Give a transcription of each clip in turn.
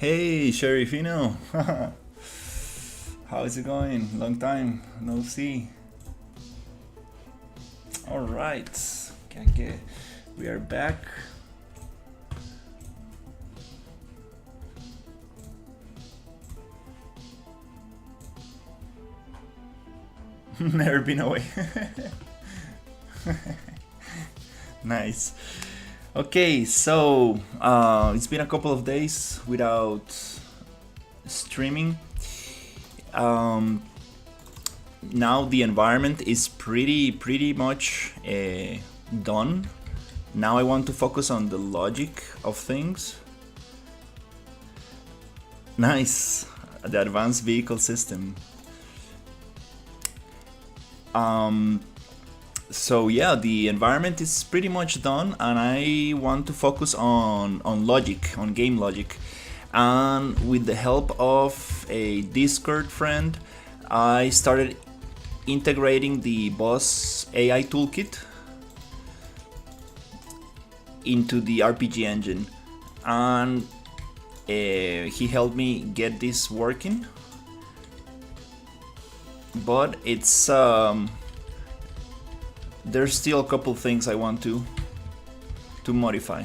Hey, Sherifino. How's it going? Long time no see. All right. Okay. We are back. Never been away. Nice. Okay, so it's been a couple of days without streaming. Now the environment is pretty much done. Now I want to focus on the logic of things. Nice, the advanced vehicle system. So yeah, the environment is pretty much done, and I want to focus on logic, on game logic. And with the help of a Discord friend, I started integrating the Boss AI toolkit into the RPG engine, and he helped me get this working. But it's there's still a couple things I want to modify.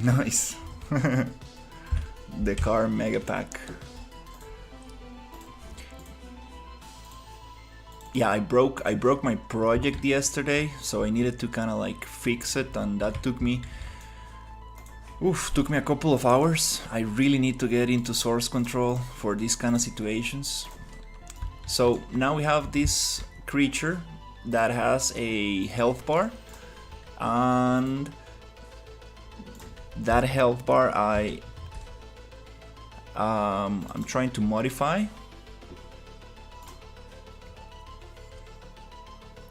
Nice. The car mega pack. Yeah, I broke my project yesterday, so I needed to kind of like fix it, and that took me a couple of hours. I really need to get into source control for these kind of situations. So now we have this creature that has a health bar, and that health bar I'm trying to modify.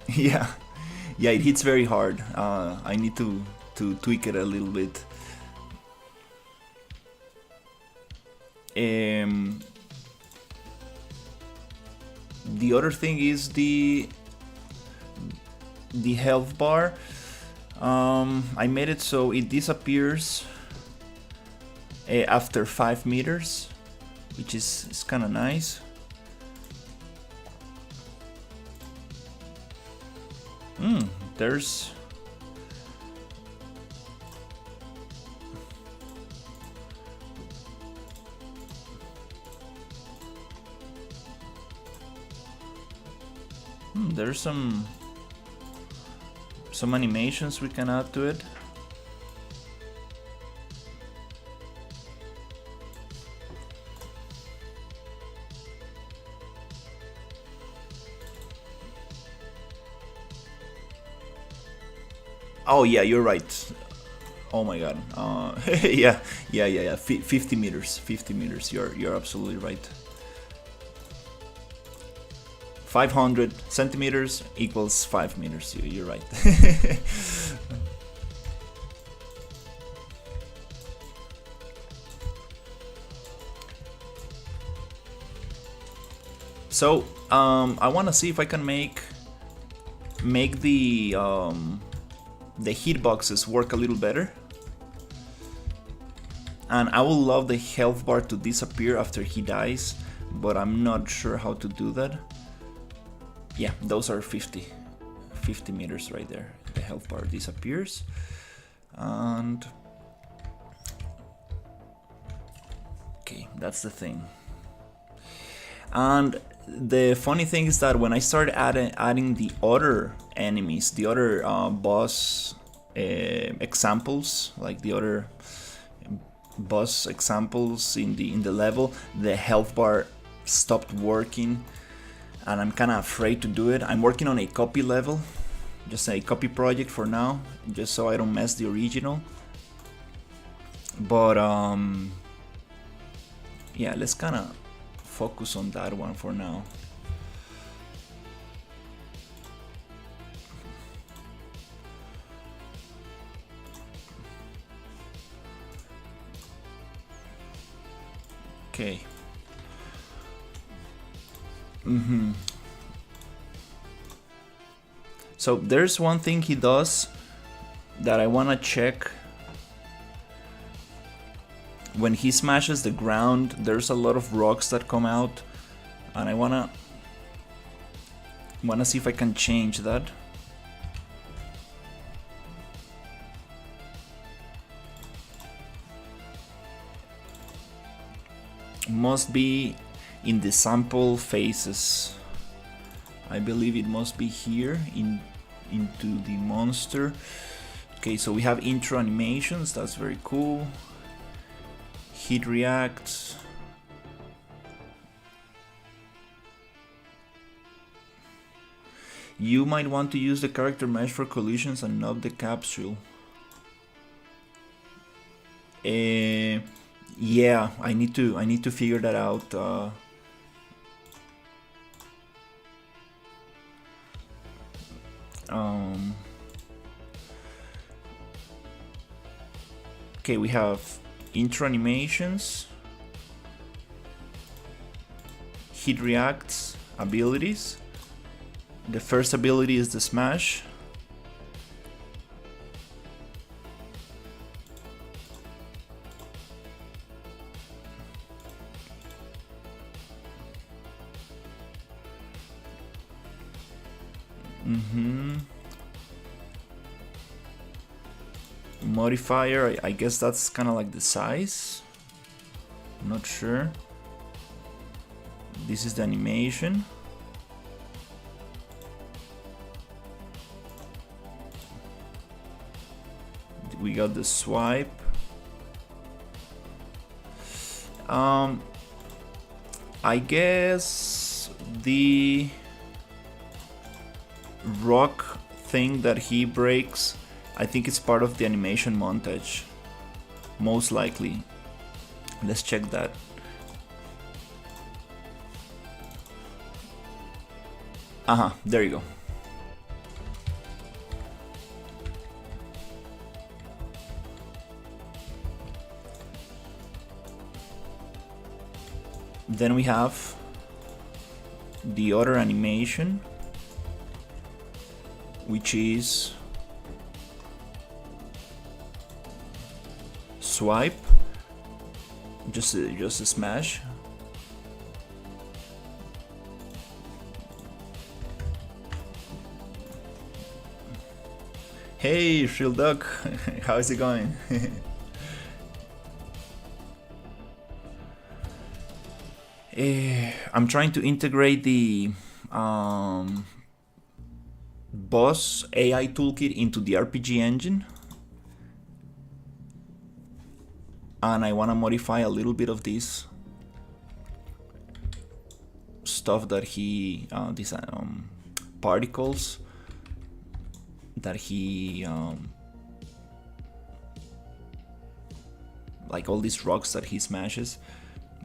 Yeah, it hits very hard. I need to tweak it a little bit. The other thing is the health bar. I made it so it disappears after 5 meters, which is kind of nice. There's there's some animations we can add to it. Oh yeah, you're right. Oh my god. Yeah. 50 meters. 50 meters. You're absolutely right. 500 centimeters equals 5 meters. You're right. So I want to see if I can make the hitboxes work a little better. And I would love the health bar to disappear after he dies, but I'm not sure how to do that. Yeah, those are 50 meters right there. The health bar disappears. And okay, that's the thing. And the funny thing is that when I started adding the other enemies, the other boss examples, like the other boss examples in the level, the health bar stopped working, and I'm kind of afraid to do it. I'm working on a copy level, just a copy project for now, just so I don't mess the original. But yeah, let's kind of focus on that one for now. Okay. So there's one thing he does that I want to check. When he smashes the ground, there's a lot of rocks that come out, and I wanna see if I can change that. Must be in the sample phases. I believe it must be here into the monster. Okay, so we have intro animations. That's very cool. Heat reacts. You might want to use the character mesh for collisions and not the capsule. Yeah, I need to figure that out. Okay, we have intro animations, heat reacts, abilities. The first ability is the smash. Modifier, I guess that's kind of like the size. I'm not sure. This is the animation. We got the swipe. I guess the rock thing that he breaks, I think it's part of the animation montage. Most likely. Let's check that. There you go. Then we have the other animation, which is swipe, just a smash. Hey, Shield Duck, how's it going? I'm trying to integrate the boss AI toolkit into the RPG engine, and I want to modify a little bit of this stuff that he these particles that he like all these rocks that he smashes,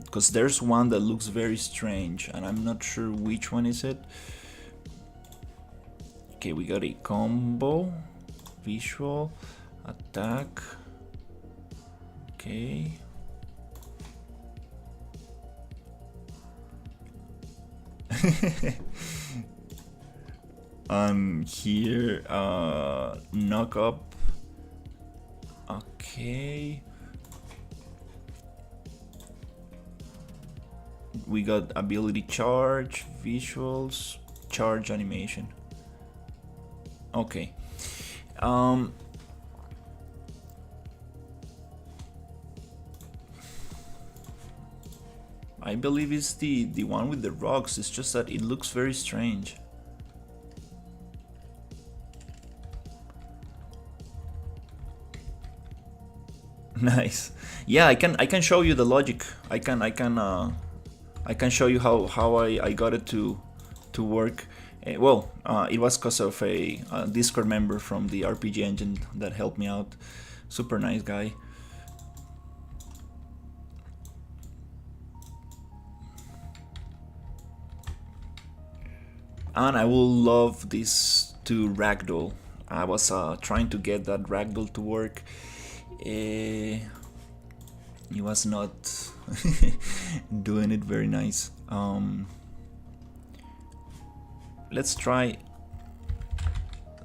because there's one that looks very strange and I'm not sure which one is it. Okay, we got a combo, visual, attack. Okay. Here, knock up. Okay. We got ability charge, visuals, charge animation. Okay. I believe it's the one with the rocks. It's just that it looks very strange. Nice. Yeah, I can show you the logic. I can show you how I got it to work. It was because of a Discord member from the RPG engine that helped me out. Super nice guy. And I will love this to ragdoll. I was trying to get that ragdoll to work. He was not doing it very nice. Let's try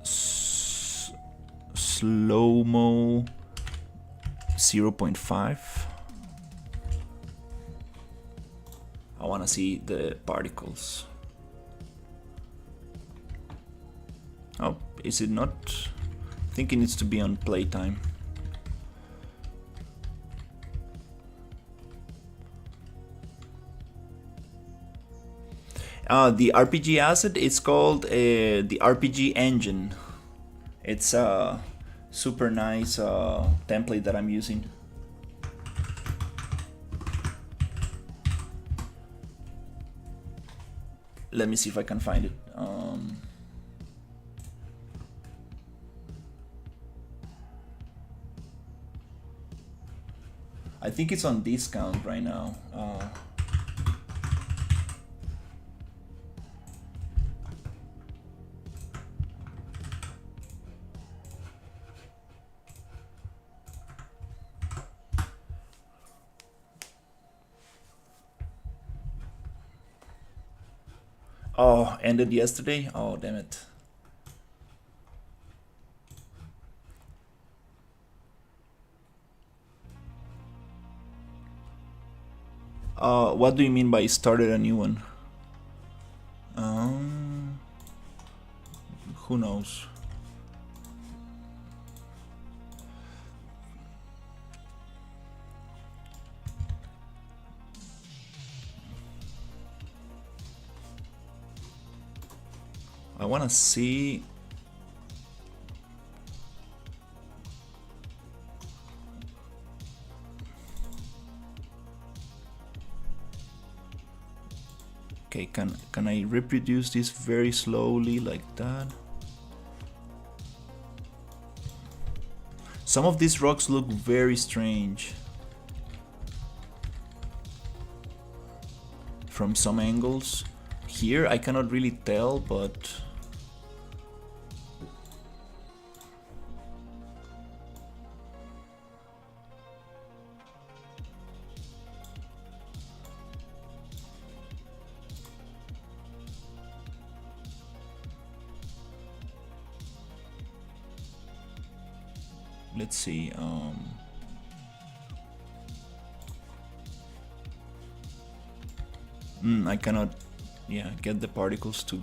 slow slow-mo 0.5. I want to see the particles. Oh, is it not? I think it needs to be on playtime. The RPG asset is called the RPG engine. It's a super nice template that I'm using. Let me see if I can find it. I think it's on discount right now. Oh, ended yesterday? Oh, damn it. What do you mean by started a new one? Who knows? I wanna see. Okay, can I reproduce this very slowly like that? Some of these rocks look very strange from some angles. Here I cannot really tell, but let's see. I cannot, yeah, get the particles to.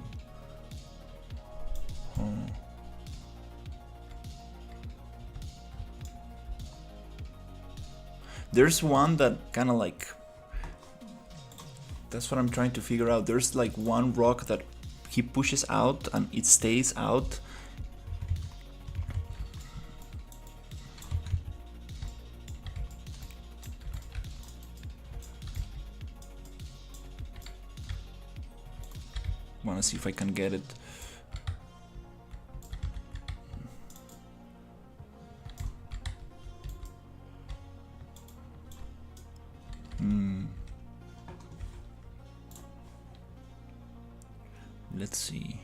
There's one that kind of like. That's what I'm trying to figure out. There's like one rock that he pushes out and it stays out. Wanna see if I can get it. Let's see.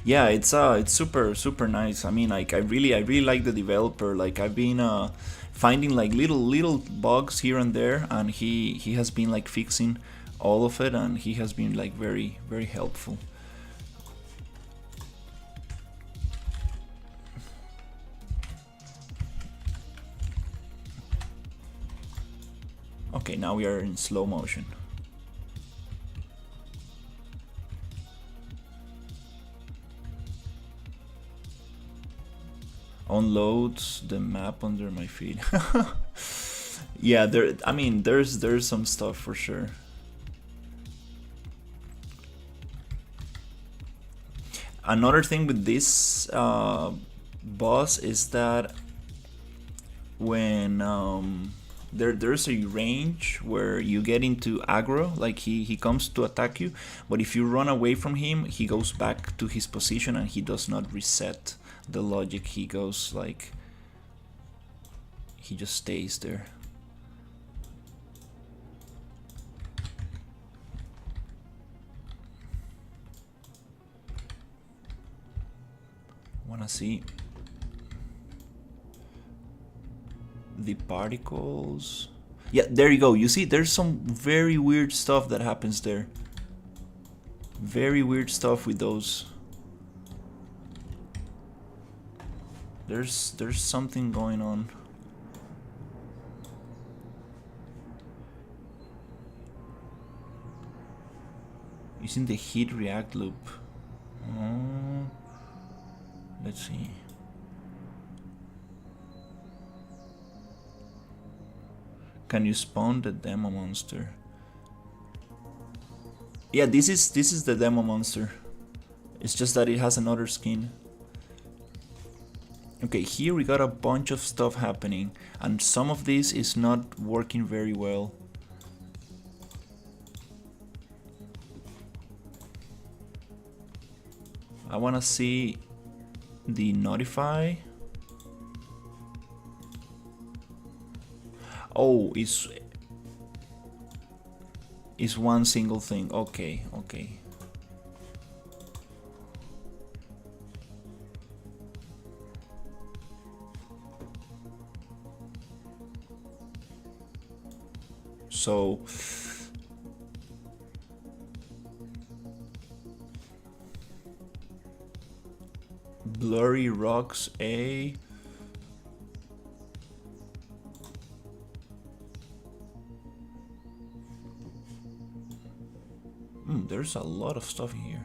Yeah, it's super nice. I mean, like I really like the developer. Like I've been finding like little bugs here and there, and he has been like fixing all of it, and he has been like very helpful. Okay, now we are in slow motion. Unloads the map under my feet. Yeah, there. I mean, there's some stuff for sure. Another thing with this boss is that when there's a range where you get into aggro, like he comes to attack you, but if you run away from him, he goes back to his position and he does not reset the logic. He goes like, he just stays there. Wanna see the particles? Yeah, there you go. You see, there's some very weird stuff that happens there. Very weird stuff with those. There's something going on. Using the heat react loop. Oh, let's see. Can you spawn the demo monster? Yeah, this is the demo monster. It's just that it has another skin. Okay, here we got a bunch of stuff happening, and some of this is not working very well. I wanna see the notify. Oh, it's one single thing. Okay, okay. So blurry rocks A. There's a lot of stuff here.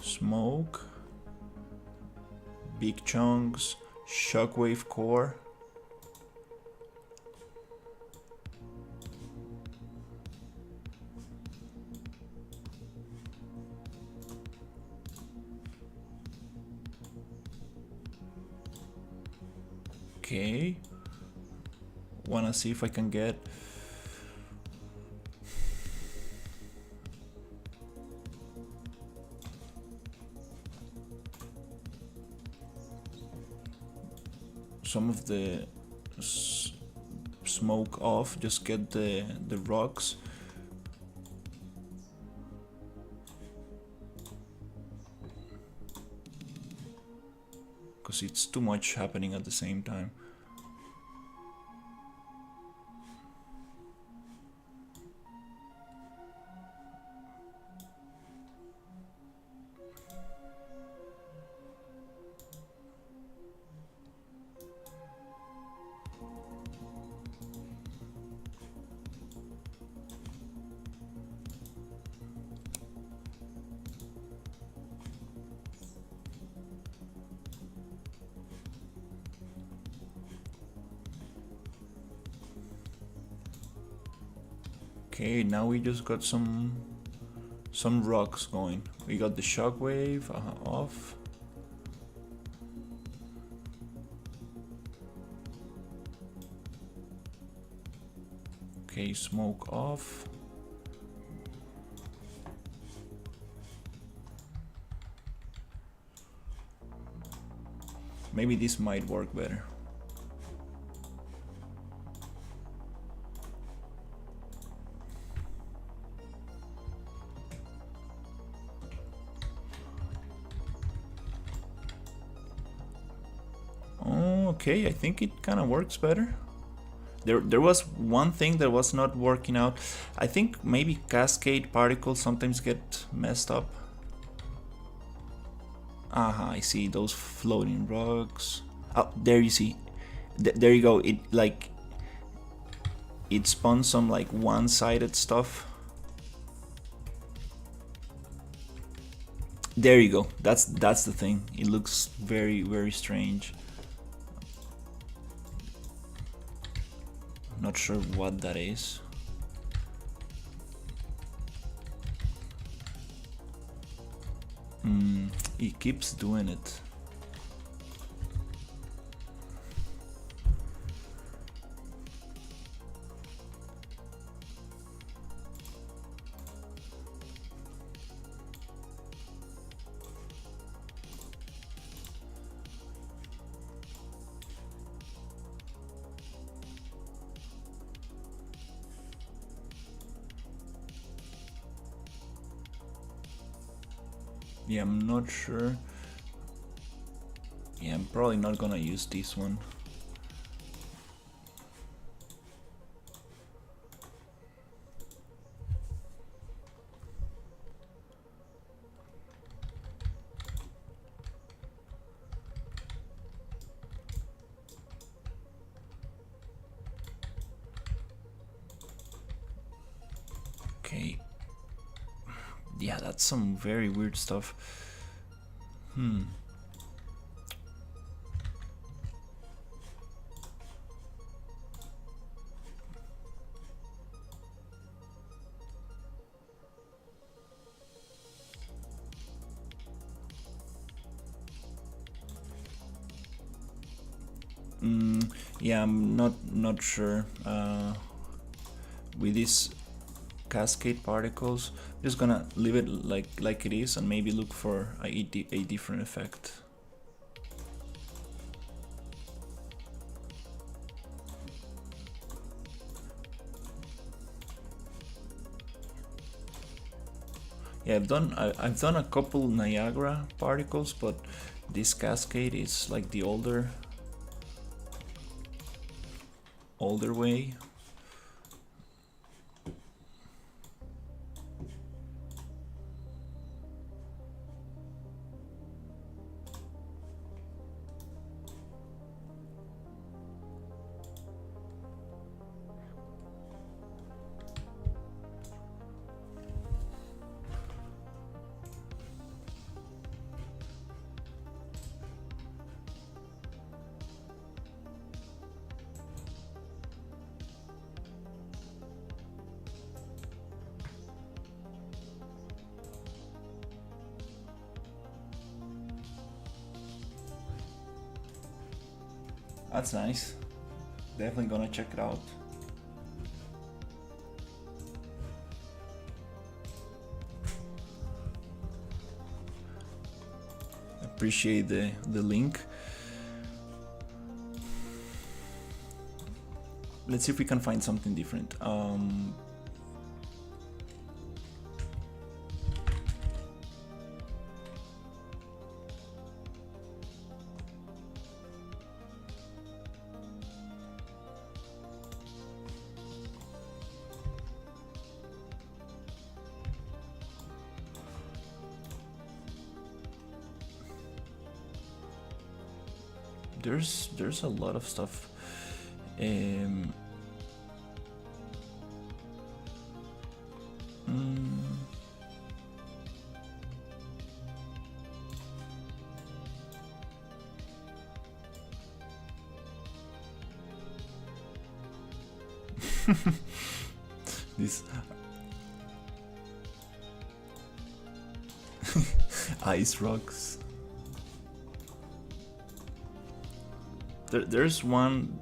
Smoke, big chunks, shockwave core. Okay, wanna see if I can get some of the smoke off, just get the rocks. Because it's too much happening at the same time. Okay, now we just got some rocks going. We got the shockwave off. Okay, smoke off. Maybe this might work better. Okay, I think it kind of works better. There was one thing that was not working out. I think maybe cascade particles sometimes get messed up. Aha, I see those floating rocks. Oh, there you see. There you go. It like it spawns some like one-sided stuff. There you go. That's the thing. It looks very, very strange. Not sure what that is. It keeps doing it. Yeah, I'm not sure. Yeah, I'm probably not gonna use this one. Okay. Yeah, that's some very weird stuff. Yeah, I'm not sure. With these cascade particles, just gonna leave it like it is and maybe look for a different effect. Yeah, I've done a couple Niagara particles, but this cascade is like the older way. That's nice. Definitely gonna check it out. Appreciate the link. Let's see if we can find something different. There's a lot of stuff. This ice rocks. There's one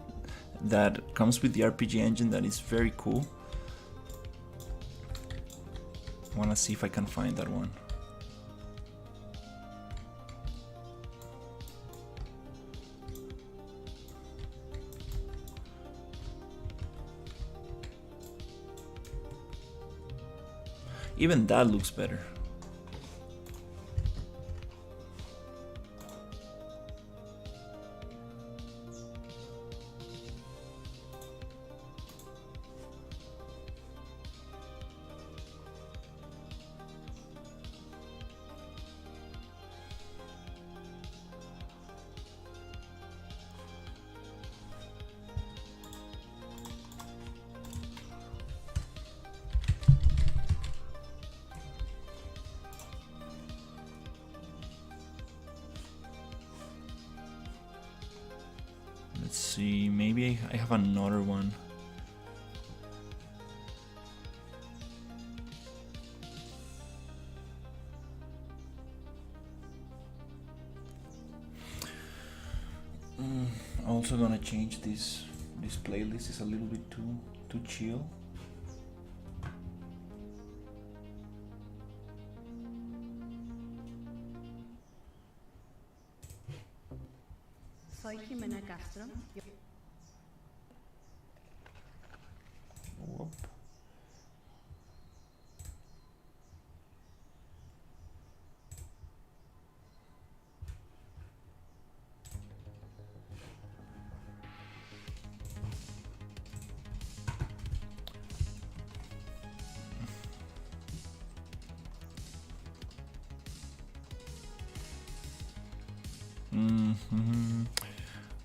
that comes with the RPG engine that is very cool. I wanna see if I can find that one. Even that looks better. Let's see, maybe I have another one. Also gonna change this playlist. It's a little bit too chill. Soy Jimena Castro. Whoop.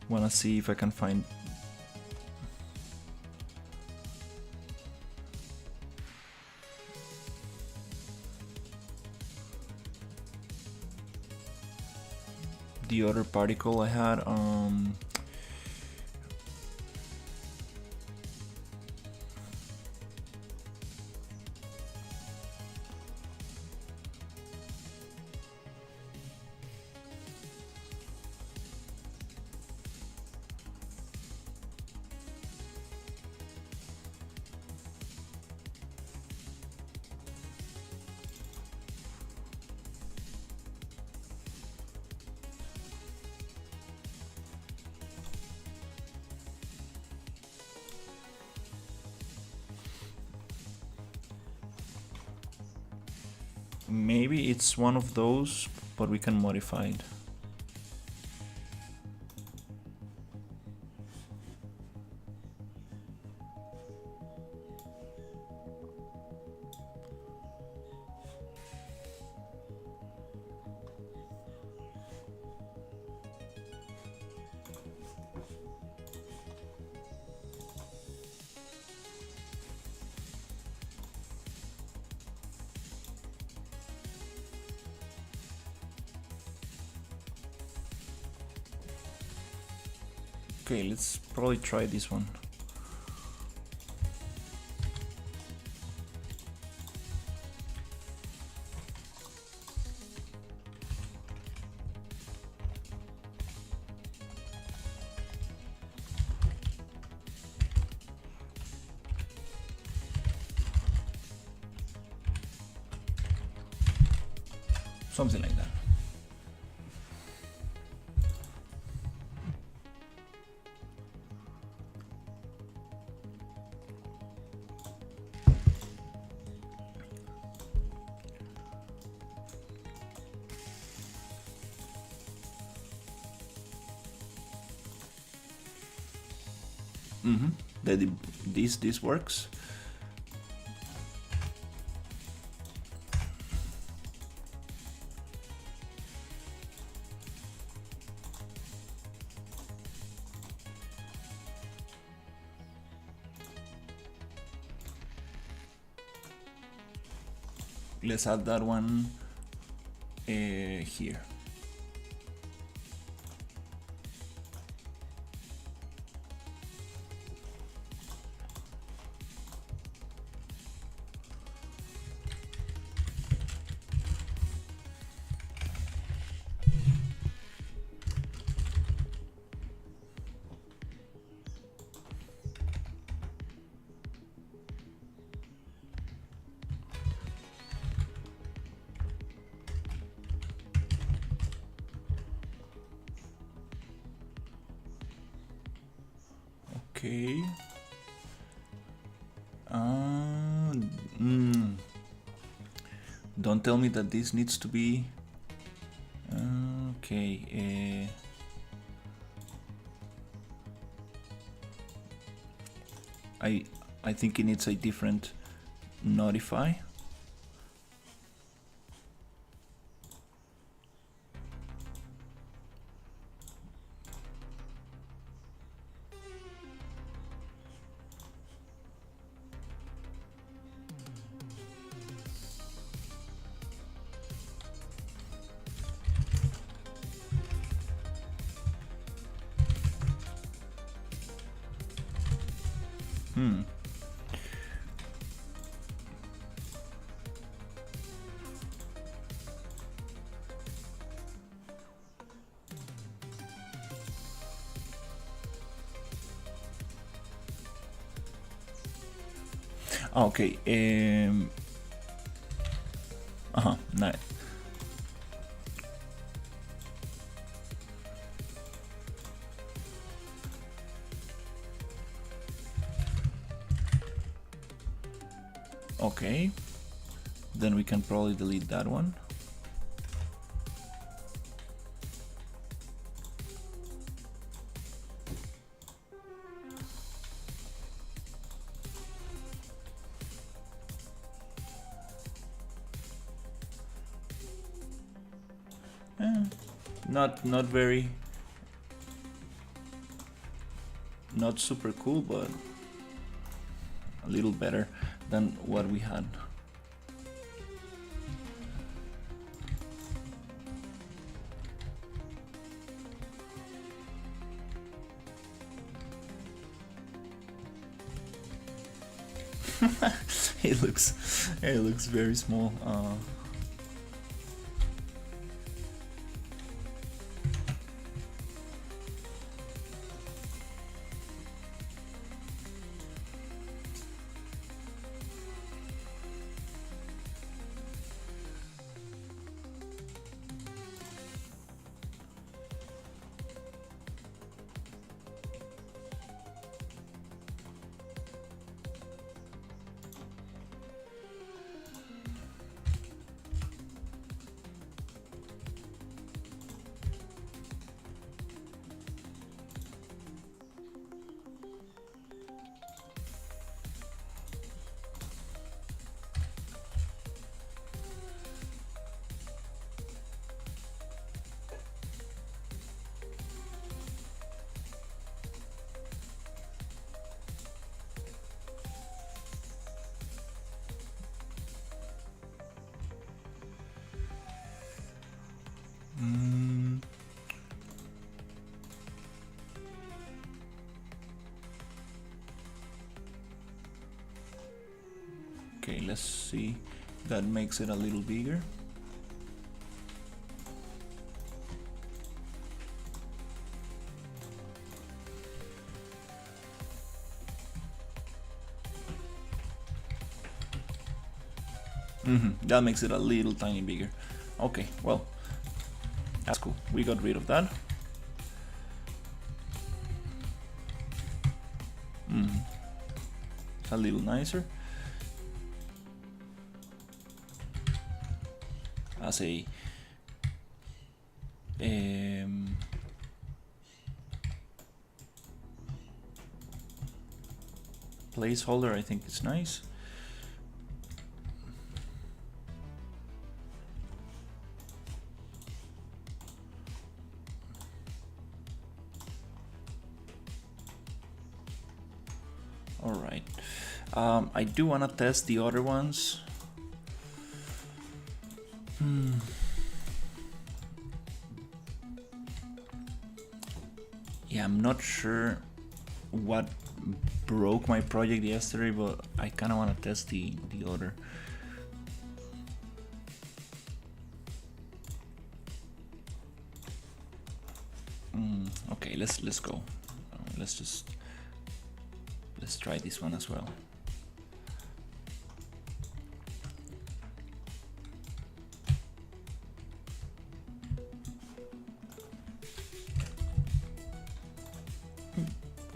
Wanna see if I can find. the other particle I had. Maybe it's one of those, but we can modify it. Okay, let's probably try this one. Something like that. That this works. Let's add that one here. Okay. Don't tell me that this needs to be. Okay. I think it needs a different notify. Okay. Nice. Okay. Then we can probably delete that one. Not very, not super cool, but a little better than what we had. it looks very small. Okay, let's see. That makes it a little bigger. That makes it a little tiny bigger. Okay, well, that's cool. We got rid of that. A little nicer. As a placeholder, I think it's nice. All right. I do want to test the other ones. Yeah, I'm not sure what broke my project yesterday, but I kind of want to test the other. Okay, let's go. Let's try this one as well.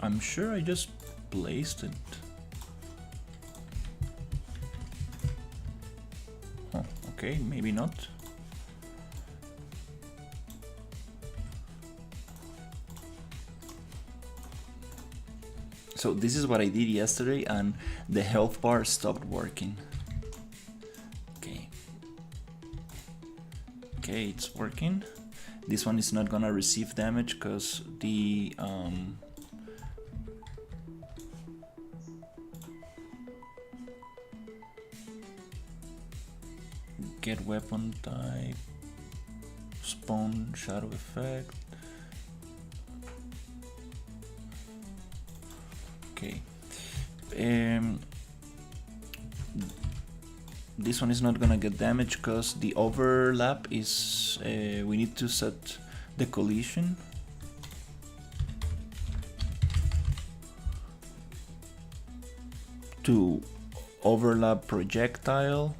I'm sure I just placed it. Oh, okay, maybe not. So this is what I did yesterday, and the health bar stopped working. Okay. Okay, it's working. This one is not gonna receive damage because the get weapon type, spawn shadow effect. Okay. This one is not gonna get damage because the overlap is we need to set the collision. To overlap projectile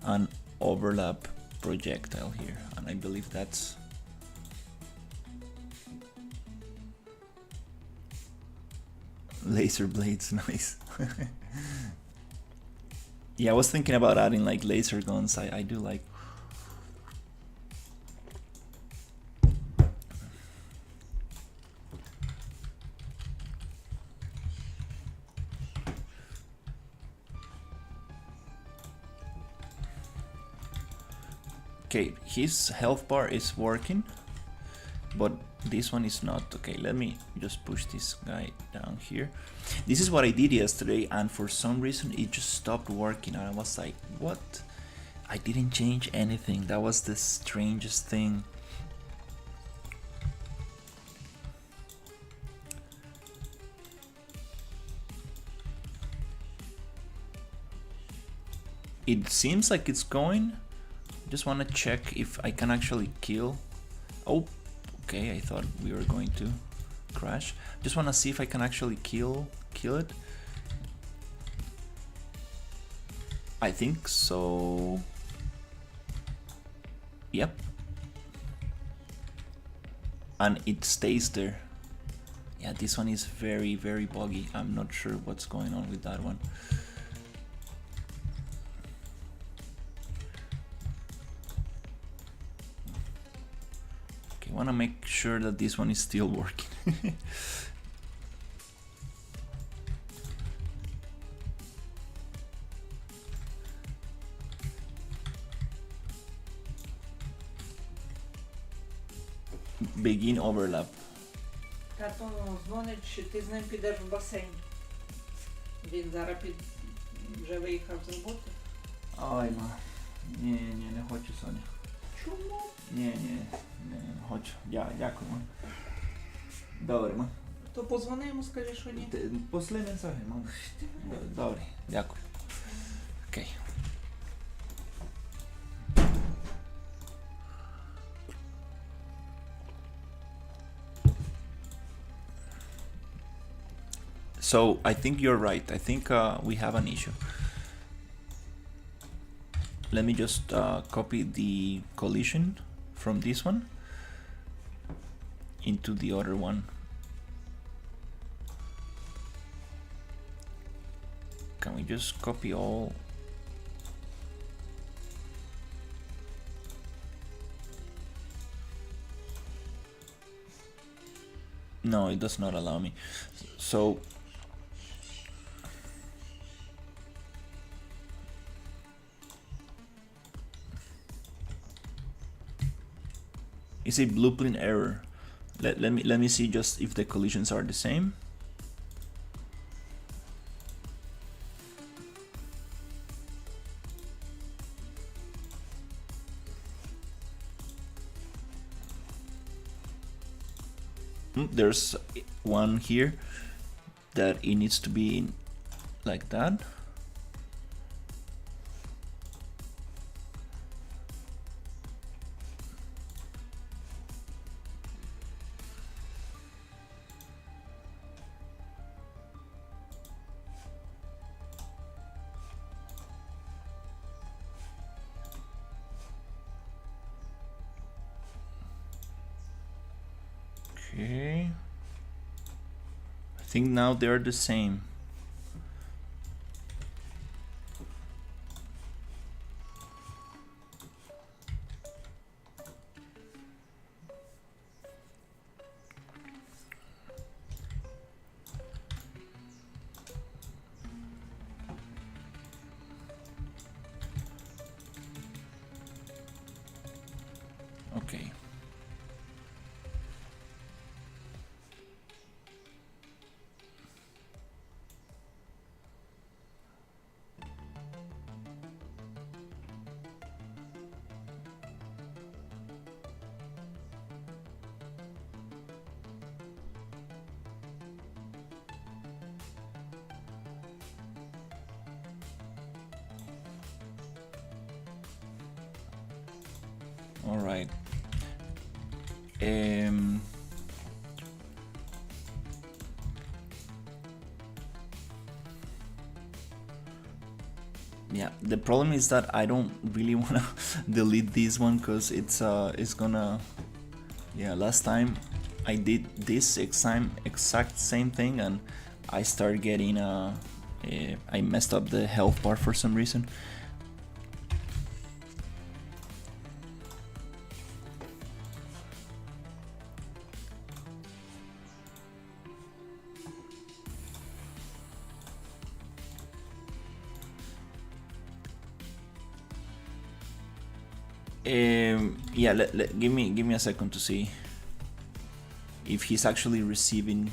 and overlap projectile here, and I believe that's laser blades. Nice. Yeah, I was thinking about adding like laser guns. I do like. Okay, his health bar is working, but this one is not. Okay, let me just push this guy down here. This is what I did yesterday, and for some reason it just stopped working, and I was like, what? I didn't change anything. That was the strangest thing. It seems like it's going. Just want to check if I can actually kill. Oh, okay, I thought we were going to crash. Just want to see if I can actually kill it. I think so. Yep. And it stays there. Yeah, this one is very, very buggy. I'm not sure what's going on with that one. Okay, I want to make sure that this one is still working. Begin overlap. Тато дзвонить, що ти з ним підеш в басейн. Він зараз вже виїхав з роботи. Ой, ма. Ні, не хочу, Соня. Чому? Не хочу. Дякую, ма. Добре, ма. То позвони йому, скажи, що ні. Посли менсажі, мама. Добре, дякую. Окей. So I think you're right. I think we have an issue. Let me just copy the collision from this one into the other one. Can we just copy all? No, it does not allow me. So it's a blueprint error. Let me see just if the collisions are the same. There's one here that it needs to be in like that. Okay. I think now they're the same. Okay. All right. Yeah, the problem is that I don't really want to delete this one because it's gonna, yeah, last time I did this exact same thing and I started getting I messed up the health bar for some reason. Yeah, give me a second to see if he's actually receiving.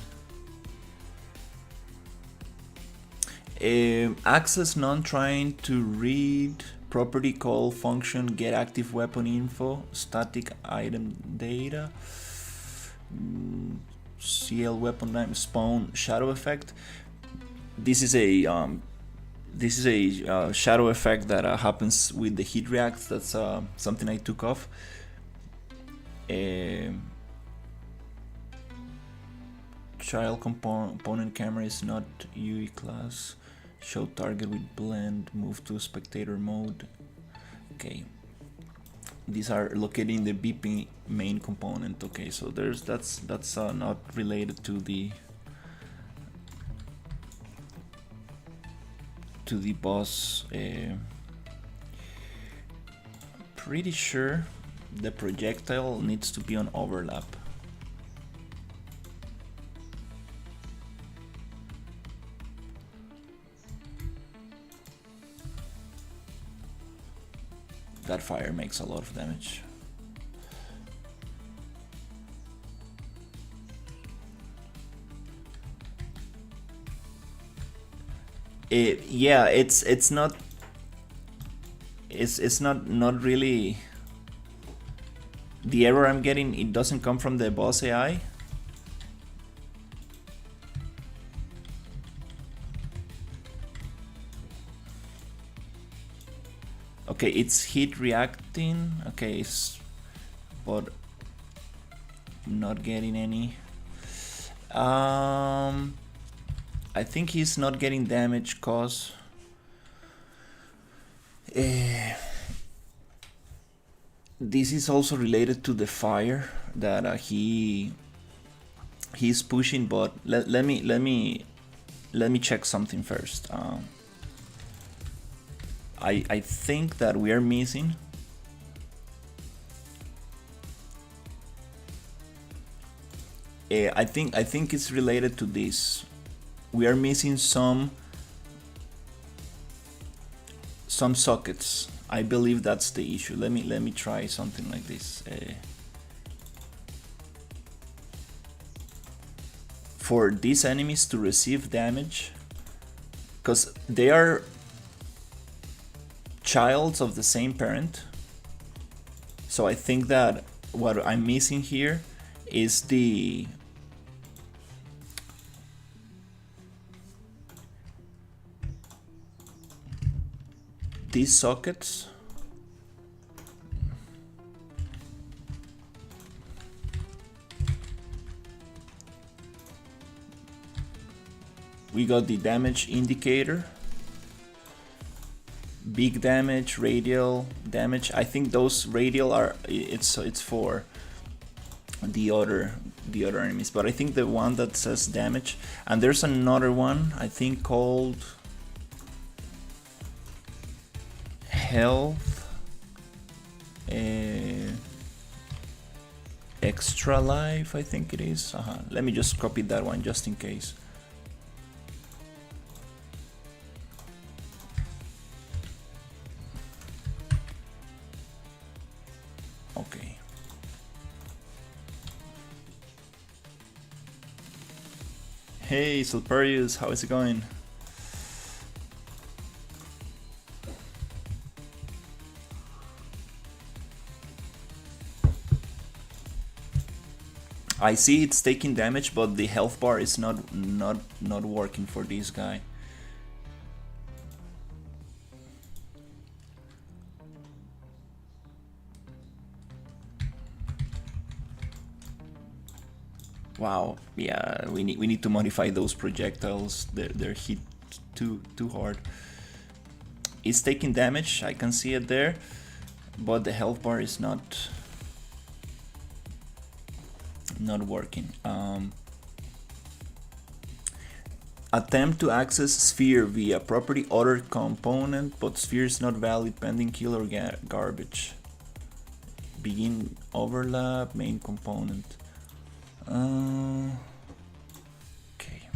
Access none trying to read property call function get active weapon info static item data CL weapon name spawn shadow effect. This is a This is a shadow effect that happens with the heat reacts. That's something I took off. Child component camera is not UE class. Show target with blend. Move to spectator mode. Okay. These are located in the BP main component. Okay, so that's not related to the boss. Pretty sure the projectile needs to be on overlap. That fire makes a lot of damage. Yeah, it's not really the error I'm getting. It doesn't come from the boss AI. Okay, it's heat reacting. Okay, but not getting any. I think he's not getting damage cause this is also related to the fire that he's pushing. But let me check something first. I think that we are missing I think it's related to this. We are missing some sockets. I believe that's the issue. Let me try something like this. For these enemies to receive damage, because they are childs of the same parent, so I think that what I'm missing here is these sockets. We got the damage indicator, big damage, radial damage. I think those radial are it's for the other enemies, but I think the one that says damage, and there's another one I think called health, extra life, I think it is. Let me just copy that one just in case. Okay. Hey Sulperius, how is it going? I see it's taking damage, but the health bar is not working for this guy. Wow, yeah, we need to modify those projectiles. They're hit too hard. It's taking damage, I can see it there, but the health bar is not working. Attempt to access sphere via property other component, but sphere is not valid pending kill or garbage. Begin overlap main component. Okay.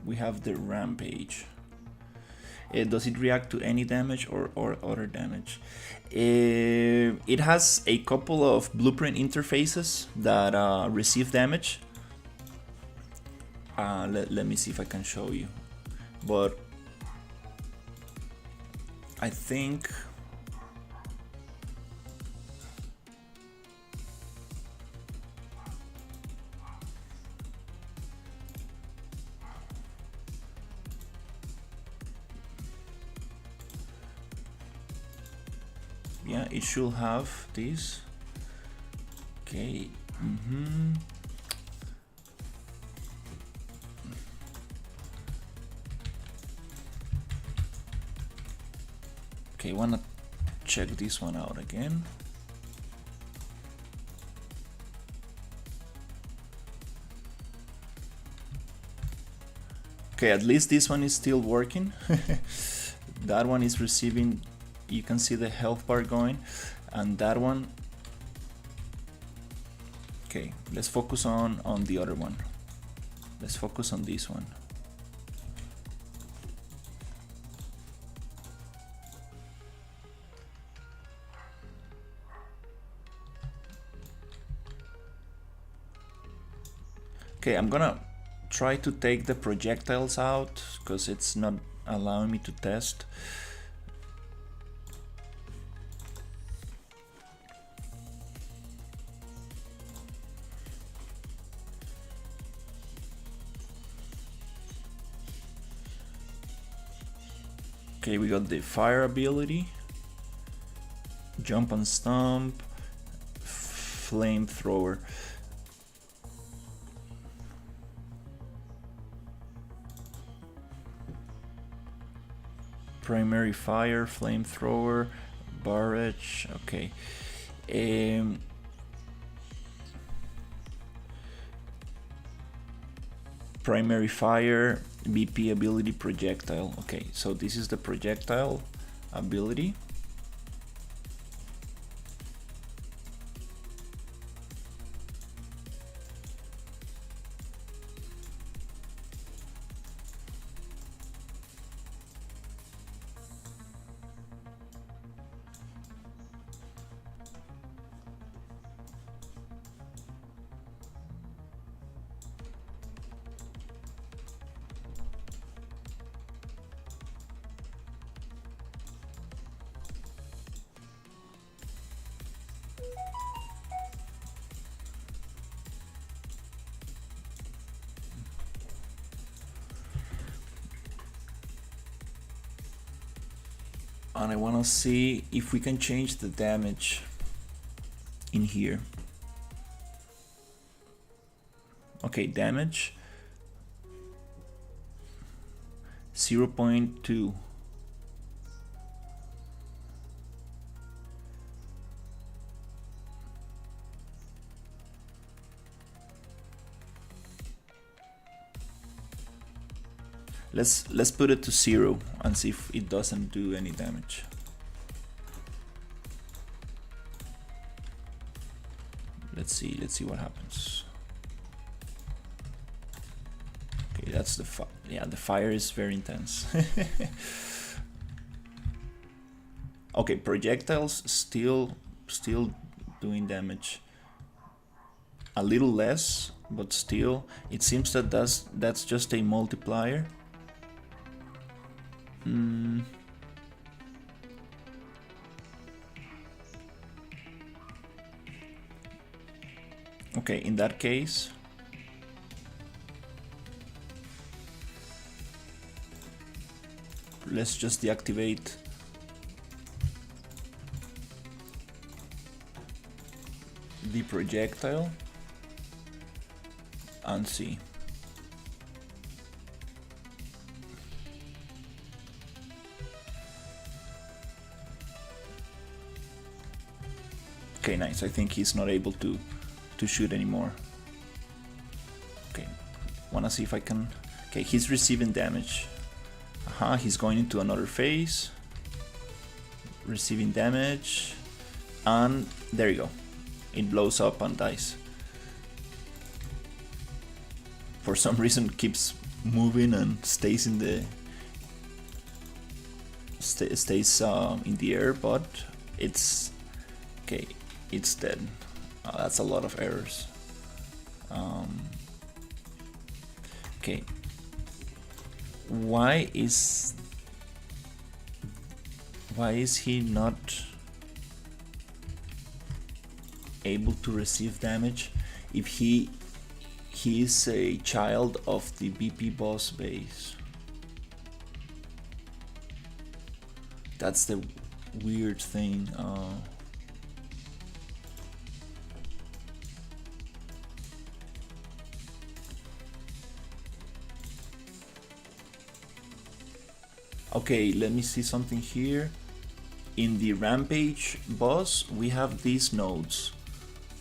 We have the rampage. Does it react to any damage or other damage? It has a couple of blueprint interfaces that receive damage. Let me see if I can show you. But I think it should have this. Okay. Okay, wanna check this one out again. Okay, at least this one is still working. That one is receiving, you can see the health bar going, and that one. Okay, let's focus on the other one. Let's focus on this one. Okay, I'm gonna try to take the projectiles out because it's not allowing me to test. Okay, we got the fire ability, jump and stomp, flamethrower. Primary fire, flamethrower, barrage. Okay. Primary fire, BP ability, projectile. Okay, so this is the projectile ability. And I want to see if we can change the damage in here. Okay, damage 0.2. Let's put it to 0 and see if it doesn't do any damage. Let's see what happens. Okay, that's the the fire is very intense. Okay, projectiles still doing damage. A little less, but still, it seems that that's just a multiplier. Okay, in that case, let's just deactivate the projectile and see. Okay, nice. I think he's not able to shoot anymore. Okay, wanna see if I can. Okay, he's receiving damage. He's going into another phase, receiving damage, and there you go. It blows up and dies. For some reason, keeps moving and stays in the in the air, but it's okay. It's dead. That's a lot of errors. Okay. Why is he not able to receive damage if he is a child of the BP boss base? That's the weird thing. Okay, let me see something here. In the Rampage boss, we have these nodes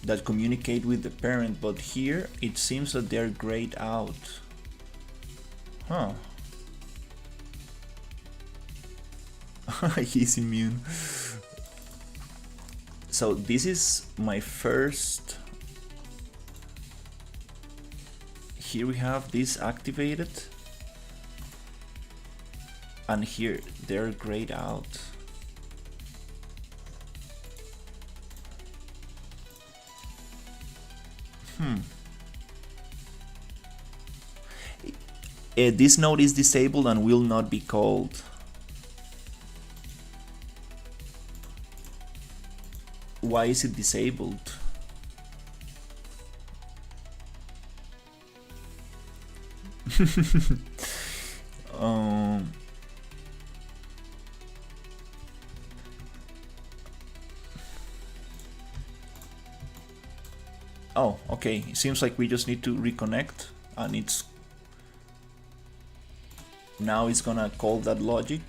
that communicate with the parent, but here it seems that they're grayed out. Huh. He's immune. So this is my first. Here we have this activated, and here they're grayed out. This node is disabled and will not be called. Why is it disabled? um, oh, okay. It seems like we just need to reconnect, and now it's gonna call that logic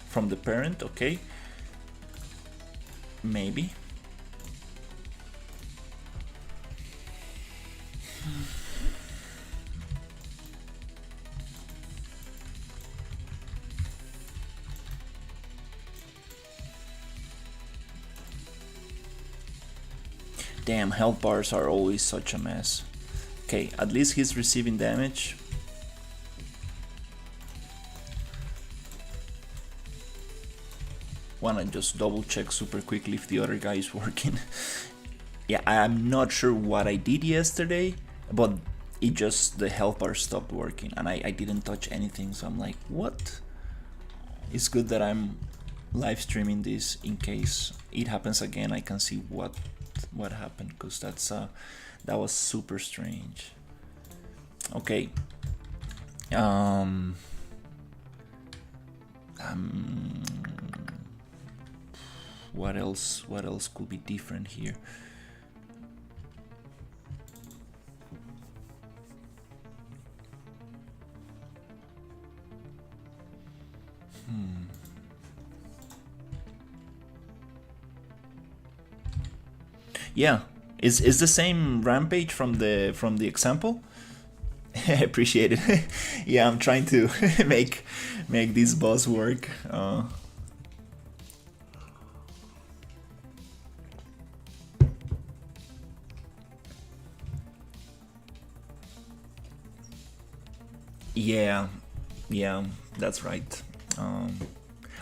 from the parent. Okay, maybe. Damn, health bars are always such a mess. Okay, at least he's receiving damage. Wanna just double check super quickly if the other guy is working. Yeah, I'm not sure what I did yesterday, but the health bar stopped working and I didn't touch anything, so I'm like, what? It's good that I'm live streaming this in case it happens again. I can see what happened, because that was super strange. Okay. What else could be different here? Yeah, is the same Rampage from the example. I appreciate it. Yeah, I'm trying to make this boss work. Yeah, that's right.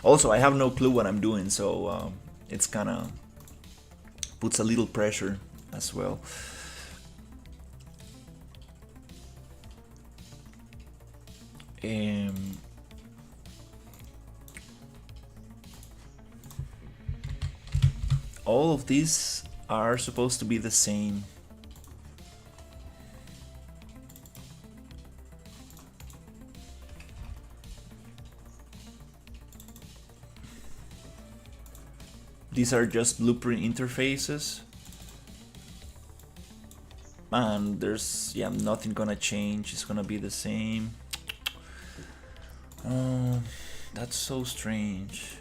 Also, I have no clue what I'm doing, so it's kind of puts a little pressure as well. All of these are supposed to be the same. These are just blueprint interfaces, and there's nothing gonna change. It's gonna be the same. That's so strange.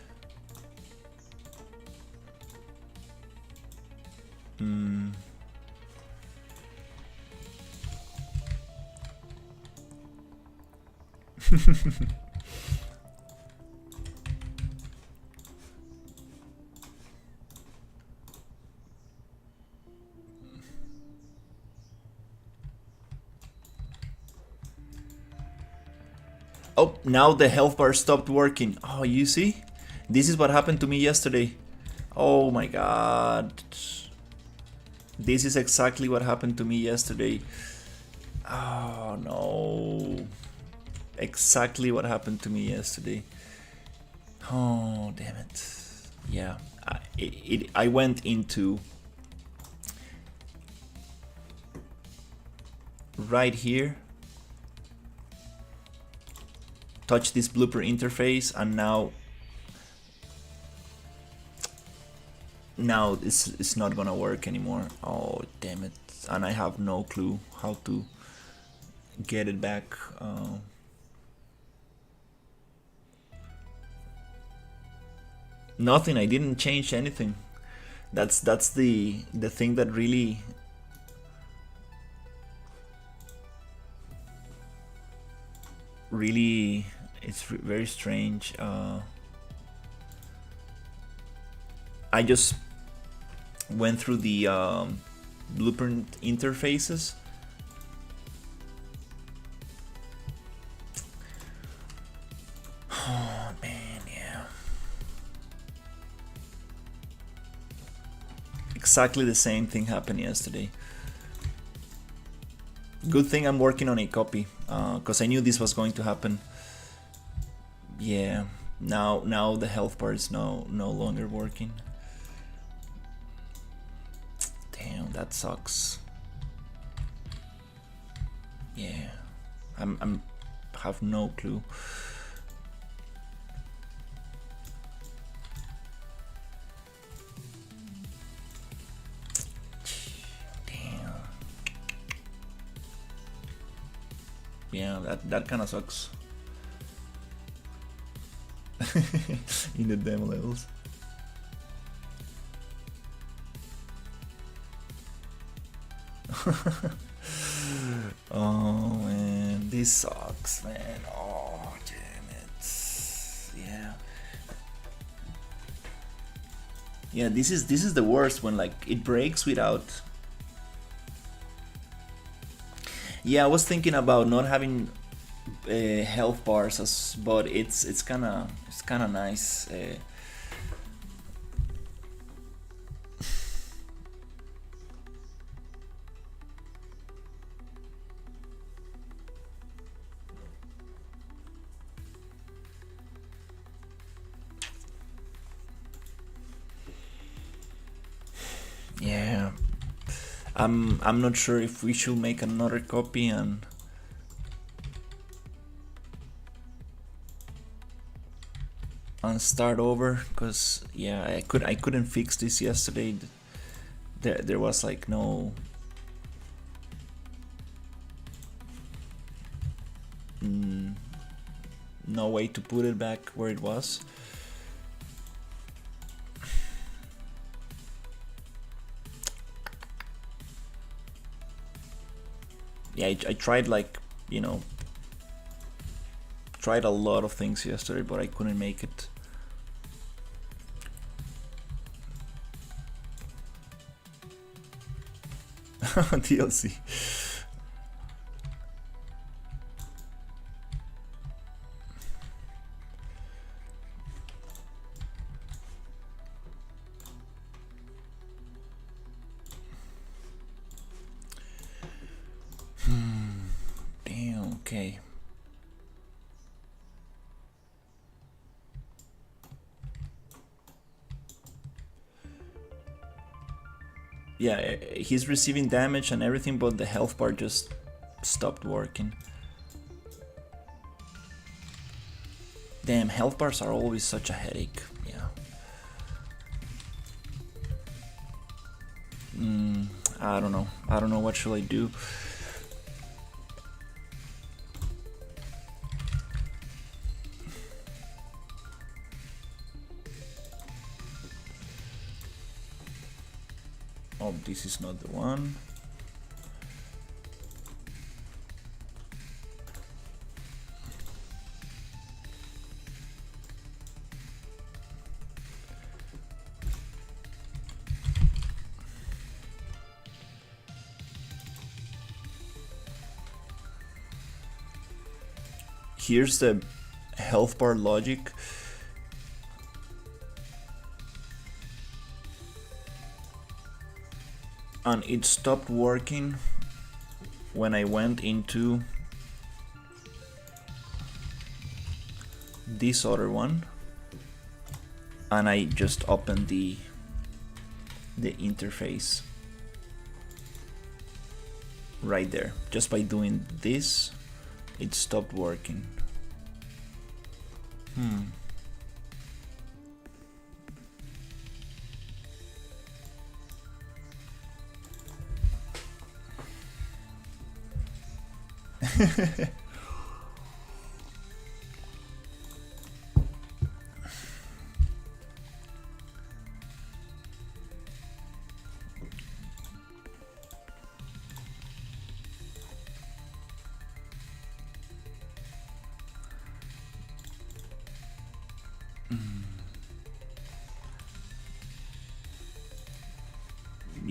Oh, now the health bar stopped working. Oh, you see? This is what happened to me yesterday. Oh my god. This is exactly what happened to me yesterday. Oh no. Exactly what happened to me yesterday. Oh, damn it. Yeah. I went into right here, touch this blueprint interface, and now it's not gonna work anymore. Oh, damn it. And I have no clue how to get it back. Nothing. I didn't change anything. That's the thing that really it's very strange. I just went through the blueprint interfaces. Oh man, yeah. Exactly the same thing happened yesterday. Good thing I'm working on a copy, because I knew this was going to happen. Yeah, now the health bar is no longer working. Damn, that sucks. Yeah, I'm have no clue. Damn. Yeah, that kind of sucks. In the demo levels. Oh man, this sucks, man. Oh damn it. Yeah. Yeah, this is the worst when like it breaks without. Yeah, I was thinking about not having health bars, but it's kind of nice. Yeah, I'm not sure if we should make another copy and start over, because yeah, I couldn't fix this yesterday. There was like no no way to put it back where it was. Yeah, I tried, like, tried a lot of things yesterday, but I couldn't make it. DLC. Damn, okay. Yeah, he's receiving damage and everything, but the health bar just stopped working. Damn, health bars are always such a headache. Yeah. I don't know. I don't know what should I do. Oh, this is not the one. Here's the health bar logic. And it stopped working when I went into this other one and I just opened the interface right there. Just by doing this, it stopped working.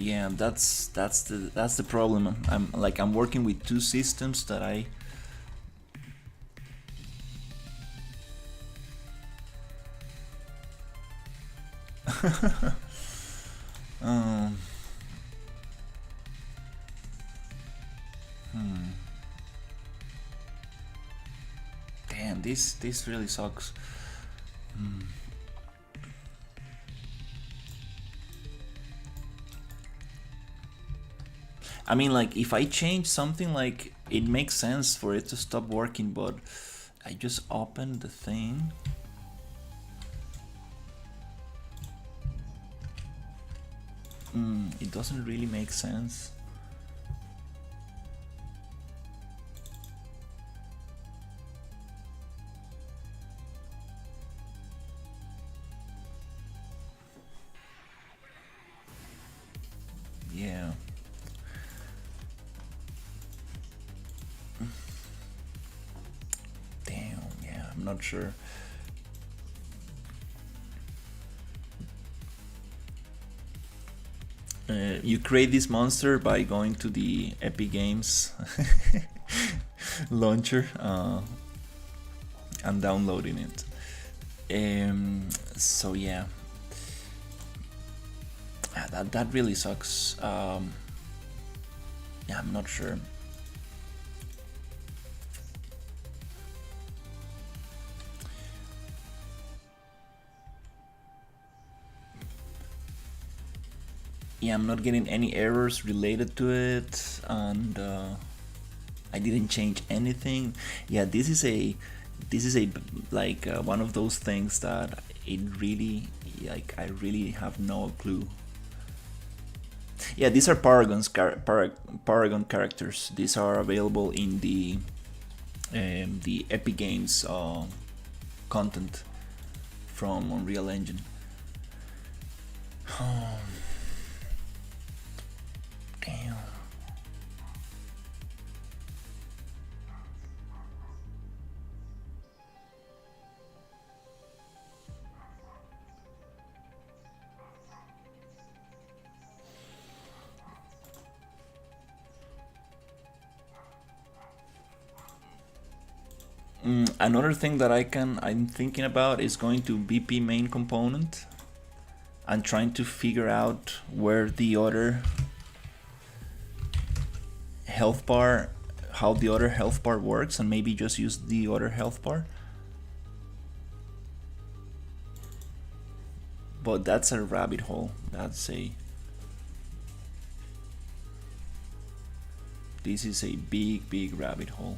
Yeah, that's the problem. I'm working with two systems that I um, damn, this really sucks. I mean, like, if I change something, like, it makes sense for it to stop working, but I just opened the thing. It doesn't really make sense. Yeah. Damn, yeah, I'm not sure. You create this monster by going to the Epic Games launcher and downloading it. So yeah, that really sucks. Yeah, I'm not sure. Yeah, I'm not getting any errors related to it, and I didn't change anything. Yeah, this is a like one of those things that it really, like, I really have no clue. Yeah, these are Paragon characters. These are available in the Epic Games content from Unreal Engine. Damn. Another thing that I'm thinking about is going to BP main component and trying to figure out where the other health bar, how the other health bar works, and maybe just use the other health bar. But that's a rabbit hole. This is a big rabbit hole.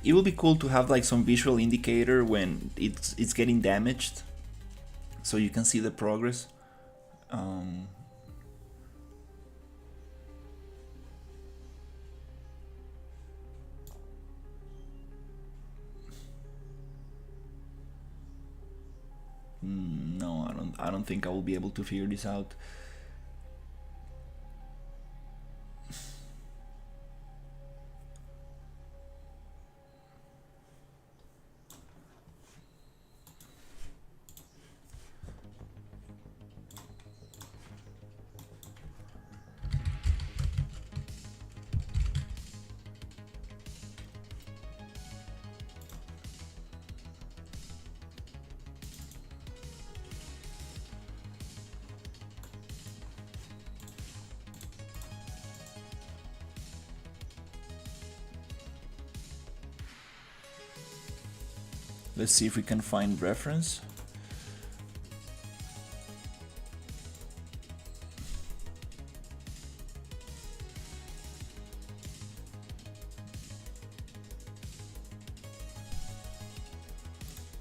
It will be cool to have like some visual indicator when it's getting damaged, so you can see the progress. Um, no, I don't think I will be able to figure this out. Let's see if we can find reference.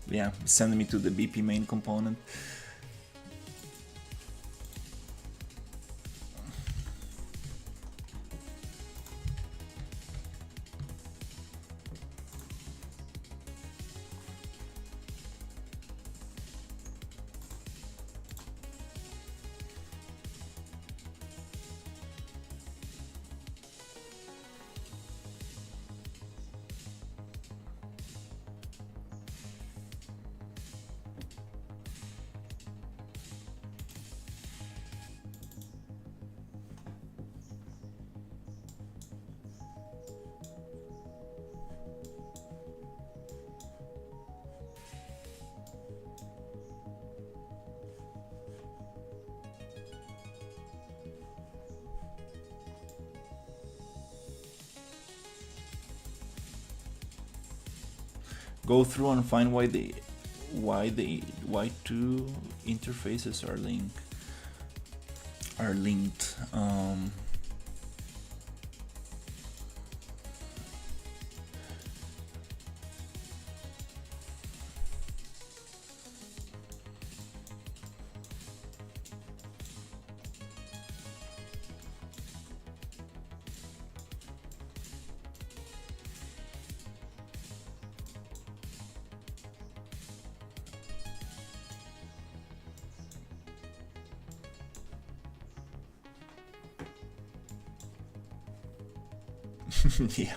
yeah, sending me to the BP main component. Go through and find why two interfaces are linked. Yeah,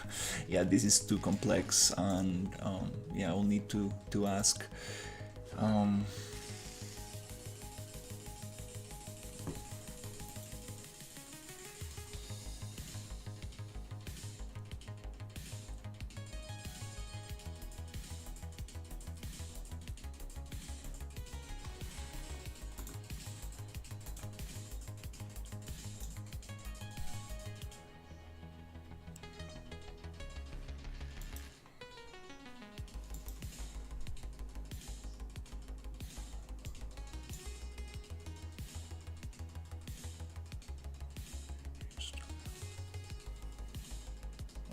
yeah, this is too complex, and yeah, I'll need to ask. Um,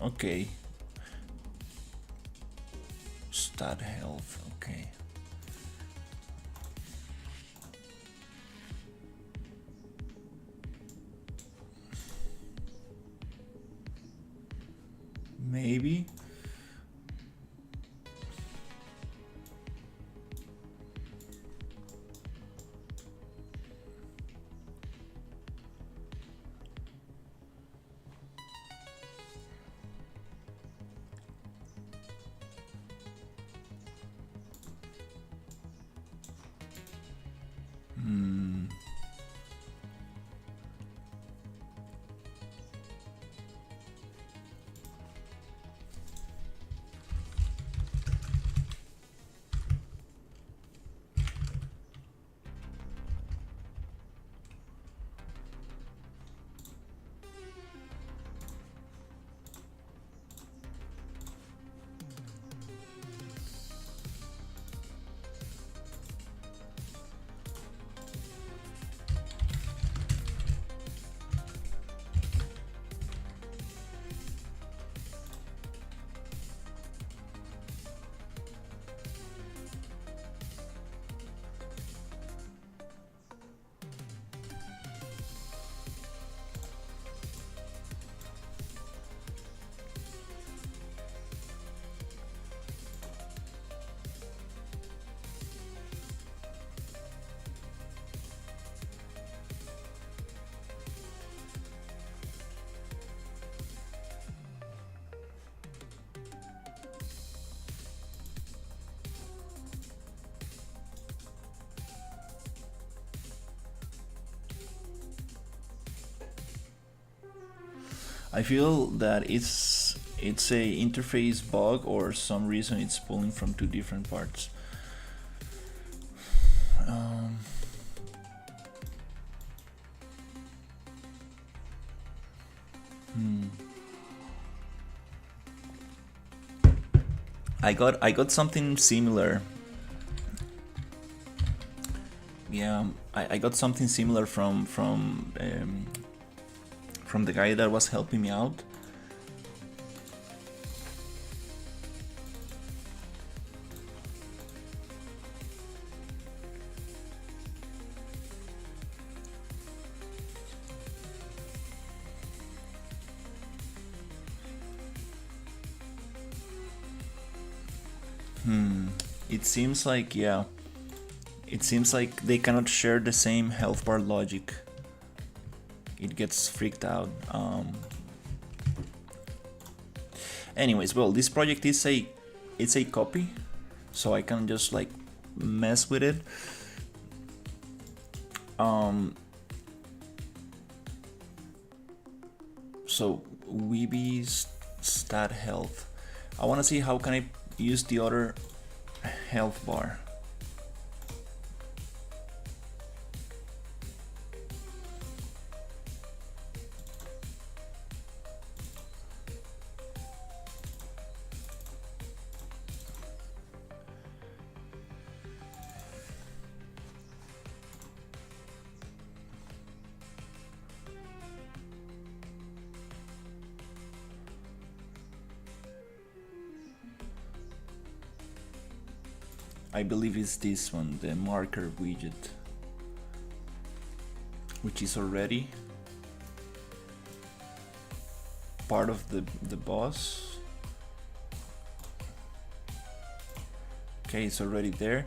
okay, stat health. Okay. Maybe. Hmm. I feel that it's a interface bug, or some reason it's pulling from two different parts. Um, hmm. I got something similar. Yeah, I got something similar from the guy that was helping me out. It seems like, yeah, it seems like they cannot share the same health bar logic. It gets freaked out. Anyways, well, this project is a copy, so I can just like mess with it. So Weeby's stat health. I want to see how can I use the other health bar. I believe it's this one, the marker widget, which is already part of the boss. Okay, it's already there.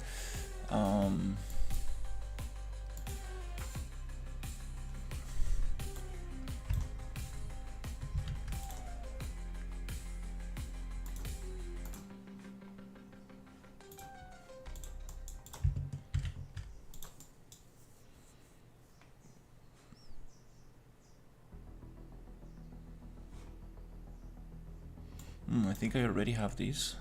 I think I already have these.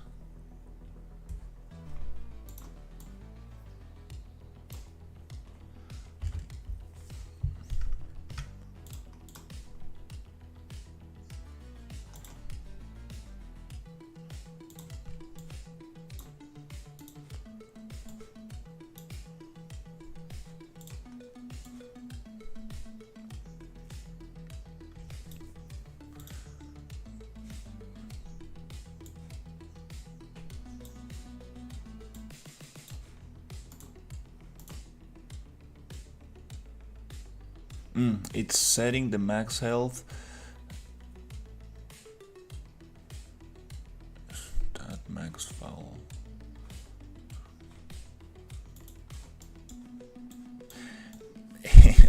It's setting the max health. That max foul.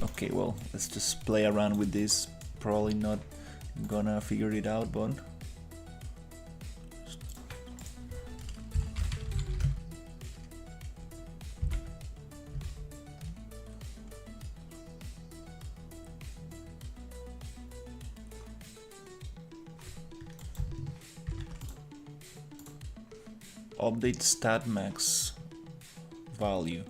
Okay, well, let's just play around with this. Probably not gonna figure it out, but update stat max value.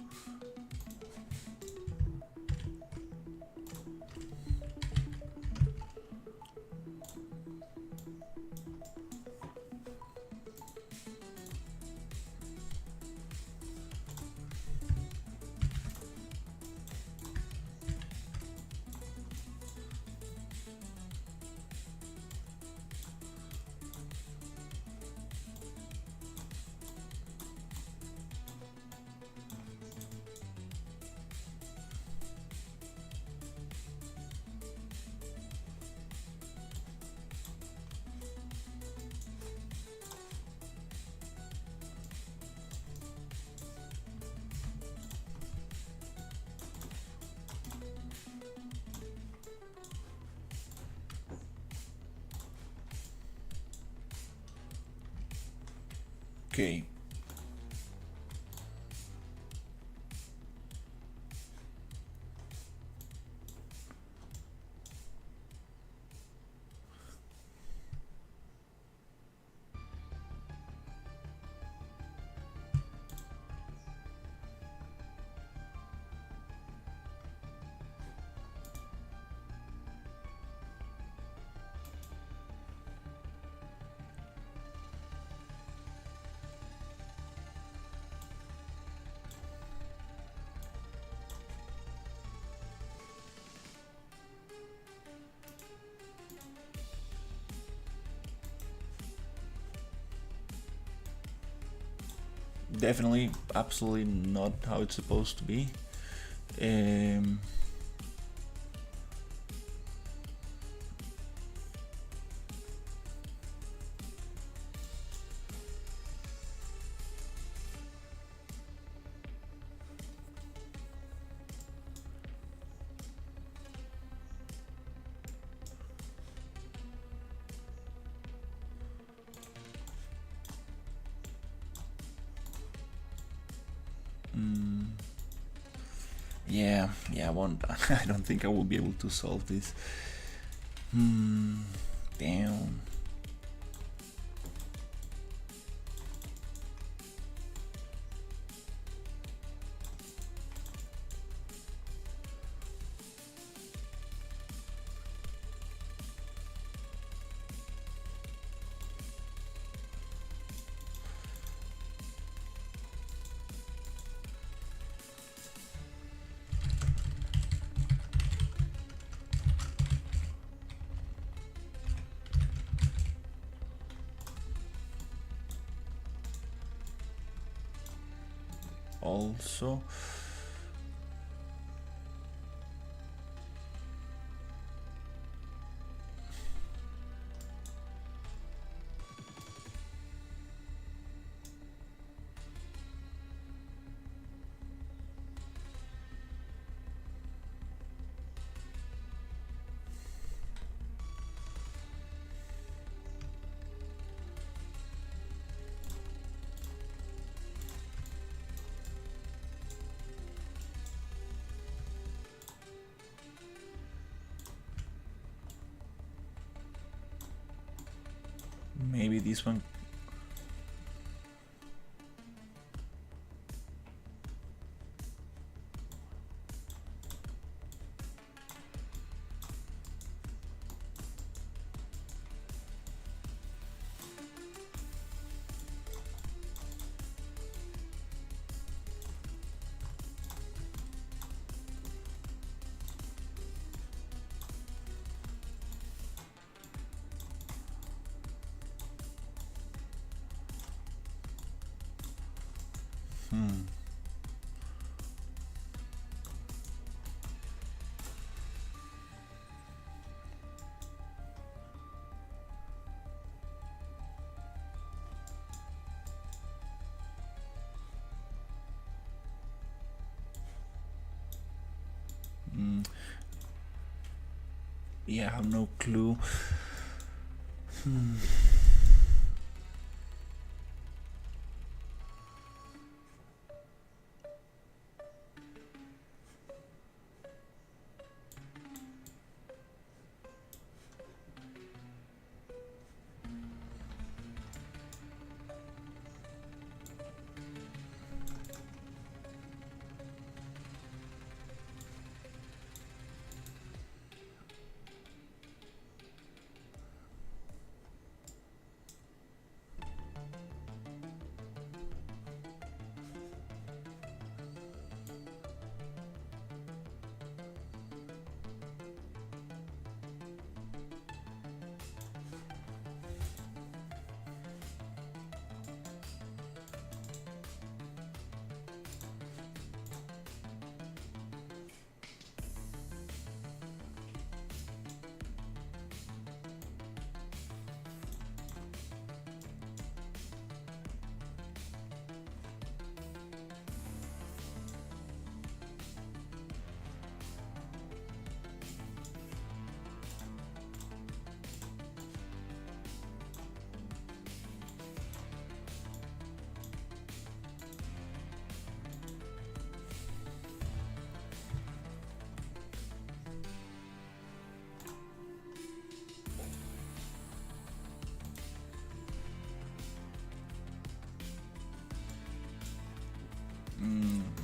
Okay. Definitely, absolutely not how it's supposed to be. Yeah, I won't. I don't think I will be able to solve this. Damn. Also, maybe this one. Yeah, I have no clue.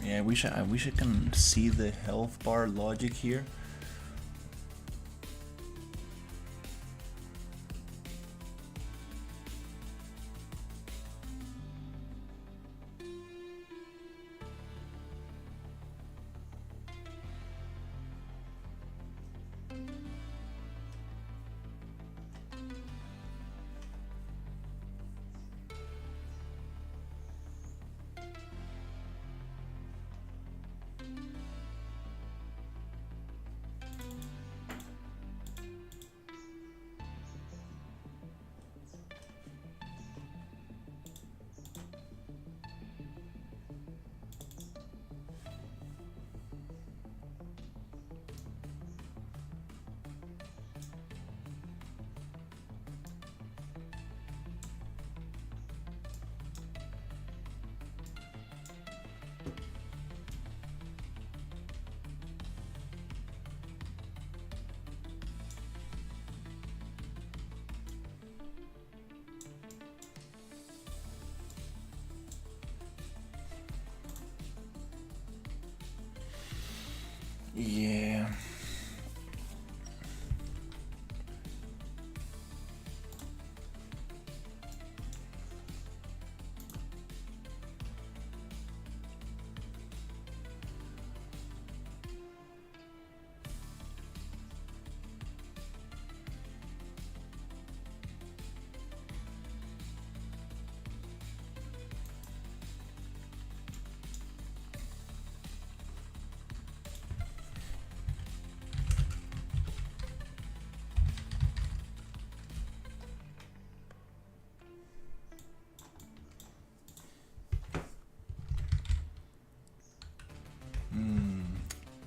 Yeah, I wish I can see the health bar logic here. Yeah.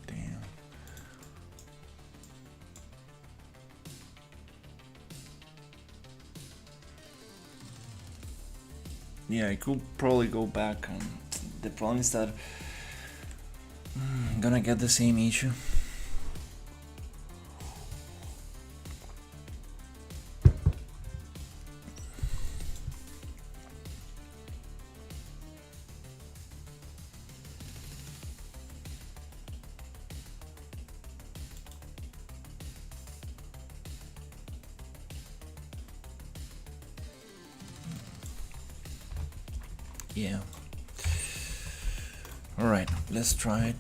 Damn. Yeah, I could probably go back, and the problem is that I'm gonna get the same issue. Yeah. All right, let's try it.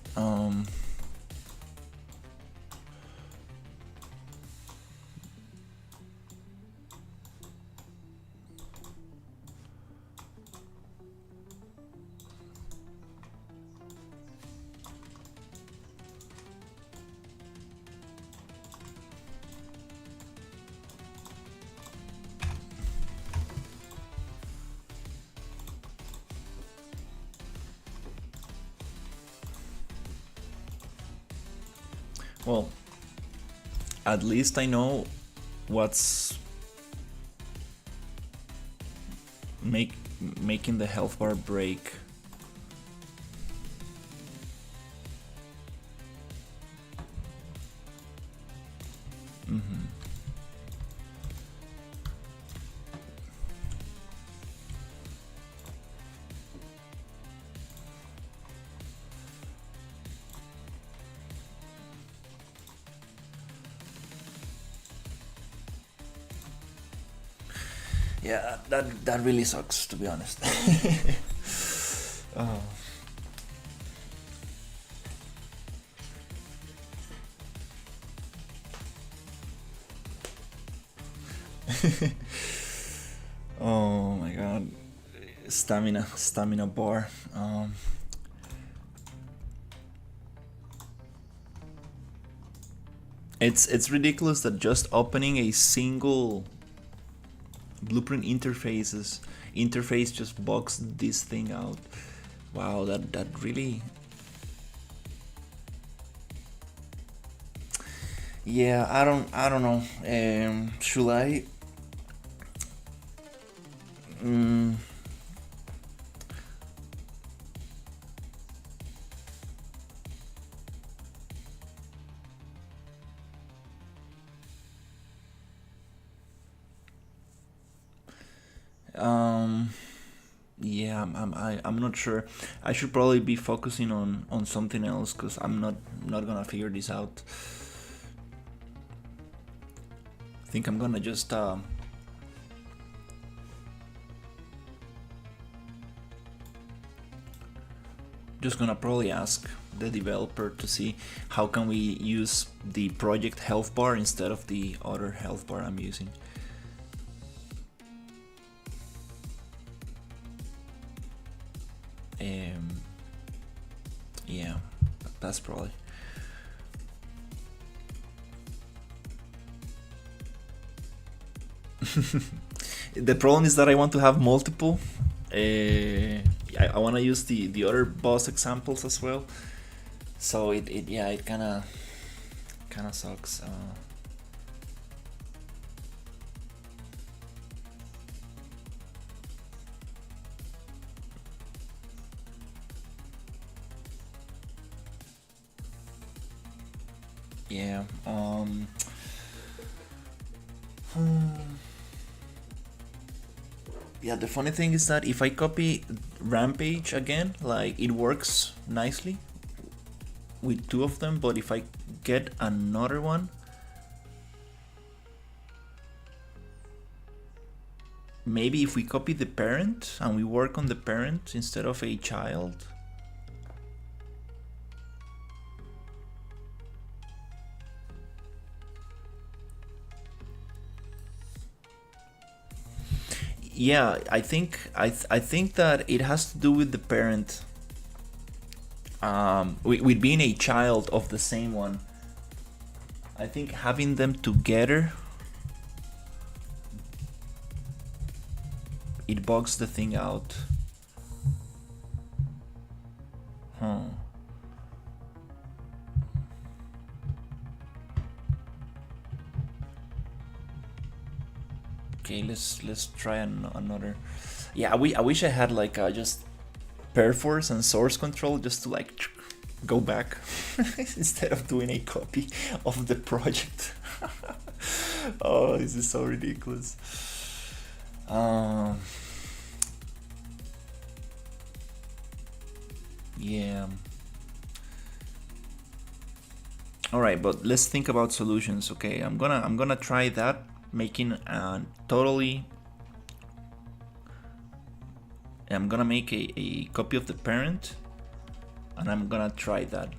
Well, at least I know what's making the health bar break. Yeah, that really sucks, to be honest. Oh. Oh my god, stamina bar. It's ridiculous that just opening a single blueprint interface just box this thing out. Wow, that really. Yeah, I don't know. Should I? Yeah, I'm not sure. I should probably be focusing on something else, because I'm not gonna figure this out. I think I'm gonna just gonna probably ask the developer to see how can we use the project health bar instead of the other health bar I'm using. Yeah, that's probably. The problem is that I want to have multiple. I want to use the other boss examples as well. So it kind of sucks. Yeah. Yeah, the funny thing is that if I copy Rampage again, like, it works nicely. with two of them, but if I get another one, maybe if we copy the parent and we work on the parent instead of a child. Yeah, I think that it has to do with the parent, with being a child of the same one. I think having them together, it bugs the thing out. Huh. Okay, let's try another. Yeah, I wish I had like just perforce and source control just to like go back instead of doing a copy of the project. Oh, this is so ridiculous. Yeah. All right, but let's think about solutions. Okay, I'm gonna try that, making a totally. I'm gonna make a copy of the parent, and I'm gonna try that.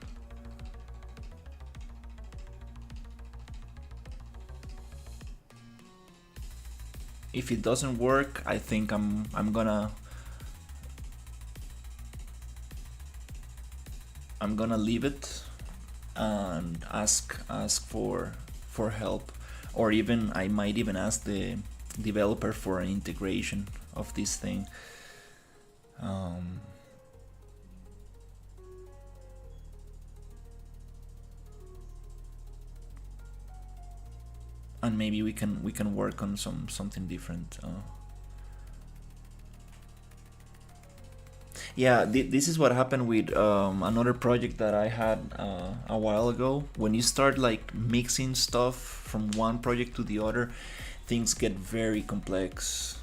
If it doesn't work, I think I'm gonna leave it and ask for help, or even I might even ask the developer for an integration of this thing. And maybe we can work on something different. Yeah, this is what happened with another project that I had a while ago. When you start like mixing stuff from one project to the other, things get very complex.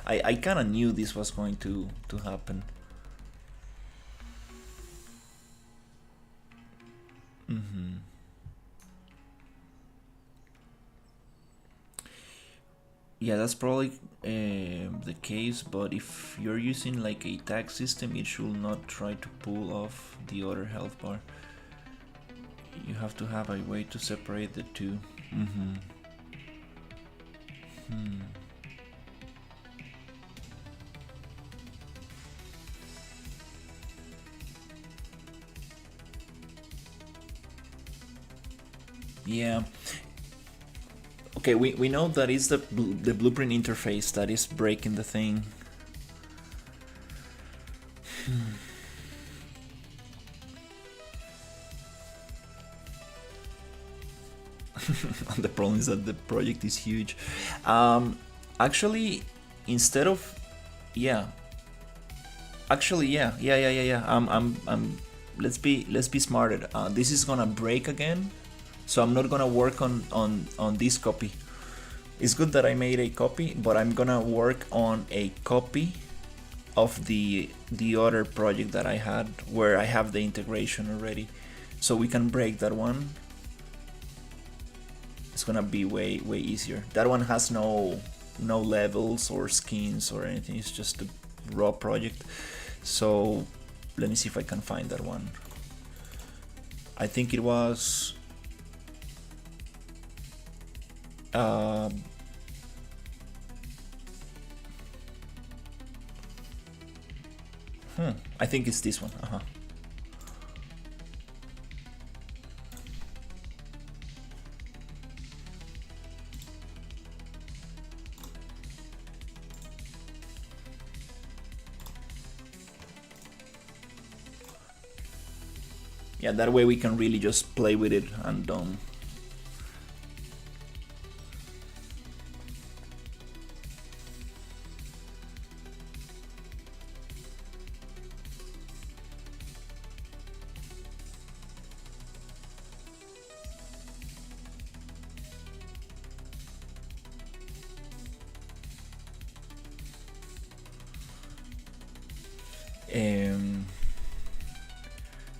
I kind of knew this was going to happen. Yeah, that's probably the case, but if you're using like a tag system, it should not try to pull off the other health bar. You have to have a way to separate the two. Yeah. Okay, we know that is the blueprint interface that is breaking the thing. The problem is that the project is huge. Actually, instead of yeah. Actually, yeah. Let's be smarter. This is gonna break again, so I'm not gonna work on this copy. It's good that I made a copy, but I'm gonna work on a copy of the other project that I had where I have the integration already, so we can break that one. It's gonna be way easier. That one has no levels or skins or anything. It's just a raw project. So let me see if I can find that one. I think it was I think it's this one. Yeah, that way we can really just play with it and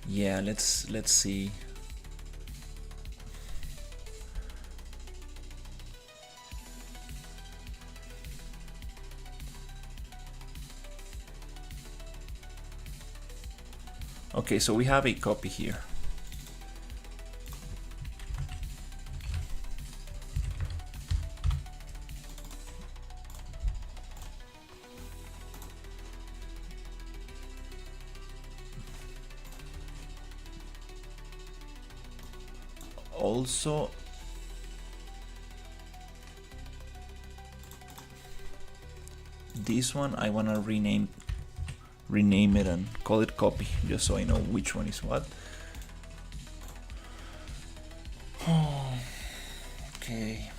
Yeah, let's see. Okay, so we have a copy here. Also, this one I wanna rename it and call it copy, just so I know which one is what. Okay.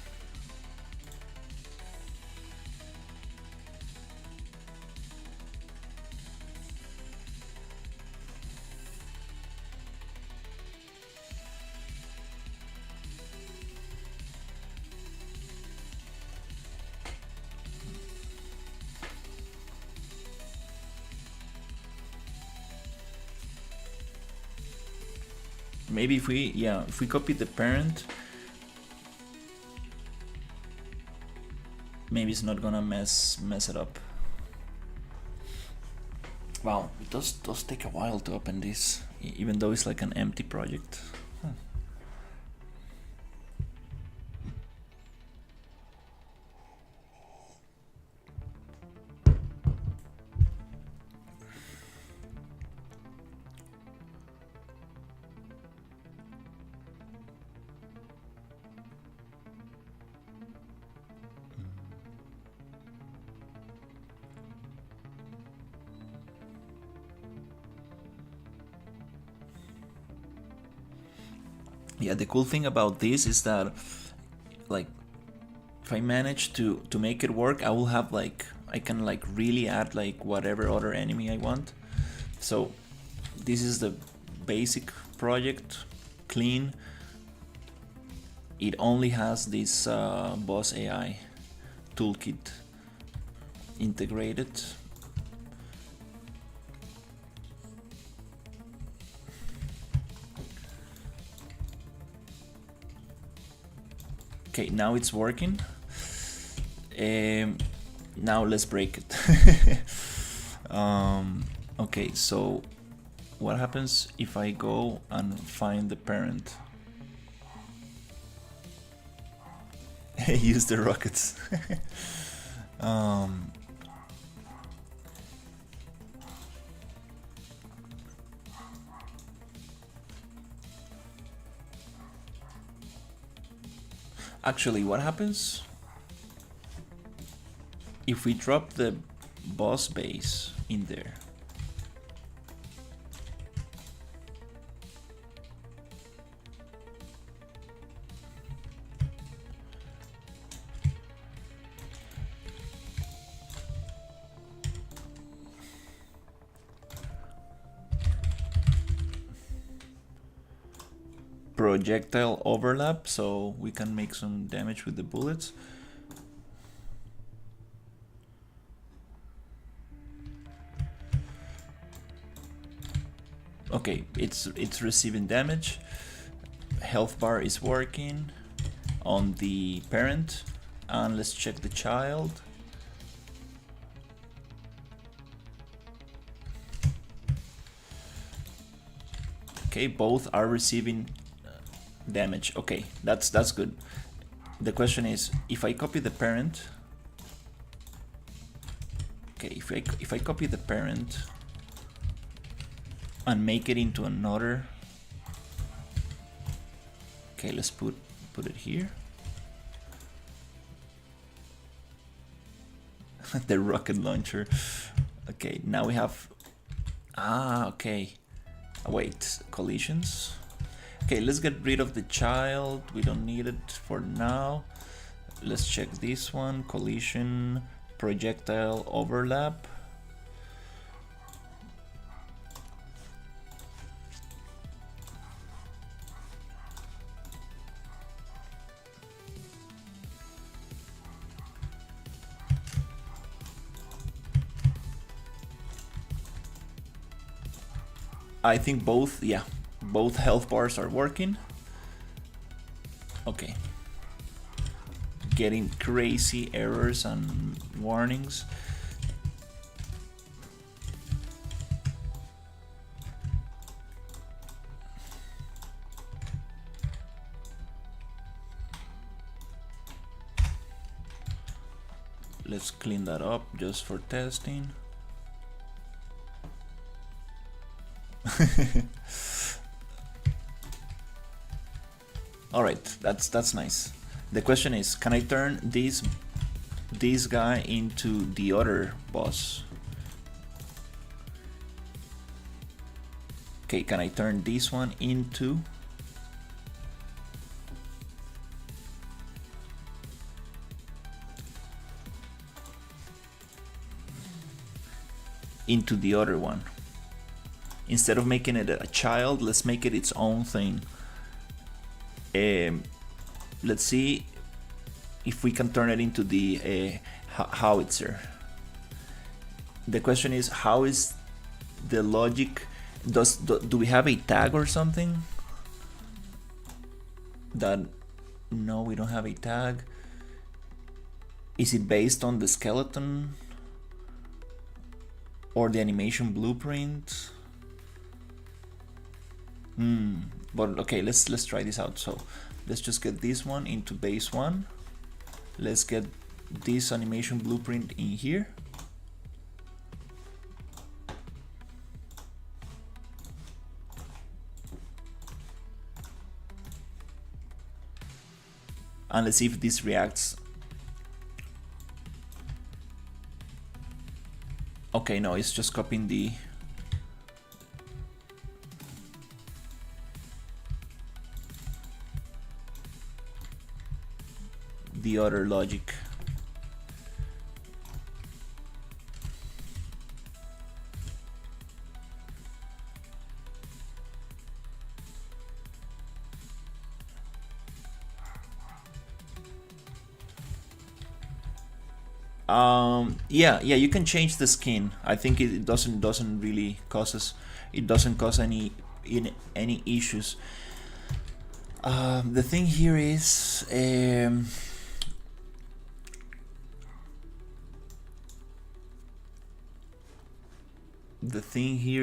Maybe if we copy the parent, maybe it's not gonna mess it up. Wow, it does take a while to open this, even though it's like an empty project. Yeah, the cool thing about this is that, like, if I manage to make it work, I will have like, I can like really add like whatever other enemy I want. So this is the basic project, clean. It only has this boss AI toolkit integrated. Okay, now it's working. Now let's break it. Okay, so what happens if I go and find the parent? Use the rockets. Actually, what happens if we drop the boss base in there? Projectile overlap, so we can make some damage with the bullets. Okay, it's receiving damage. Health bar is working on the parent, and let's check the child. Okay, both are receiving damage. Okay, that's good. The question is, if I copy the parent, okay, if I copy the parent and make it into another, okay, let's put it here. The rocket launcher. Okay, now we have, okay, wait, collisions. Okay, let's get rid of the child. We don't need it for now. Let's check this one. Collision, projectile overlap. I think both, yeah, both health bars are working. Okay. Getting crazy errors and warnings. Let's clean that up just for testing. Alright, that's nice. The question is, can I turn this guy into the other boss? Okay, can I turn this one into the other one? Instead of making it a child, let's make it its own thing. Let's see if we can turn it into the howitzer. The question is, how is the logic? Do we have a tag or something? No, we don't have a tag. Is it based on the skeleton or the animation blueprint? But okay, let's try this out. So let's just get this one into base 1. Let's get this animation blueprint in here. And let's see if this reacts. Okay, no, it's just copying the other logic. Yeah, you can change the skin. I think it doesn't really cause any issues. The thing here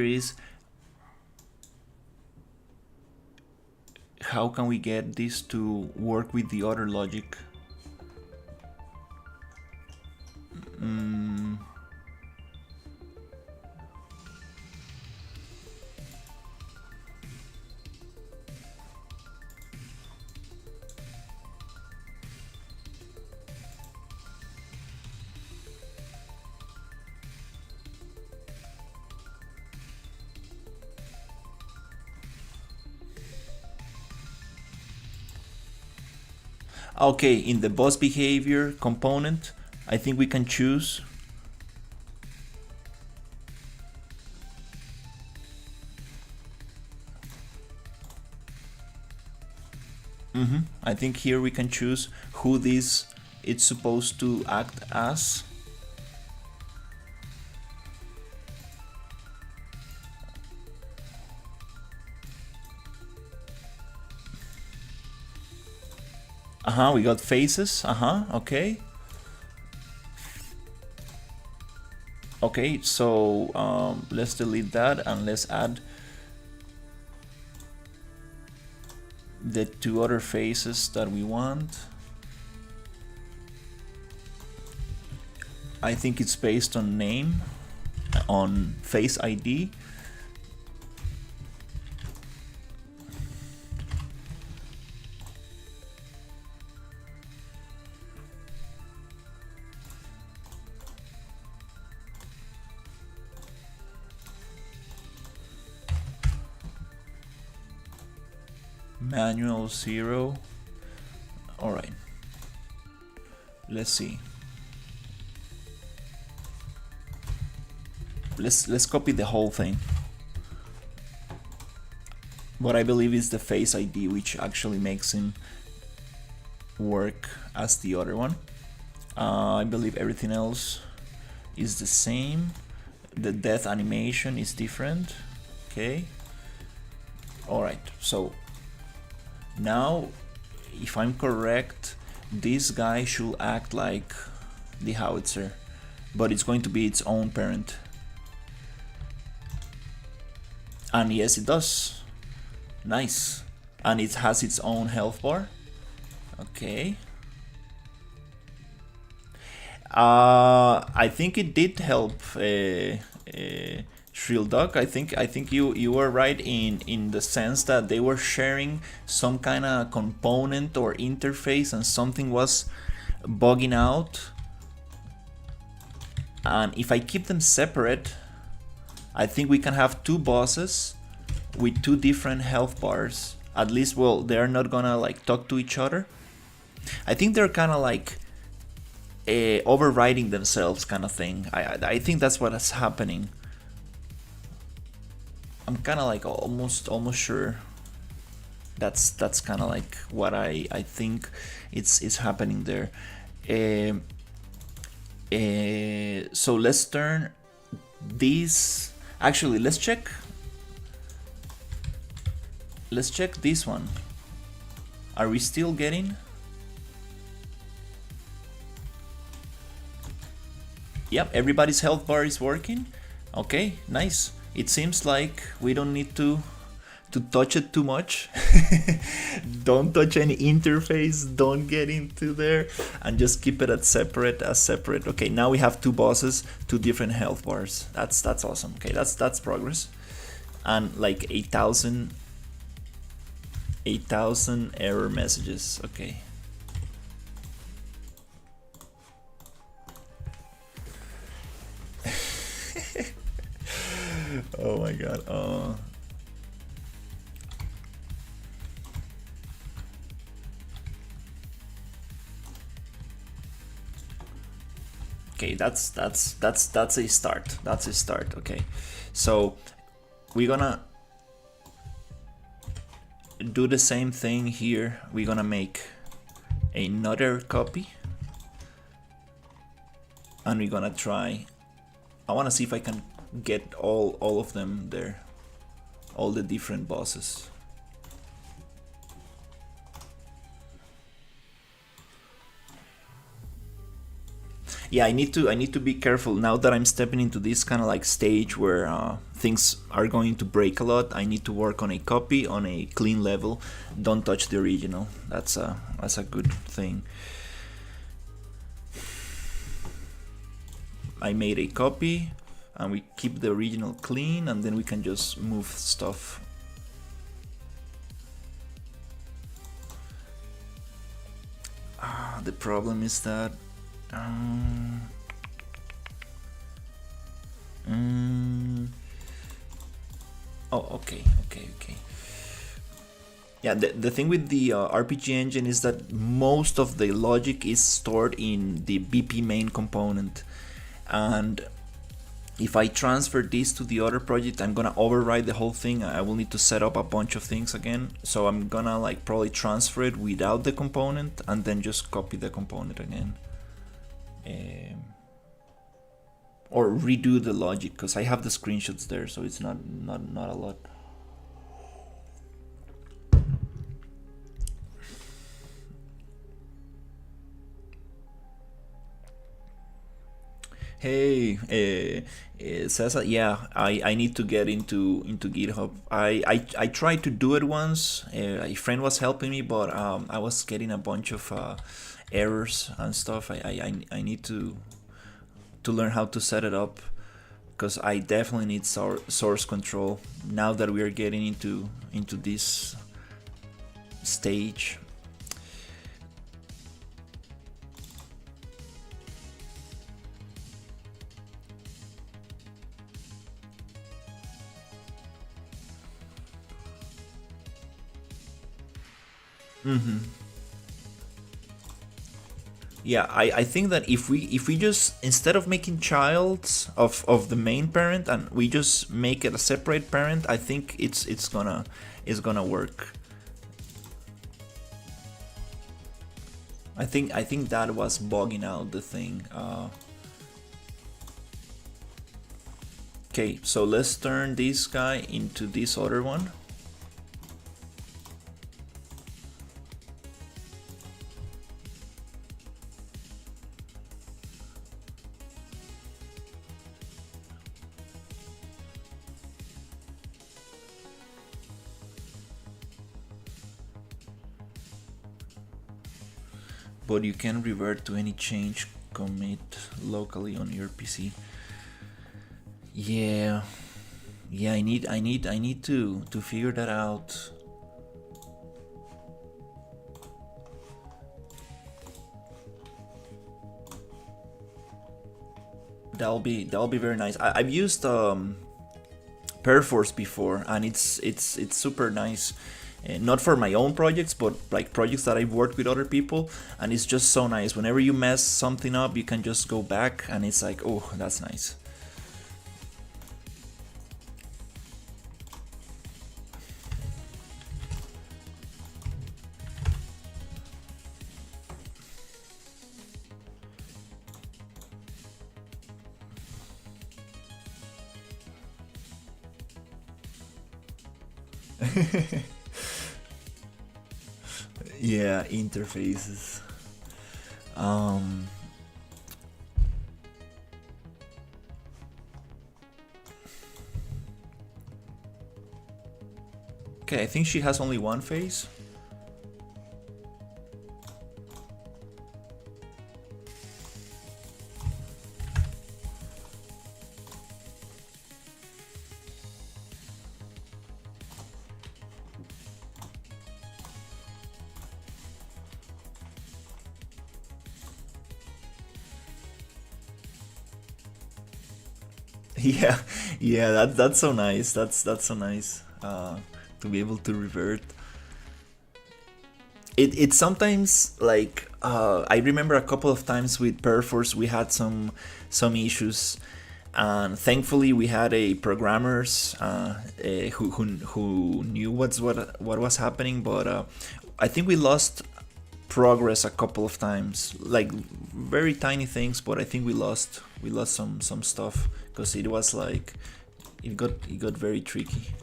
is how can we get this to work with the other logic? Okay, in the boss behavior component, I think we can choose I think here we can choose who it's supposed to act as. We got faces. Okay. Okay, so let's delete that and let's add the 2 other faces that we want. I think it's based on name, on face ID. Manual 0. All right. Let's see. Let's copy the whole thing. What I believe is the face ID, which actually makes him work as the other one. I believe everything else is the same. The death animation is different. Okay. Alright, so now, if I'm correct, this guy should act like the howitzer, but it's going to be its own parent. And yes, it does. Nice. And it has its own health bar. Okay. I think it did help Shrill Duck. I think you were right in the sense that they were sharing some kind of component or interface, and something was bugging out. And if I keep them separate, I think we can have two bosses with two different health bars. At least, well, they're not gonna like talk to each other. I think they're kind of like overriding themselves, kind of thing. I think that's what is happening. I'm kind of like almost sure that's kind of like what I think is happening there. So let's turn these. Actually, let's check this one. Are we still getting? Yep, everybody's health bar is working. Okay, nice. It seems like we don't need to touch it too much. Don't touch any interface, don't get into there, and just keep it as separate. Okay, now we have two bosses, two different health bars. That's awesome. Okay, that's progress. And like 8,000 error messages. Okay. Oh my god. Okay, that's a start. That's a start. Okay, so we're gonna do the same thing here. We're gonna make another copy, and we're gonna try. I wanna see if I can get all of them there, all the different bosses. Yeah, I need to be careful now that I'm stepping into this kind of like stage where things are going to break a lot. I need to work on a copy on a clean level. Don't touch the original. That's a good thing. I made a copy, and we keep the original clean, and then we can just move stuff. The problem is that oh, okay. Yeah, the thing with the RPG engine is that most of the logic is stored in the BP main component, and if I transfer this to the other project, I'm gonna override the whole thing. I will need to set up a bunch of things again, so I'm gonna like probably transfer it without the component and then just copy the component again, or redo the logic, because I have the screenshots there, so it's not a lot. Hey, Cesar, yeah, I need to get into GitHub. I tried to do it once. A friend was helping me, but I was getting a bunch of errors and stuff. I need to learn how to set it up, because I definitely need source control now that we are getting into this stage. Yeah, I think that if we just, instead of making childs of the main parent, and we just make it a separate parent, I think it's gonna work. I think that was bugging out the thing. Okay, so let's turn this guy into this other one. but you can revert to any change commit locally on your PC. Yeah, yeah. I need to figure that out. That'll be very nice. I've used Perforce before, and it's super nice. Not for my own projects, but like projects that I've worked with other people, and it's just so nice. Whenever you mess something up, you can just go back, and it's like, oh, that's nice. Yeah, interfaces. Um, okay, I think she has only one face. Yeah, yeah, that's so nice. That's so nice. To be able to revert. It sometimes like I remember a couple of times with Perforce we had some issues, and thankfully we had a programmers who knew what was happening, but I think we lost progress a couple of times, like very tiny things, but I think we lost some stuff because it was like it got very tricky.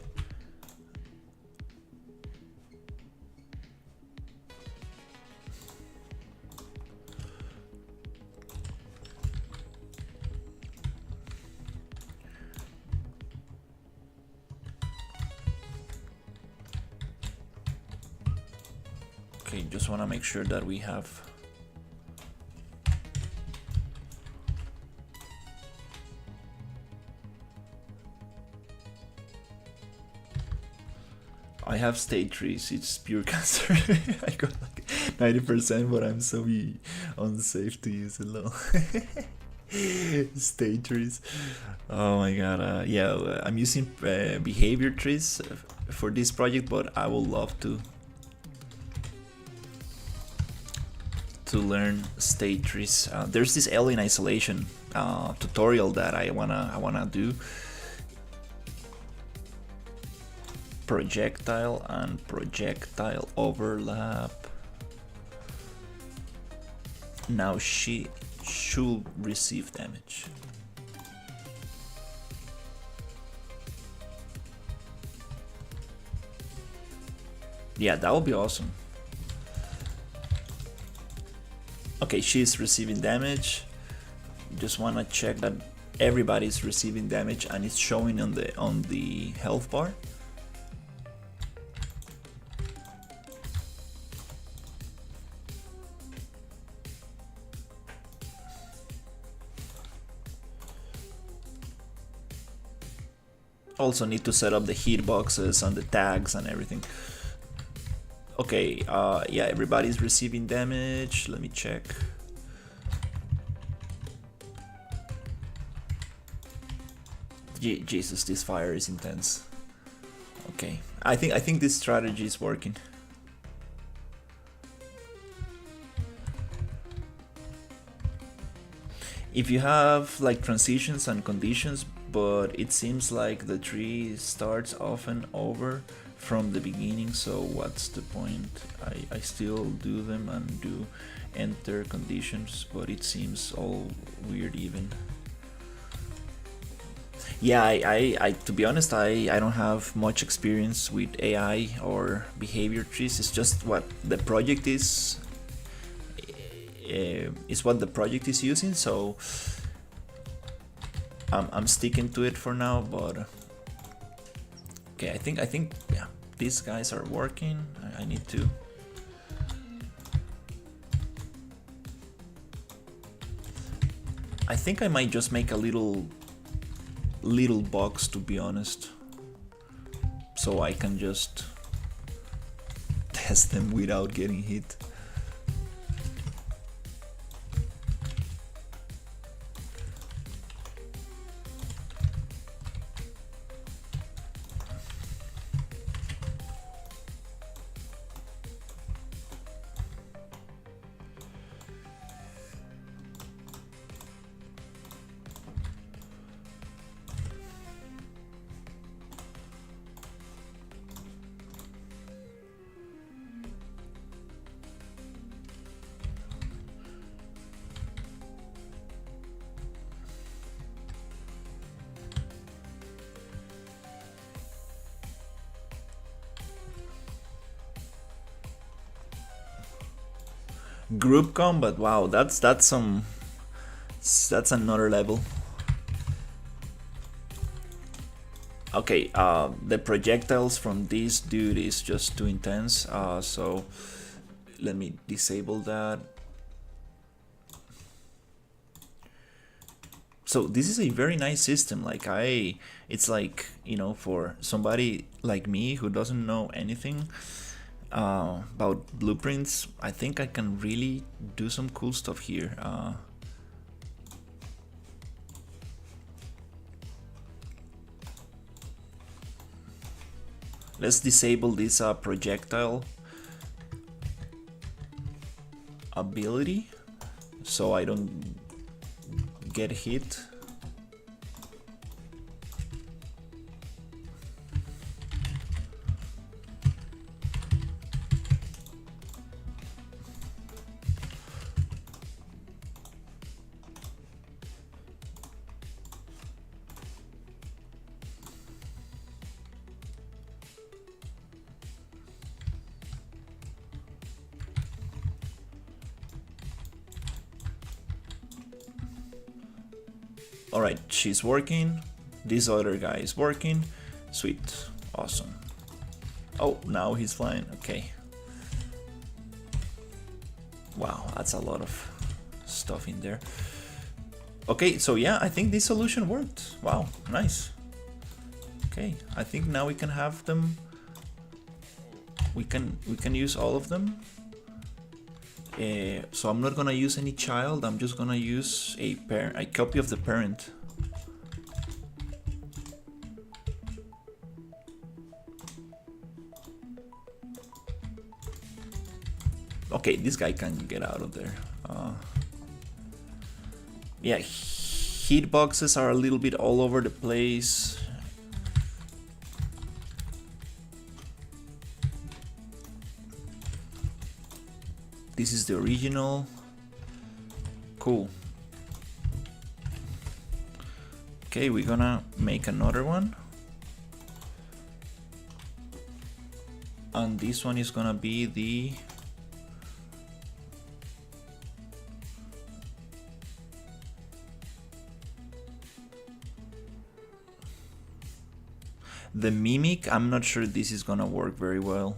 Okay, just want to make sure that we have. I have stage trees. It's pure cancer. I got like 90%, but I'm so unsafe to use it low. Stage trees. Oh my god. Yeah, I'm using behavior trees for this project, but I would love to learn state trees. There's this alien isolation tutorial that I wanna do. Projectile and projectile overlap. Now she should receive damage. Yeah, that would be awesome. Okay, she's receiving damage. Just wanna check that everybody's receiving damage and it's showing on the health bar. Also need to set up the hitboxes and the tags and everything. Okay, yeah, everybody's receiving damage. Let me check. Jesus, this fire is intense. Okay, I think this strategy is working. If you have like transitions and conditions, but it seems like the tree starts often over from the beginning, so what's the point? I still do them and do enter conditions, but it seems all weird even. Yeah, I to be honest, I don't have much experience with AI or behavior trees. It's just what the project is what the project is using, so I'm sticking to it for now. But okay, I think yeah, these guys are working. I need to. I think I might just make a little box, to be honest, so I can just test them without getting hit. Group combat, wow, that's another level. Okay, the projectiles from this dude is just too intense, so let me disable that. So this is a very nice system. Like it's like, you know, for somebody like me who doesn't know anything about blueprints, I think I can really do some cool stuff here. Let's disable this projectile ability so I don't get hit. Alright, she's working. This other guy is working. Sweet. Awesome. Oh, now he's flying. Okay. Wow, that's a lot of stuff in there. Okay, so yeah, I think this solution worked. Wow, nice. Okay, I think now we can have them. We can use all of them. So I'm not gonna use any child. I'm just gonna use a copy of the parent. Okay, this guy can get out of there. Yeah, hitboxes are a little bit all over the place. This is the original. Cool. Okay, we're gonna make another one. And this one is gonna be the mimic. I'm not sure this is gonna work very well.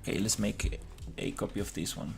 Okay, let's make a copy of this one.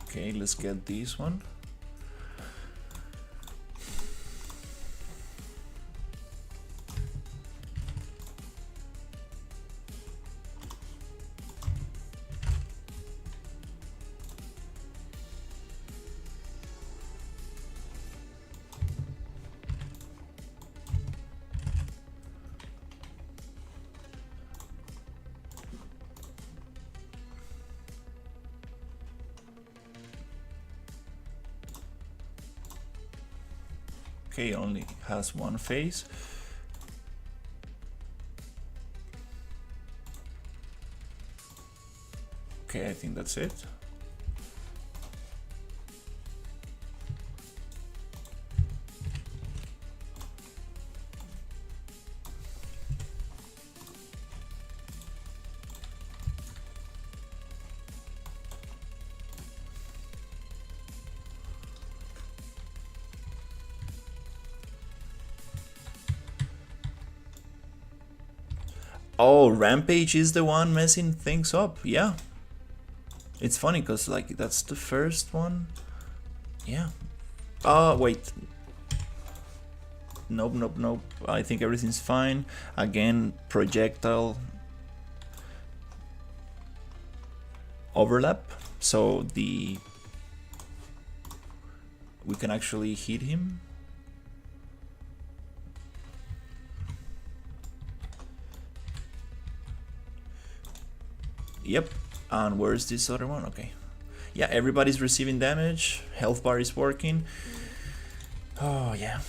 Okay, let's get this one. Okay, only has one face. Okay, I think that's it. Oh, Rampage is the one messing things up. Yeah. It's funny because like that's the first one. Yeah. Wait. Nope, nope, nope. I think everything's fine. Again, projectile overlap. So we can actually hit him. Yep. And where's this other one? Okay. Yeah, everybody's receiving damage. Health bar is working. Oh yeah.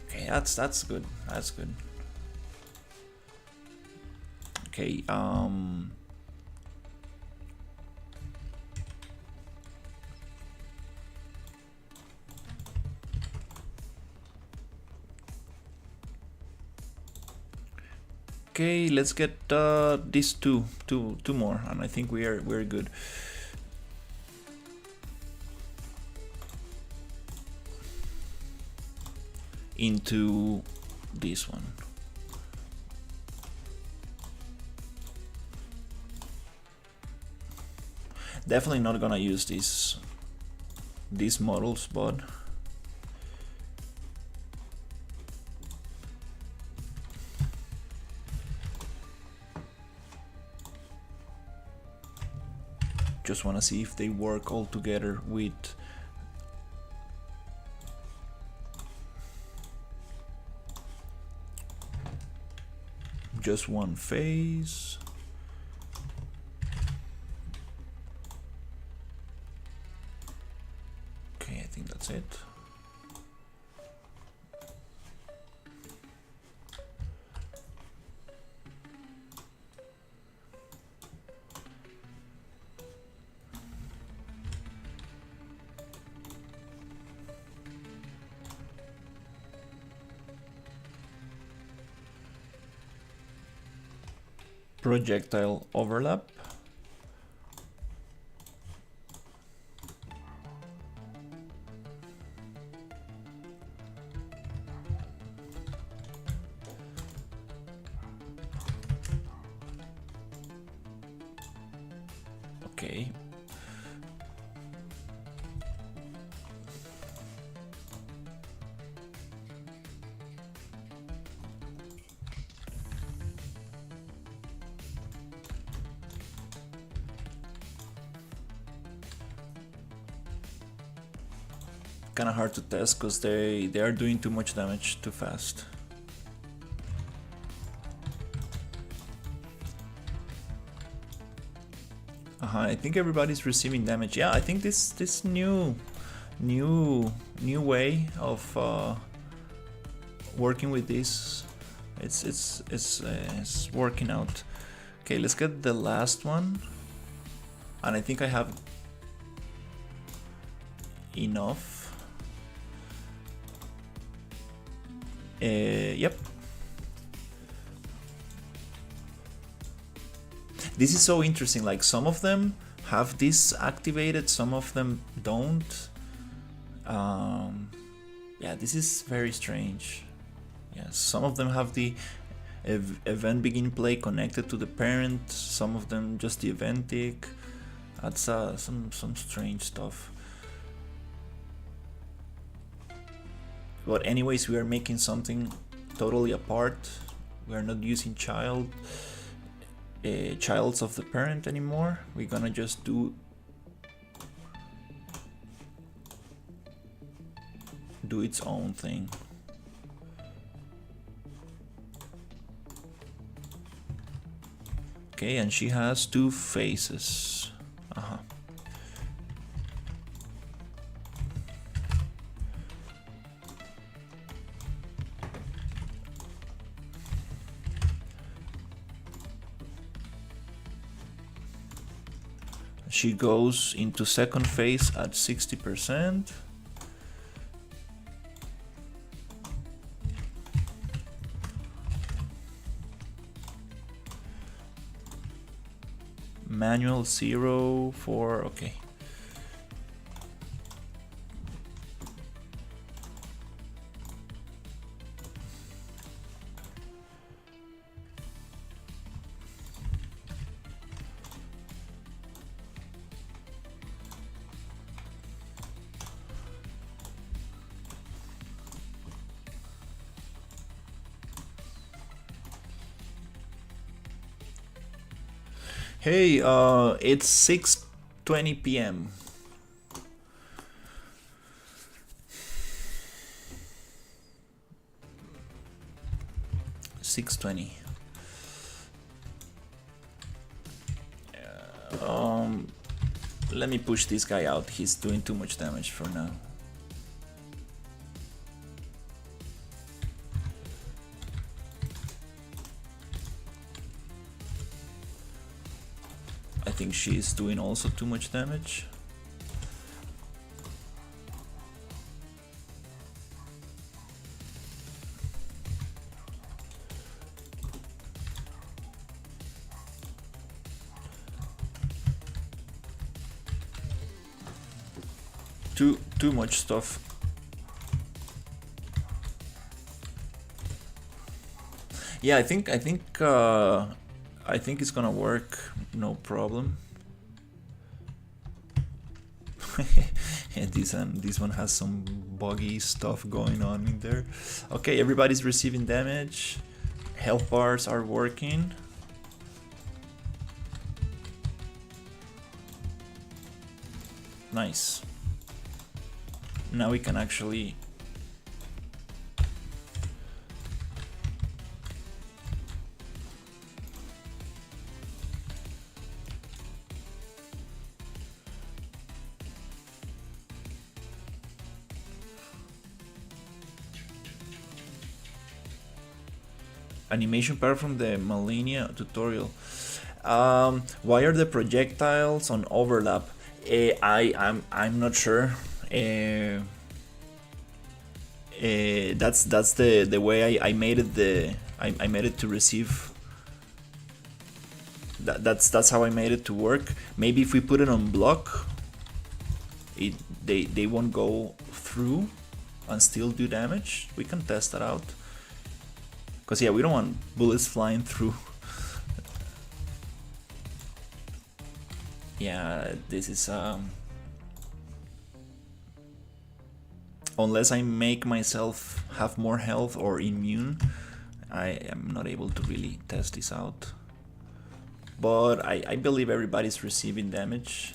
Okay, that's good. That's good. Okay. Okay, let's get these two more, and I think we're good. Into this one. Definitely not gonna use these models, but just wanna see if they work all together with just one phase. Okay, I think that's it. Projectile overlap. Okay. Kind of hard to test because they are doing too much damage too fast. I think everybody's receiving damage. Yeah, I think this new way of working with this, it's working out. Okay, let's get the last one, and I think I have enough. Yep. This is so interesting, like some of them have this activated, some of them don't. Yeah, this is very strange. Yeah, some of them have the event begin play connected to the parent, some of them just the event tick. That's some strange stuff. But anyways, we are making something totally apart. We are not using childs of the parent anymore. We're gonna just do its own thing. Okay, and she has two faces. She goes into second phase at 60%. Manual 0 for, okay. Hey, it's 6:20 p.m. Let me push this guy out. He's doing too much damage for now. I think she's doing also too much damage. Too much stuff. Yeah, I think it's gonna work, no problem. And this one has some buggy stuff going on in there. Okay, everybody's receiving damage. Health bars are working. Nice. Now we can actually animation part from the Malenia tutorial. Why are the projectiles on overlap? I'm not sure. That's the way I made it. I made it to receive. That's how I made it to work. Maybe if we put it on block, they won't go through and still do damage. We can test that out. Cause yeah, we don't want bullets flying through. Yeah, this is unless I make myself have more health or immune, I am not able to really test this out. But I believe everybody's receiving damage,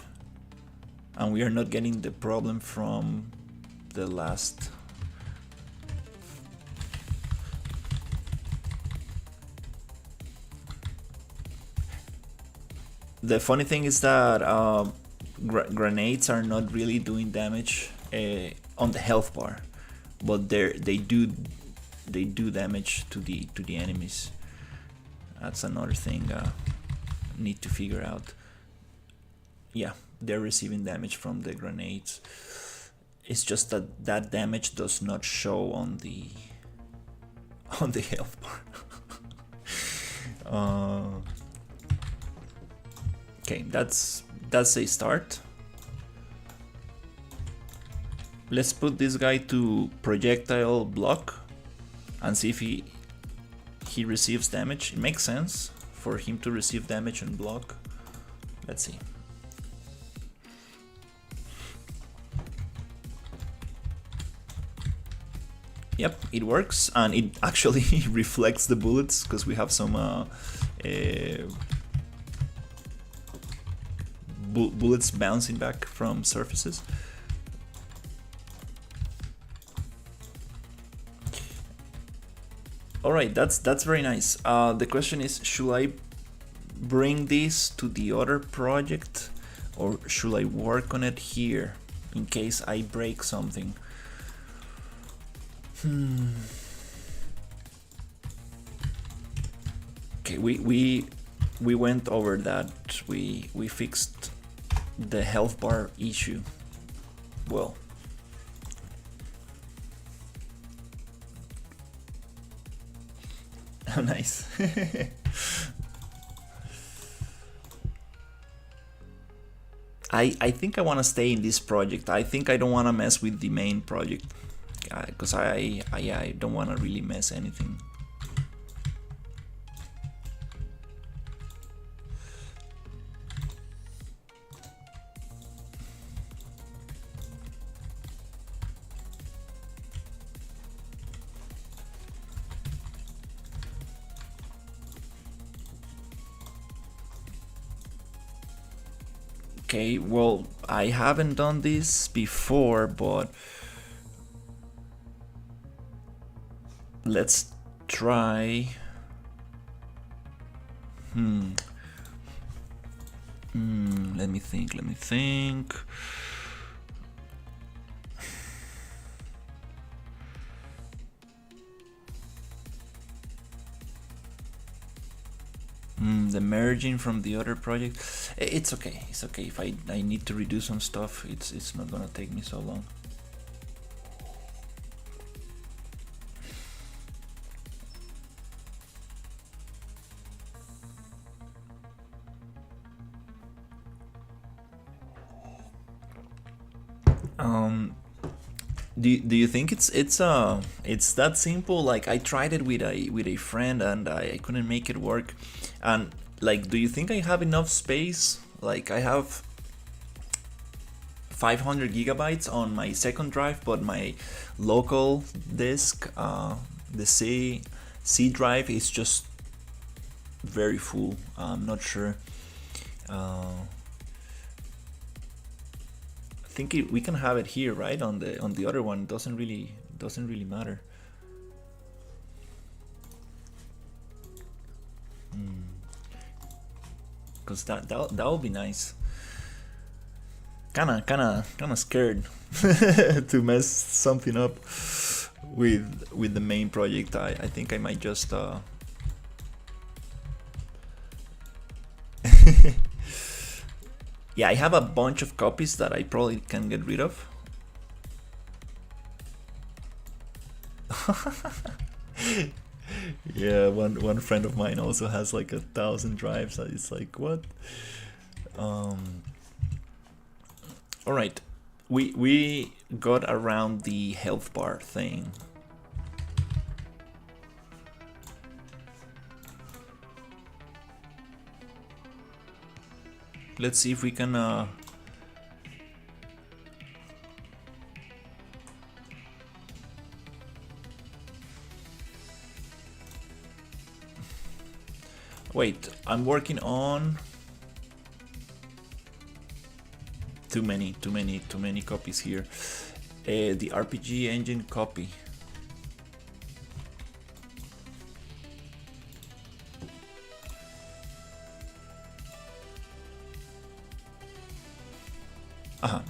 and we are not getting the problem from the last. The funny thing is that grenades are not really doing damage on the health bar, but they do damage to the enemies. That's another thing need to figure out. Yeah, they're receiving damage from the grenades. It's just that damage does not show on the health bar. Okay, that's a start. Let's put this guy to projectile block and see if he receives damage. It makes sense for him to receive damage and block. Let's see. Yep, it works, and it actually reflects the bullets because we have some bullets bouncing back from surfaces. Alright, that's very nice. The question is, should I bring this to the other project, or should I work on it here in case I break something? Okay, we went over that. We fixed the health bar issue. Well, nice. I think I want to stay in this project. I think I don't want to mess with the main project because I don't want to really mess anything. Okay, well, I haven't done this before, but let's try. Let me think. The merging from the other project. It's okay. It's okay. If I need to redo some stuff, it's not gonna take me so long. Do you think it's that simple? Like, I tried it with a friend and I couldn't make it work. And like, do you think I have enough space? Like, I have 500 gigabytes on my second drive, but my local disk, the C drive, is just very full. I'm not sure. I think we can have it here, right? On the other one, doesn't really matter. Cause that would be nice. Kinda scared to mess something up with the main project. I think I might just yeah, I have a bunch of copies that I probably can get rid of. Yeah, one friend of mine also has like 1,000 drives. It's like, what? All right, we got around the health bar thing. Let's see if we can wait, I'm working on too many copies here. The RPG engine copy.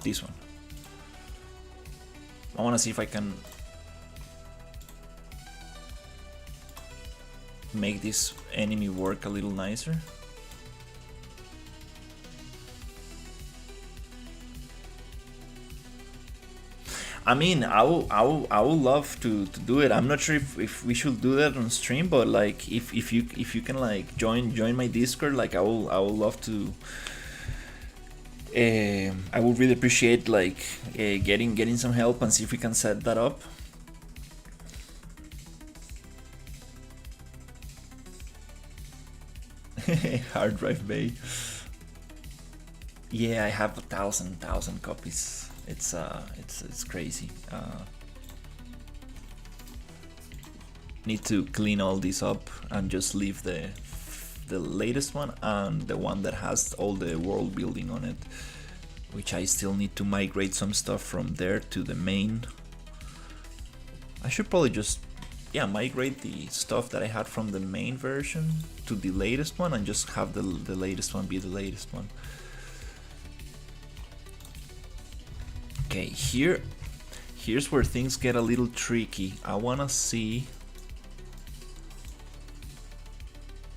This one. I want to see if I can make this enemy work a little nicer. I mean, I would love to do it. I'm not sure if we should do that on stream, but like, if you can like join my Discord, like I will love to. I would really appreciate like getting some help and see if we can set that up. Hard drive bay. Yeah, I have 1,000 copies. It's crazy. Need to clean all this up and just leave the latest one and the one that has all the world building on it, which I still need to migrate some stuff from there to the main. I should probably just migrate the stuff that I had from the main version to the latest one and just have the latest one be the latest one. Okay, here's where things get a little tricky. I wanna see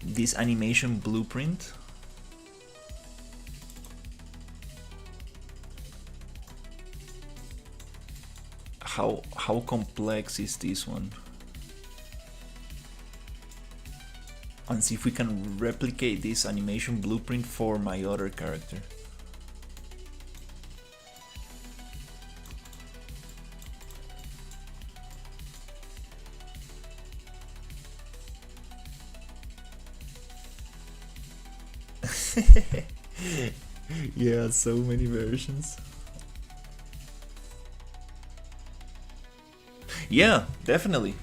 this animation blueprint. how complex is this one, and see if we can replicate this animation blueprint for my other character. Yeah, so many versions. Yeah, definitely.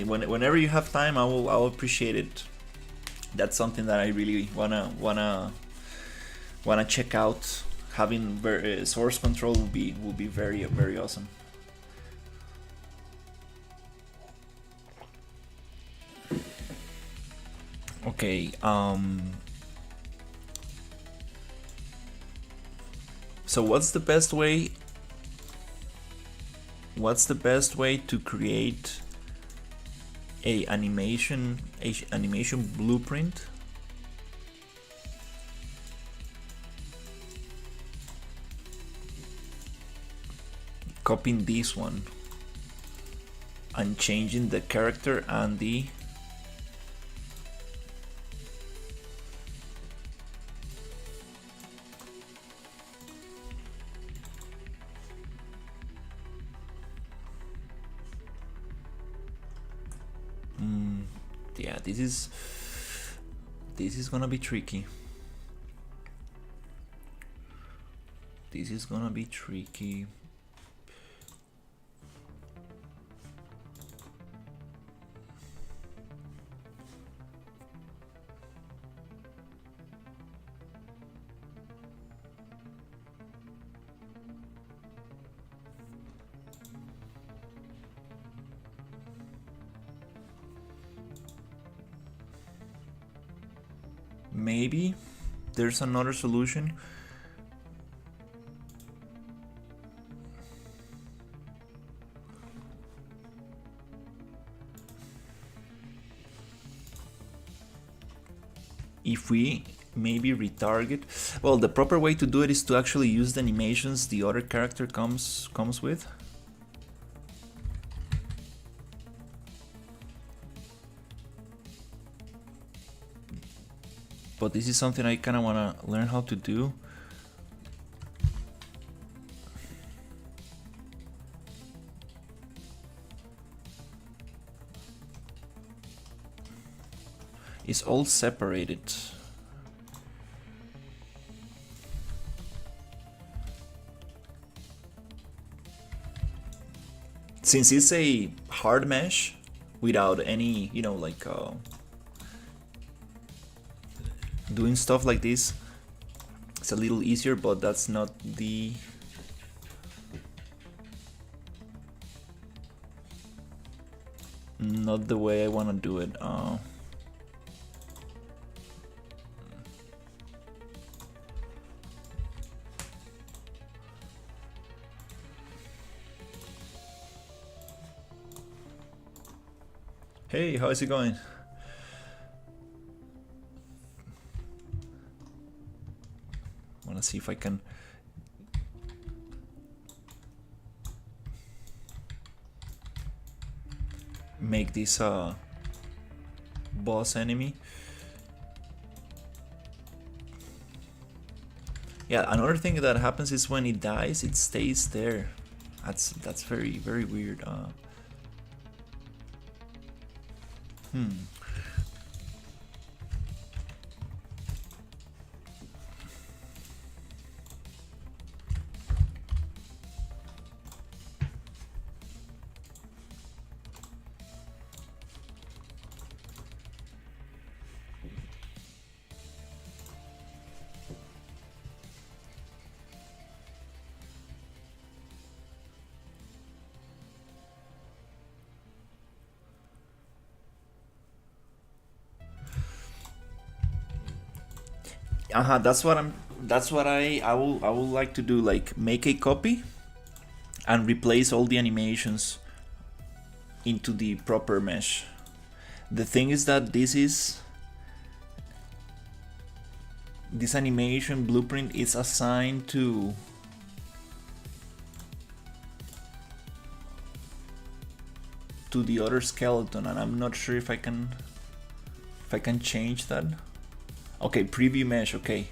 Whenever you have time, I'll appreciate it. That's something that I really wanna check out. Having source control will be very awesome. Okay. So what's the best way? What's the best way to create a animation blueprint? Copying this one and changing the character and the yeah, this is gonna be tricky. This is gonna be tricky. Maybe there's another solution. If we maybe retarget, well, the proper way to do it is to actually use the animations the other character comes with. But this is something I kind of want to learn how to do. It's all separated. Since it's a hard mesh without any, you know, like doing stuff like this, it's a little easier, but that's not the way I want to do it. Hey, how's it going? Wanna see if I can make this boss enemy. Yeah, another thing that happens is when it dies, it stays there. That's very weird. That's what I would like to do, like make a copy and replace all the animations into the proper mesh. The thing is that this animation blueprint is assigned to to the other skeleton, and I'm not sure if I can change that. Okay, preview mesh. Okay,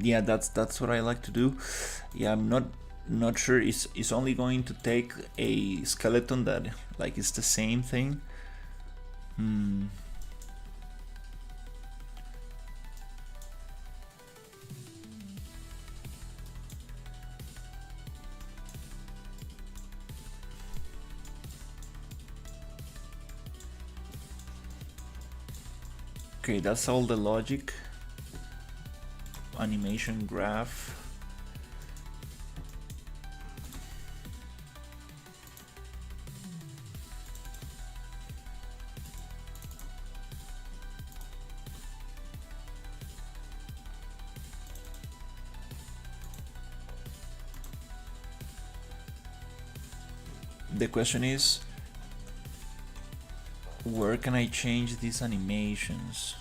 Yeah, that's what I like to do. Yeah, I'm not sure. It's only going to take a skeleton that like it's the same thing. Okay, that's all the logic. Animation graph. The question is, where can I change these animations?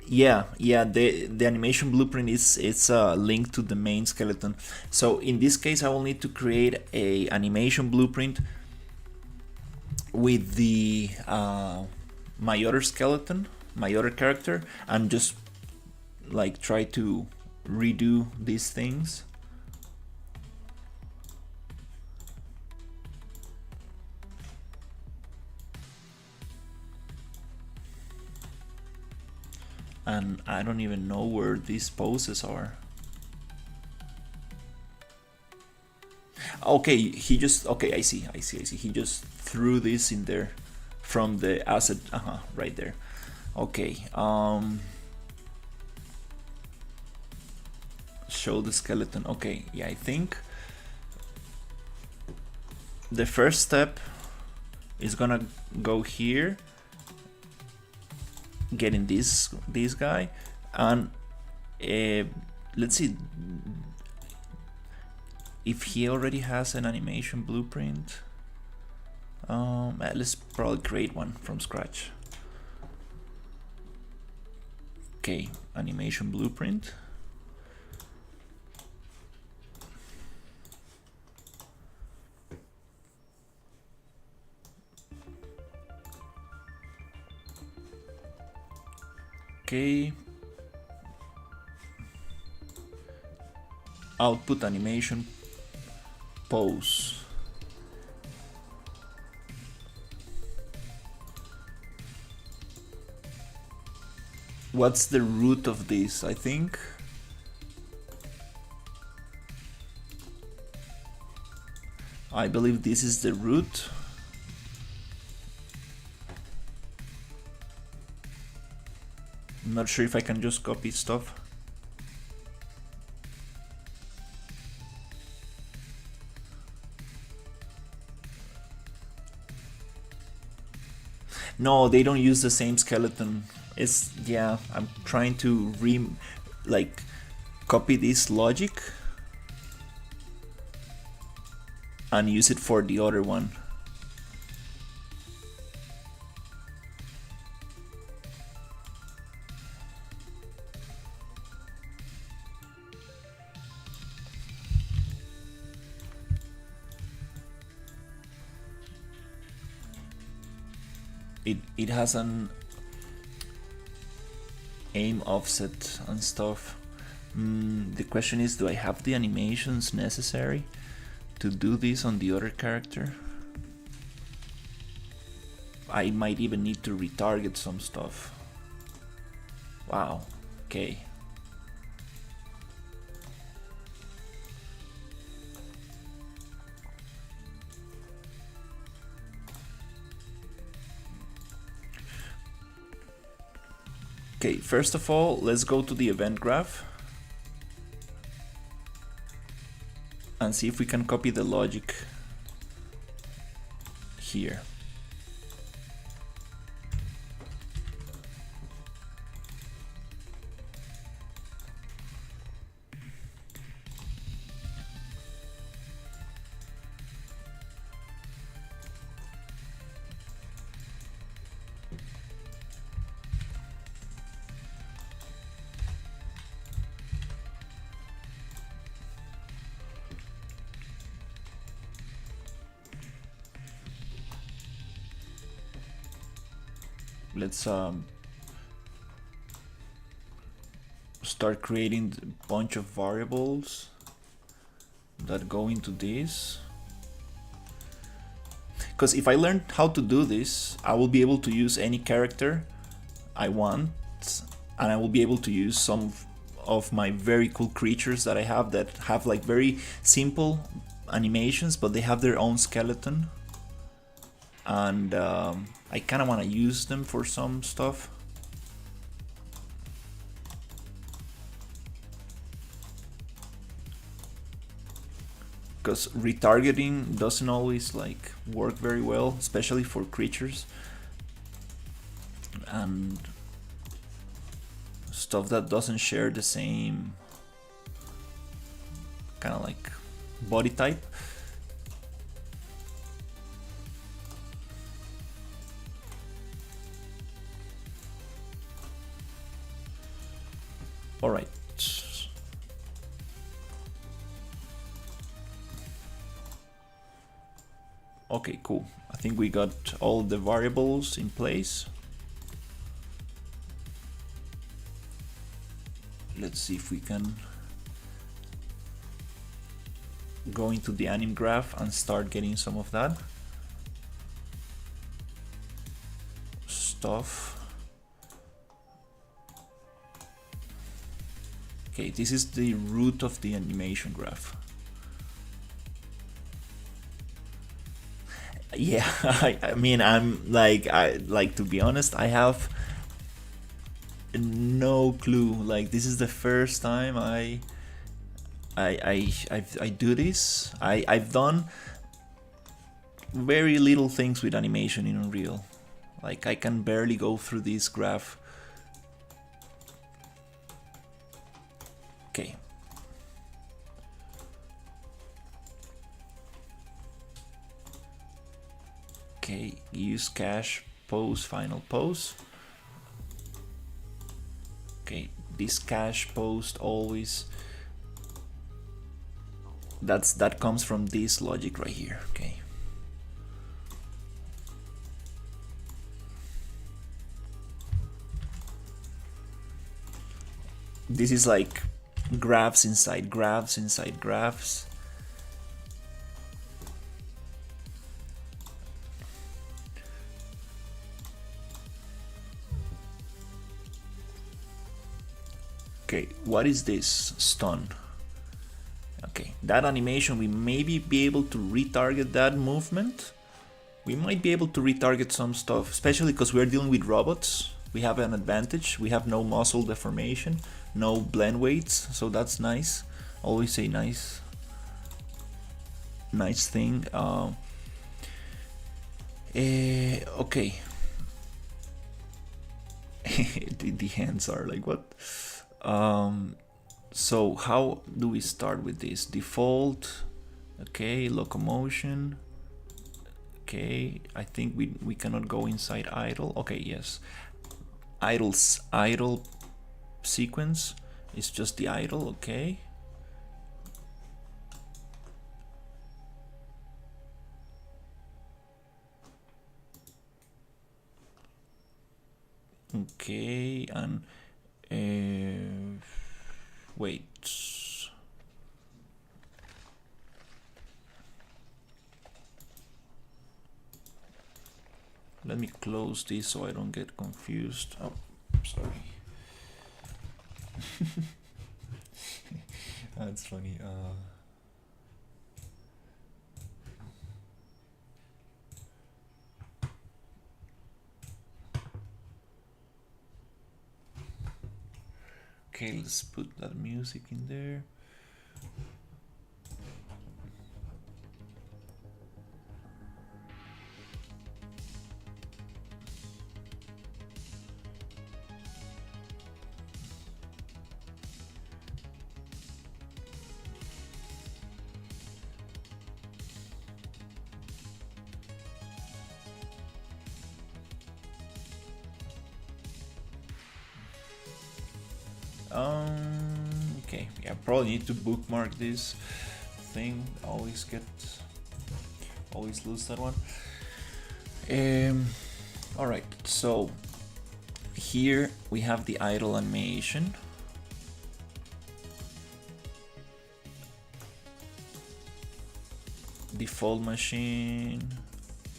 Yeah, the animation blueprint is linked to the main skeleton. So in this case, I will need to create a animation blueprint with the my other skeleton, my other character, and just like try to redo these things. And I don't even know where these poses are. Okay, he just, okay, I see. He just threw this in there from the asset, right there. Okay, show the skeleton. Okay, yeah, I think the first step is gonna go here, getting this guy, and let's see if he already has an animation blueprint. Let's probably create one from scratch. Okay, animation blueprint. Okay, output animation pose. What's the root of this? I think I believe this is the root. I'm not sure if I can just copy stuff. No, they don't use the same skeleton. It's, yeah, I'm trying to copy this logic and use it for the other one. It has an aim offset and stuff. The question is, do I have the animations necessary to do this on the other character? I might even need to retarget some stuff. Wow, okay. Okay, first of all, let's go to the event graph and see if we can copy the logic here. let's start creating a bunch of variables that go into this. Because if I learn how to do this, I will be able to use any character I want, and I will be able to use some of my very cool creatures that I have that have like very simple animations, but they have their own skeleton, and I kind of want to use them for some stuff. Because retargeting doesn't always like work very well, especially for creatures and stuff that doesn't share the same kind of like body type. All right. Okay, cool. I think we got all the variables in place. Let's see if we can go into the anim graph and start getting some of that stuff. Okay, this is the root of the animation graph. Yeah, I mean, to be honest, I have no clue. Like, this is the first time I do this. I've done very little things with animation in Unreal. Like, I can barely go through this graph. Okay. Okay, use cache, pose, final pose. Okay, this cache post always, that comes from this logic right here. Okay. This is like graphs inside graphs inside graphs. Okay, what is this? Stun. Okay, that animation, we maybe be able to retarget that movement. We might be able to retarget some stuff, especially because we're dealing with robots. We have an advantage. We have no muscle deformation, no blend weights, so that's nice. Always a nice thing. Okay. The hands are like, what? So how do we start with this? Default, okay, locomotion, okay, I think we cannot go inside idle. Okay, yes, idle sequence is just the idle. Okay, okay, and wait, let me close this so I don't get confused. Oh, sorry. That's funny. Okay, let's put that music in there. Okay, yeah, probably need to bookmark this thing. Always lose that one. All right, so Here we have the idle animation. Default machine,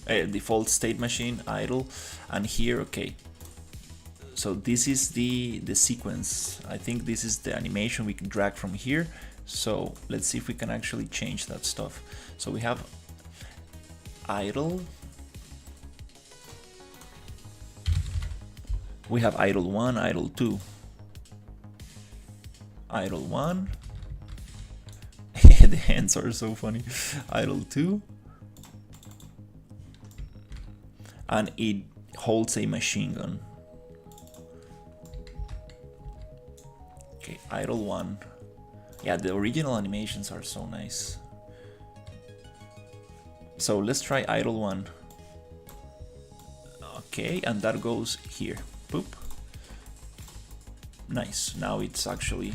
default state machine, idle, and here, okay. So this is the sequence. I think this is the animation we can drag from here. So let's see if we can actually change that stuff. So we have idle. We have idle 1, idle 2. Idle 1. The hands are so funny. Idle 2. And it holds a machine gun. Okay, idle 1. Yeah, the original animations are so nice. So let's try idle 1. Okay, and that goes here. Boop. Nice. Now it's actually...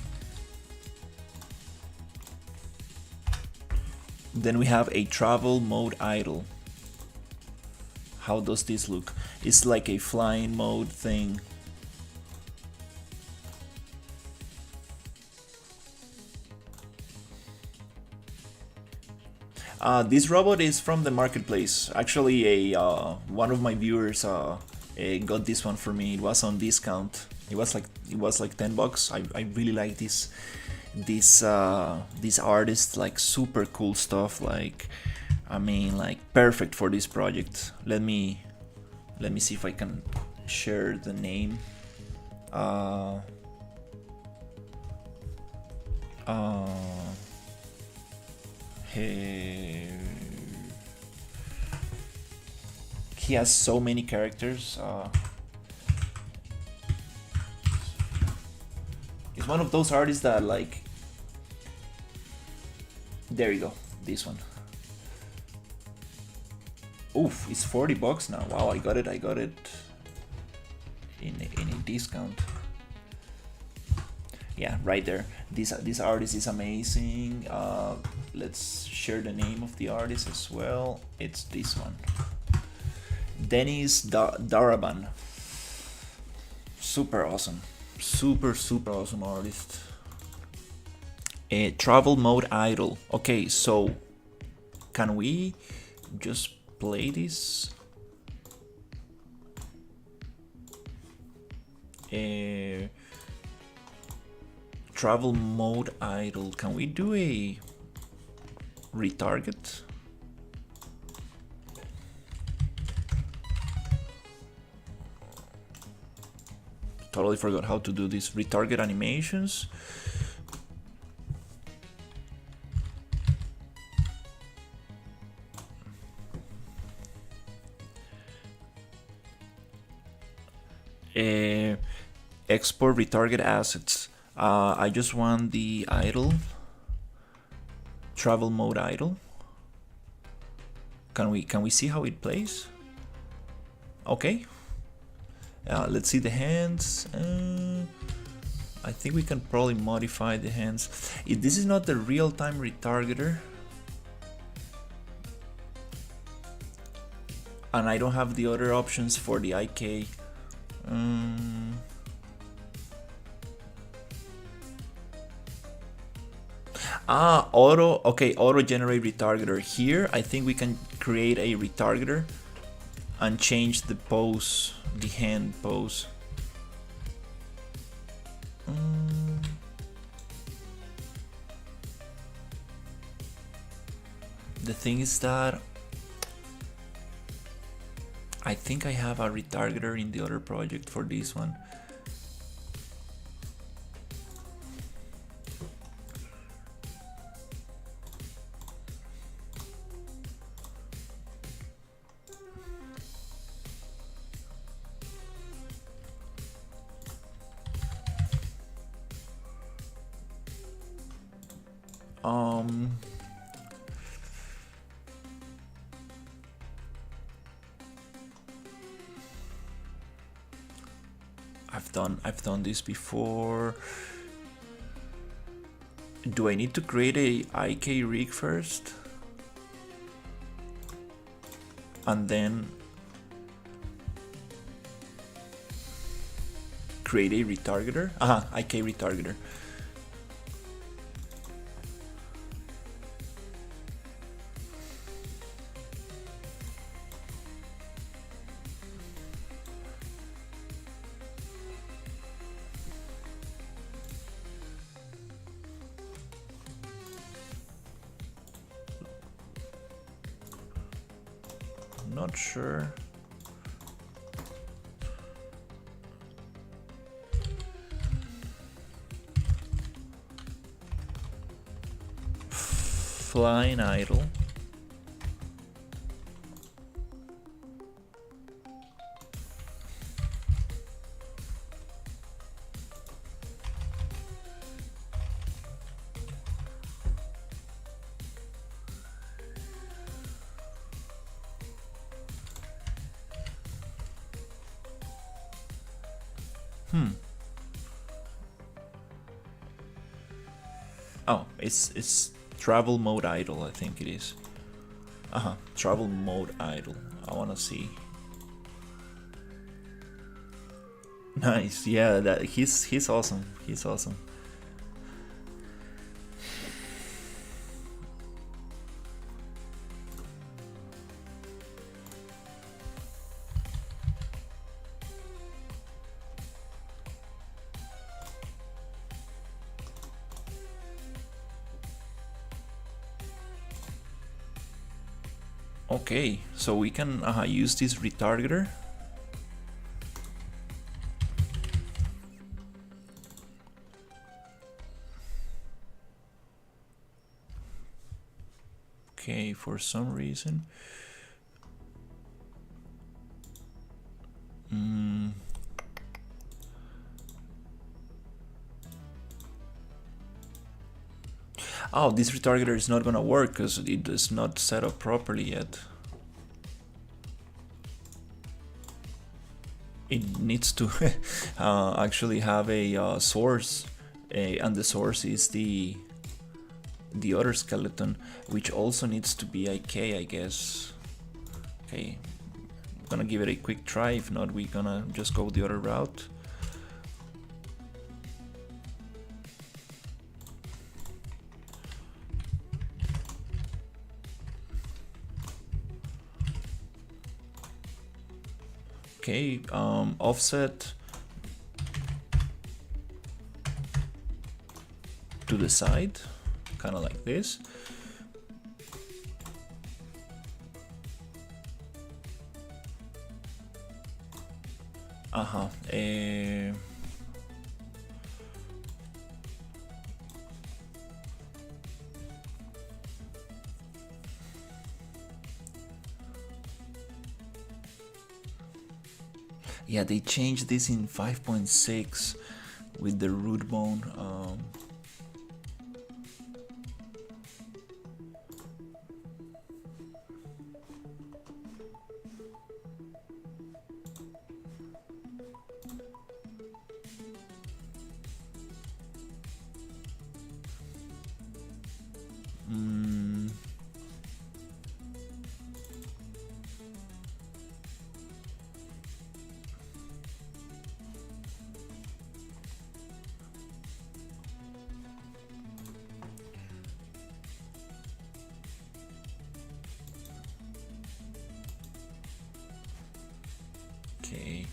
Then we have a travel mode idle. How does this look? It's like a flying mode thing. This robot is from the marketplace. Actually, one of my viewers got this one for me. It was on discount. It was like $10. I really like this artist, like super cool stuff. Like, I mean, like perfect for this project. Let me see if I can share the name. He has so many characters. He's one of those artists that, like, there you go, this one. Oof, it's $40 now. Wow, I got it in a discount. Yeah, right there. This artist is amazing. Let's share the name of the artist as well. It's this one, Dennis Daraban. Super awesome, super awesome artist. Travel mode idle. Okay, so can we just play this? Travel mode idle. Can we do a retarget? Totally forgot how to do this. Retarget animations. Export retarget assets. I just want the idle, travel mode idle. Can we see how it plays? Okay. Let's see the hands. I think we can probably modify the hands. This is not the real-time retargeter, and I don't have the other options for the IK. Auto. Okay, auto generate retargeter. Here I think we can create a retargeter and change the pose, the hand pose. The thing is that I think I have a retargeter in the other project for this one. I've done this before. Do I need to create a IK rig first? And then create a retargeter. IK retargeter. Not sure. Flying idle. Oh, it's travel mode idle, I think it is. Travel mode idle. I wanna see. Nice, yeah, that he's awesome. He's awesome. Okay, so we can use this retargeter. Okay, for some reason. Oh, this retargeter is not gonna work because it is not set up properly yet. It needs to actually have a source, and the source is the other skeleton, which also needs to be IK, I guess. Okay, I'm gonna give it a quick try. If not, we're gonna just go the other route. Okay, offset to the side, kind of like this. Yeah, they changed this in 5.6 with the root bone. Okay.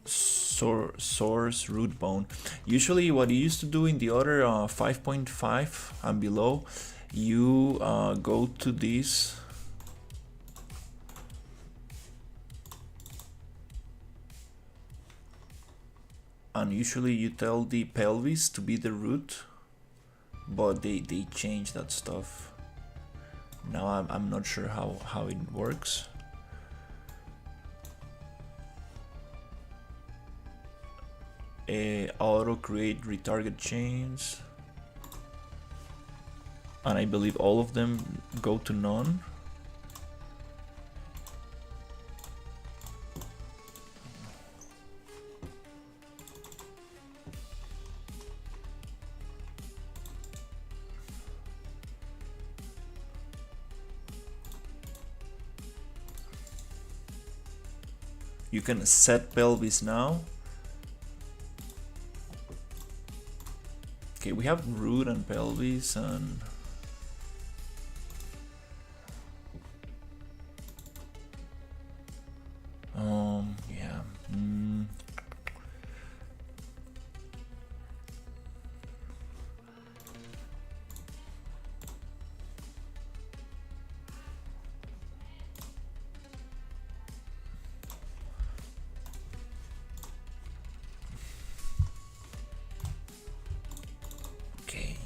Source root bone. Usually what you used to do in the other 5.5 and below, you go to this and usually you tell the pelvis to be the root, but they changed that stuff. Now I'm not sure how it works. Auto create retarget chains, and I believe all of them go to none. You can set pelvis now. Okay, we have root and pelvis and yeah. Okay.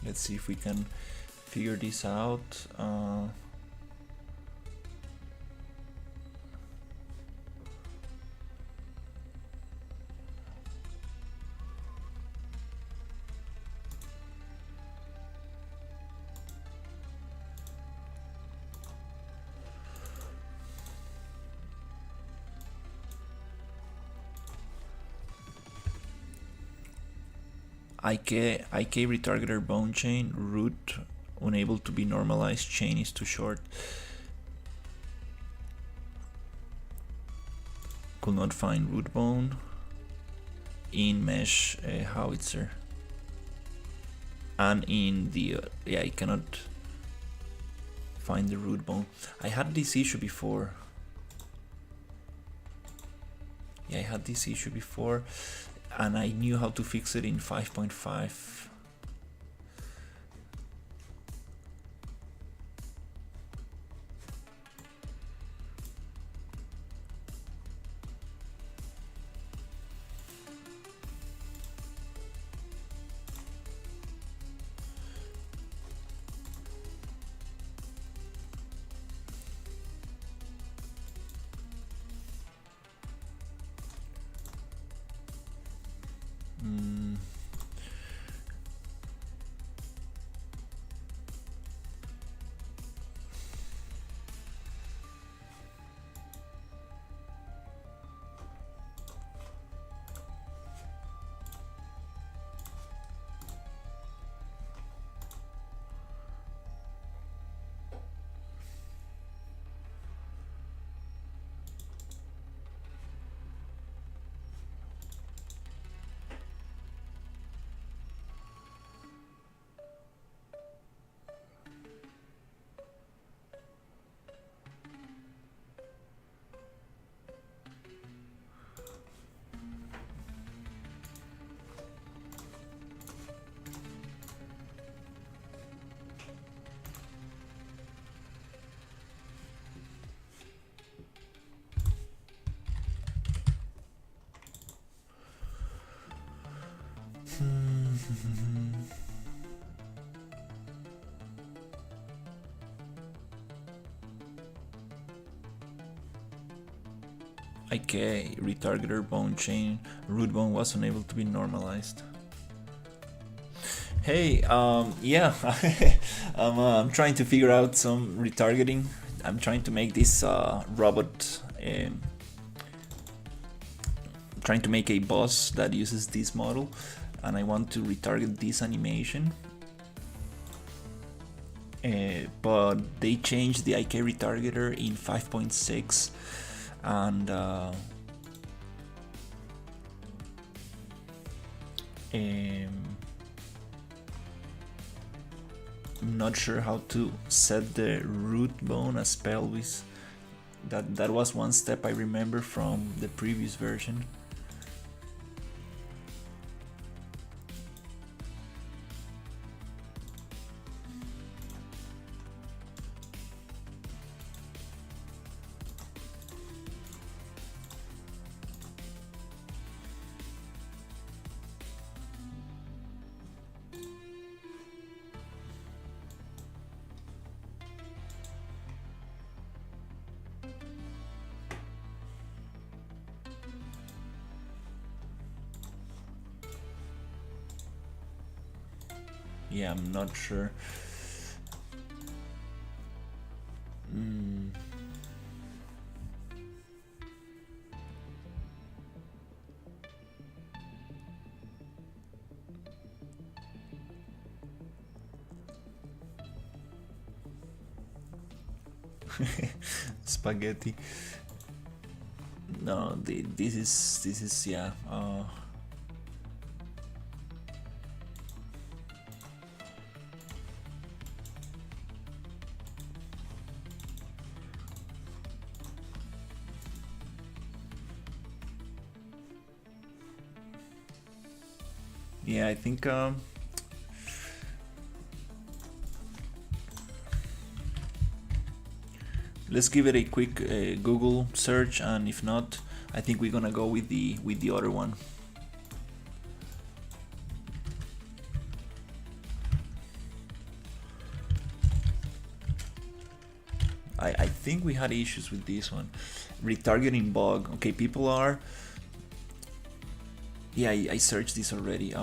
Let's see if we can figure this out. IK retargeter bone chain, root unable to be normalized, chain is too short. Could not find root bone in mesh howitzer. And in the yeah, I cannot find the root bone. I had this issue before. Yeah, I had this issue before, and I knew how to fix it in 5.5. Okay, retargeter bone chain, root bone was unable to be normalized. Hey, yeah, I'm trying to figure out some retargeting. I'm trying to make this robot, trying to make a boss that uses this model, and I want to retarget this animation. But they changed the IK retargeter in 5.6, and I'm not sure how to set the root bone as pelvis. That was one step I remember from the previous version. Yeah, I'm not sure. Spaghetti. No, this is yeah. Yeah, I think let's give it a quick Google search, and if not, I think we're gonna go with the other one. I think we had issues with this one. Retargeting bug. Okay, people are. Yeah, I searched this already.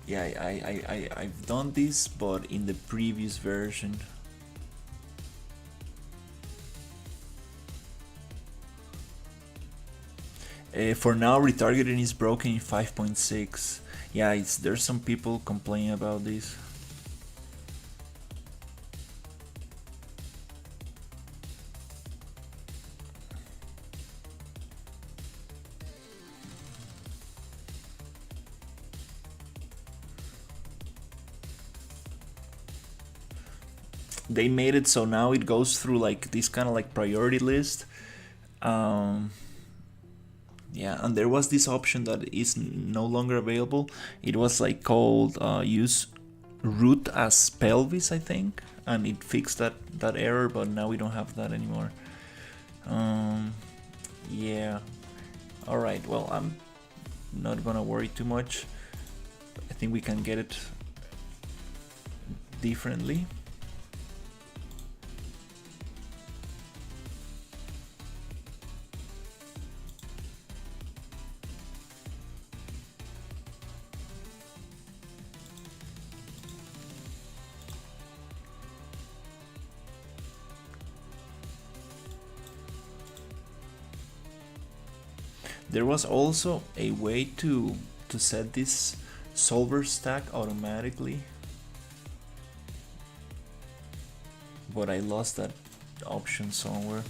Yeah, I've done this, but in the previous version. For now, retargeting is broken in 5.6. Yeah, there's some people complaining about this. They made it so now it goes through like this kind of like priority list. Yeah, and there was this option that is no longer available. It was like called use root as pelvis, I think, and it fixed that error, but now we don't have that anymore. Yeah. All right. Well, I'm not gonna worry too much. I think we can get it differently. There was also a way to set this solver stack automatically, but I lost that option somewhere.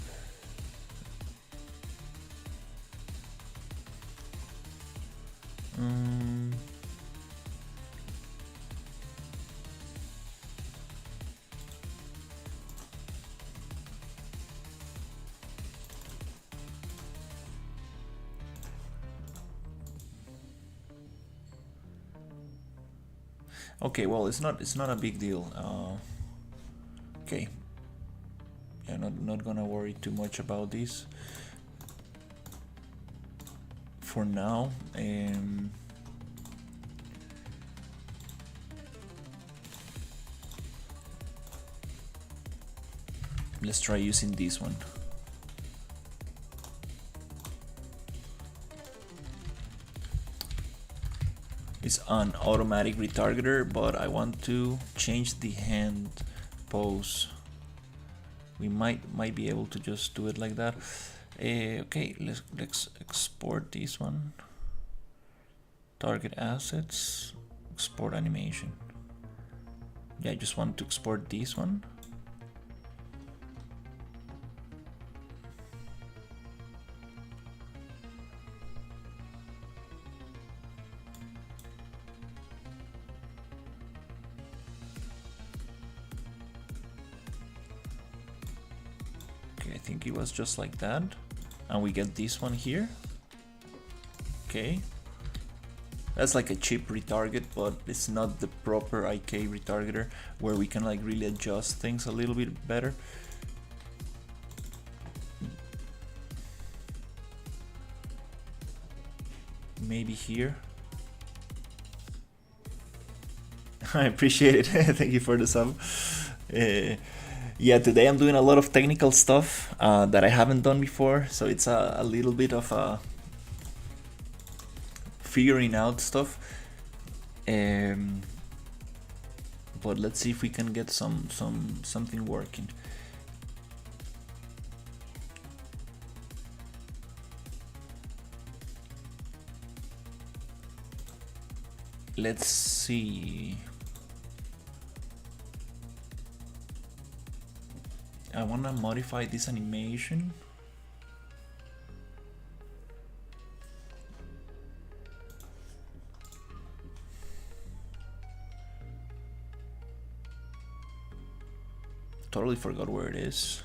Okay, well, it's not a big deal. Okay, yeah, not gonna worry too much about this for now. Let's try using this one. It's an automatic retargeter, but I want to change the hand pose. We might be able to just do it like that. Okay, let's export this one. Target assets, export animation. Yeah, I just want to export this one. I think it was just like that, and we get this one here. Okay, that's like a cheap retarget, but it's not the proper IK retargeter where we can like really adjust things a little bit better. Maybe here. I appreciate it. Thank you for the sub. Yeah, today I'm doing a lot of technical stuff that I haven't done before, so it's a little bit of figuring out stuff. Um, but let's see if we can get something working. Let's see. I want to modify this animation. Totally forgot where it is.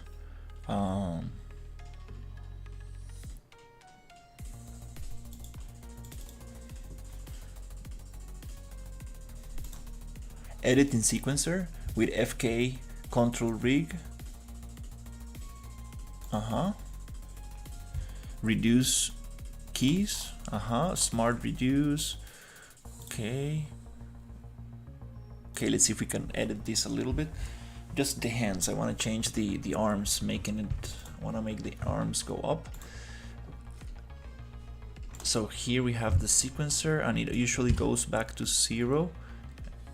Edit in sequencer with FK control rig. Reduce keys. Smart reduce. Okay, let's see if we can edit this a little bit. Just the hands. I want to change the arms, making it. I want to make the arms go up. So here we have the sequencer, and it usually goes back to 0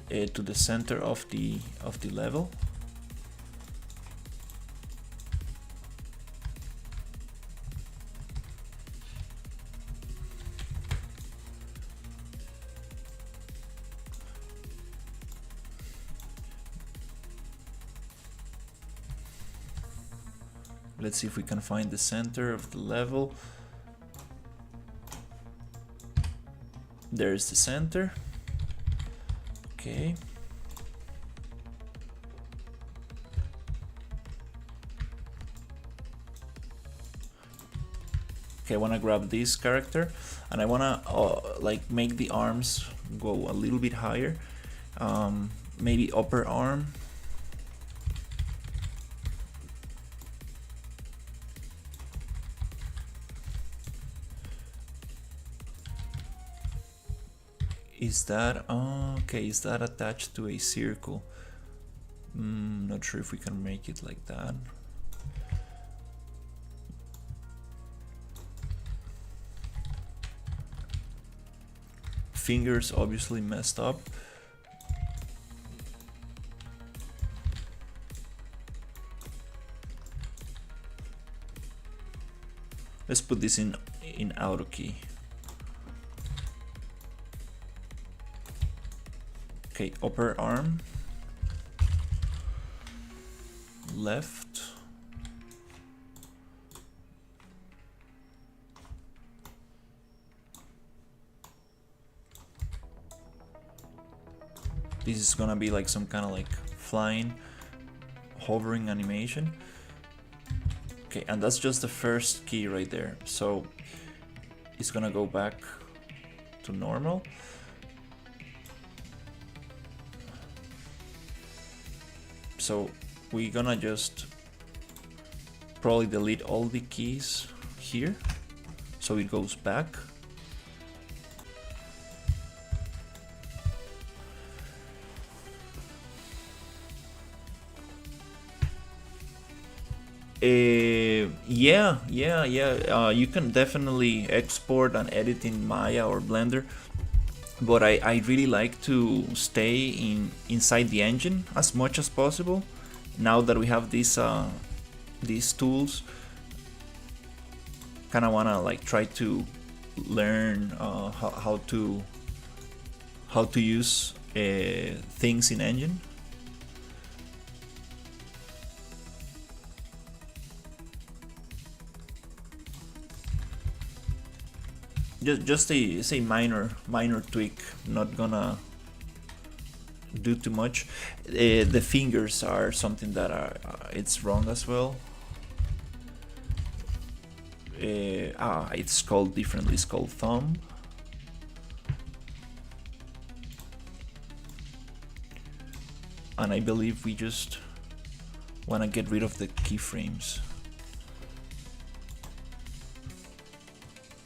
to the center of the level. Let's see if we can find the center of the level. There's the center. Okay. Okay, I want to grab this character, and I want to like make the arms go a little bit higher. Maybe upper arm. Is that okay? Is that attached to a circle? Not sure if we can make it like that. Fingers obviously messed up. Let's put this in auto key. Okay, upper arm, left, this is gonna be like some kind of like flying, hovering animation. Okay, and that's just the first key right there, so it's gonna go back to normal. So we're gonna just probably delete all the keys here, so it goes back. Yeah. You can definitely export and edit in Maya or Blender, but I really like to stay inside the engine as much as possible. Now that we have these tools, kind of wanna like try to learn how to use things in engine. Just a minor tweak, not gonna do too much. The fingers are something that it's wrong as well. It's called differently. It's called thumb. And I believe we just want to get rid of the keyframes.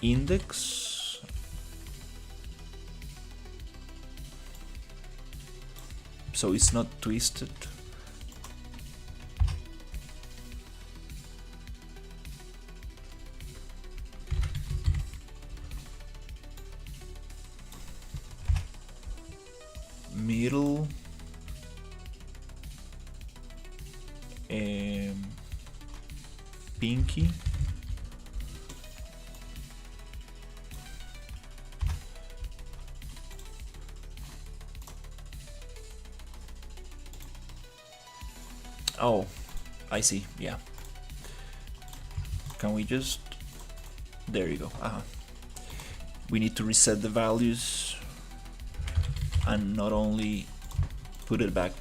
Index. So it's not twisted. middle, pinky, oh, I see, yeah. Can we just, there you go. We need to reset the values and not only put it back,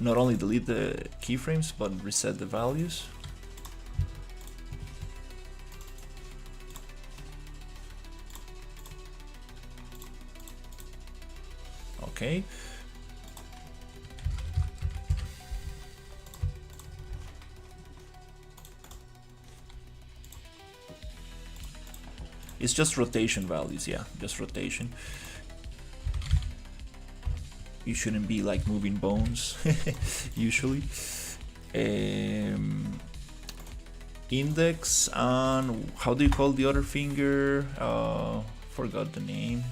not only delete the keyframes but reset the values. Okay. It's just rotation values, yeah, just rotation. You shouldn't be like moving bones usually. Index, and how do you call the other finger? Forgot the name.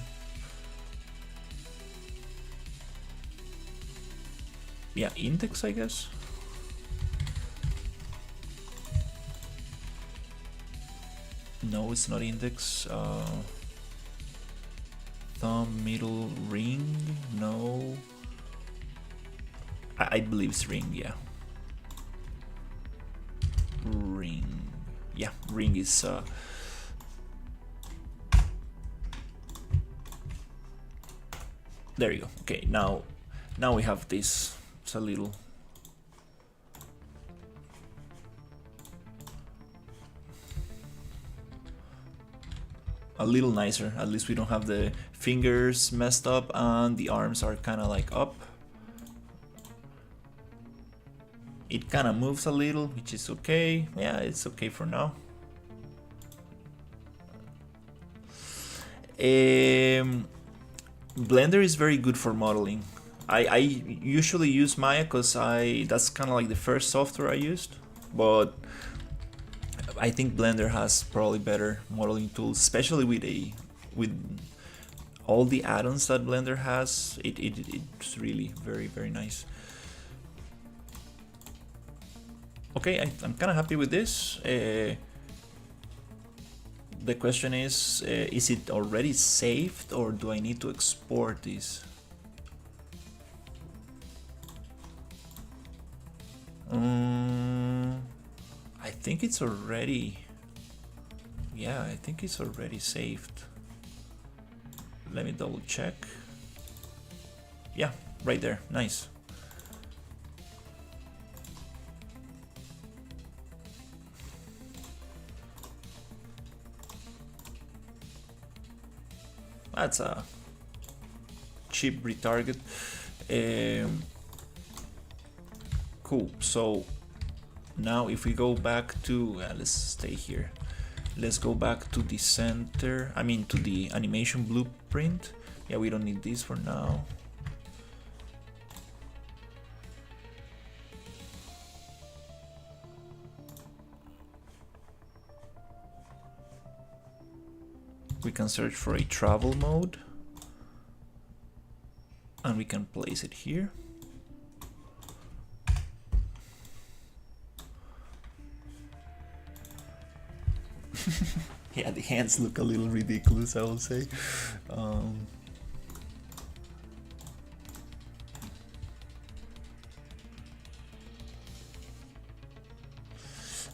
Yeah, index, I guess. No, it's not index. Thumb, middle, ring. No, I believe it's ring. Yeah, ring. Yeah, ring is. There you go. Okay, now we have this. It's a little. A little nicer. At least we don't have the fingers messed up and the arms are kind of like up. It kind of moves a little, which is okay. Yeah, it's okay for now. Blender is very good for modeling. I usually use Maya because that's kind of like the first software I used, but I think Blender has probably better modeling tools, especially with all the add-ons that Blender has. It's really very nice. Okay, I'm kind of happy with this. The question is it already saved or do I need to export this? I think it's already, yeah, I think it's already saved. Let me double check. Yeah, right there, nice. That's a cheap retarget. Cool, so now if we go back to, let's stay here. Let's go back to the center, I mean to the animation blueprint. Yeah, we don't need this for now. We can search for a travel mode and we can place it here. Yeah, the hands look a little ridiculous, I will say.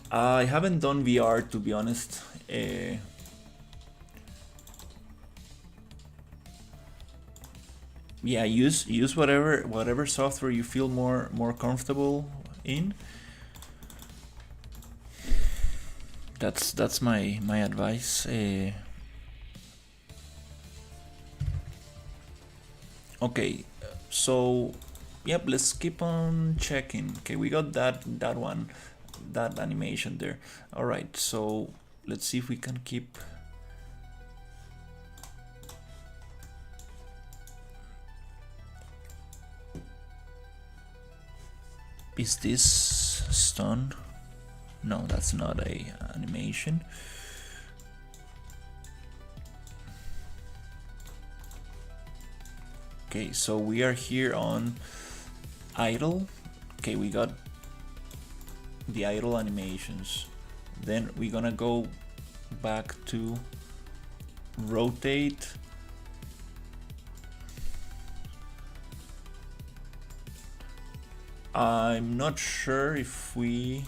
I haven't done VR, to be honest. Yeah, use whatever software you feel more comfortable in. That's my advice. Okay, so yep, let's keep on checking. Okay, we got that one, that animation there. All right, so let's see if we can keep. Is this stun? No, that's not a animation. Okay, so we are here on idle. Okay, we got the idle animations. Then we're gonna go back to rotate. I'm not sure if we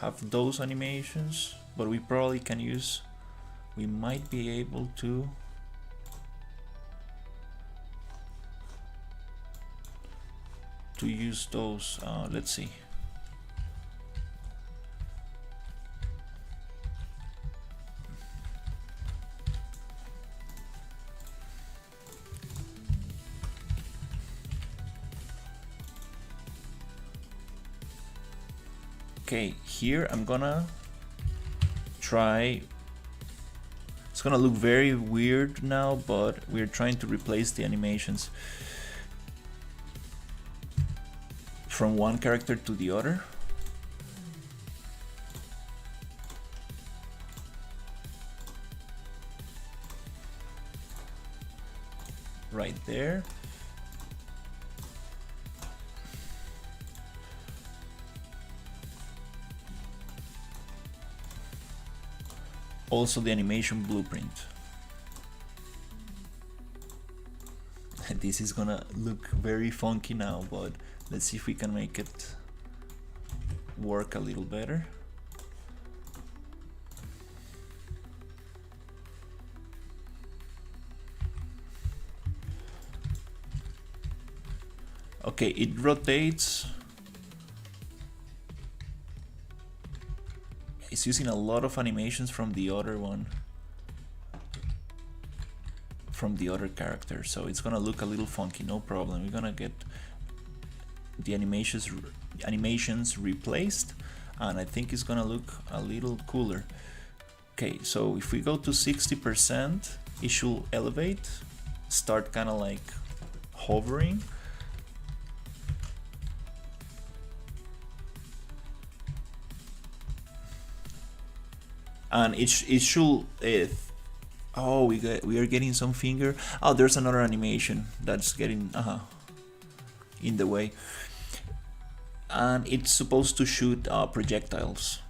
have those animations, but we probably can use, we might be able to use those. Let's see. Okay, here I'm gonna try, it's gonna look very weird now, but we're trying to replace the animations from one character to the other. Right there. Also the animation blueprint. This is gonna look very funky now, but let's see if we can make it work a little better. Okay, it rotates. It's using a lot of animations from the other one, from the other character, so it's gonna look a little funky. No problem, we're gonna get the animations replaced, and I think it's gonna look a little cooler. Okay, so if we go to 60%, it should elevate, start kind of like hovering. And it should oh, we are getting some finger. Oh, there's another animation that's getting in the way, and it's supposed to shoot projectiles,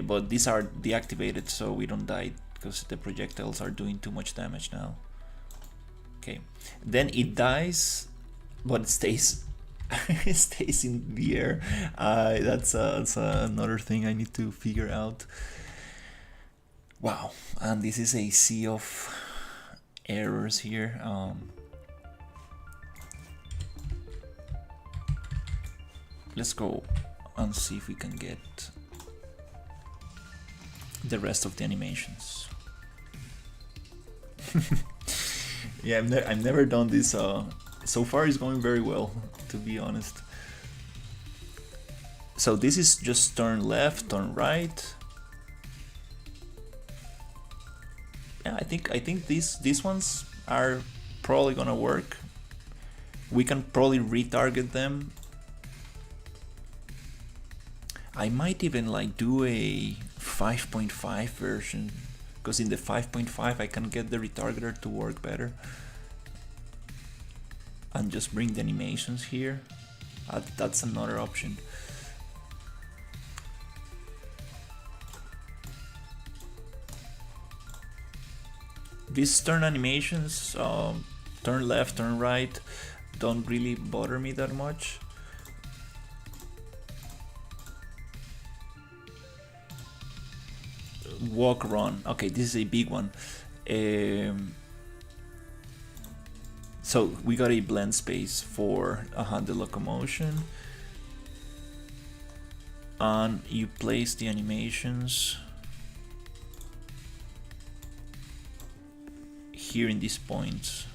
but these are deactivated, so we don't die because the projectiles are doing too much damage now. Okay, then it dies, but it stays it stays in the air. That's another thing I need to figure out. Wow, and this is a sea of errors here. Let's go and see if we can get the rest of the animations. Yeah, I've never done this. So far it's going very well, to be honest. So this is just turn left, turn right. Yeah, I think these ones are probably gonna work. We can probably retarget them. I might even like do a 5.5 version, because in the 5.5 I can get the retargeter to work better, and just bring the animations here. That's another option. These turn animations, turn left, turn right, don't really bother me that much. Walk, run. Okay, this is a big one. So we got a blend space for the locomotion, and you place the animations here in these points.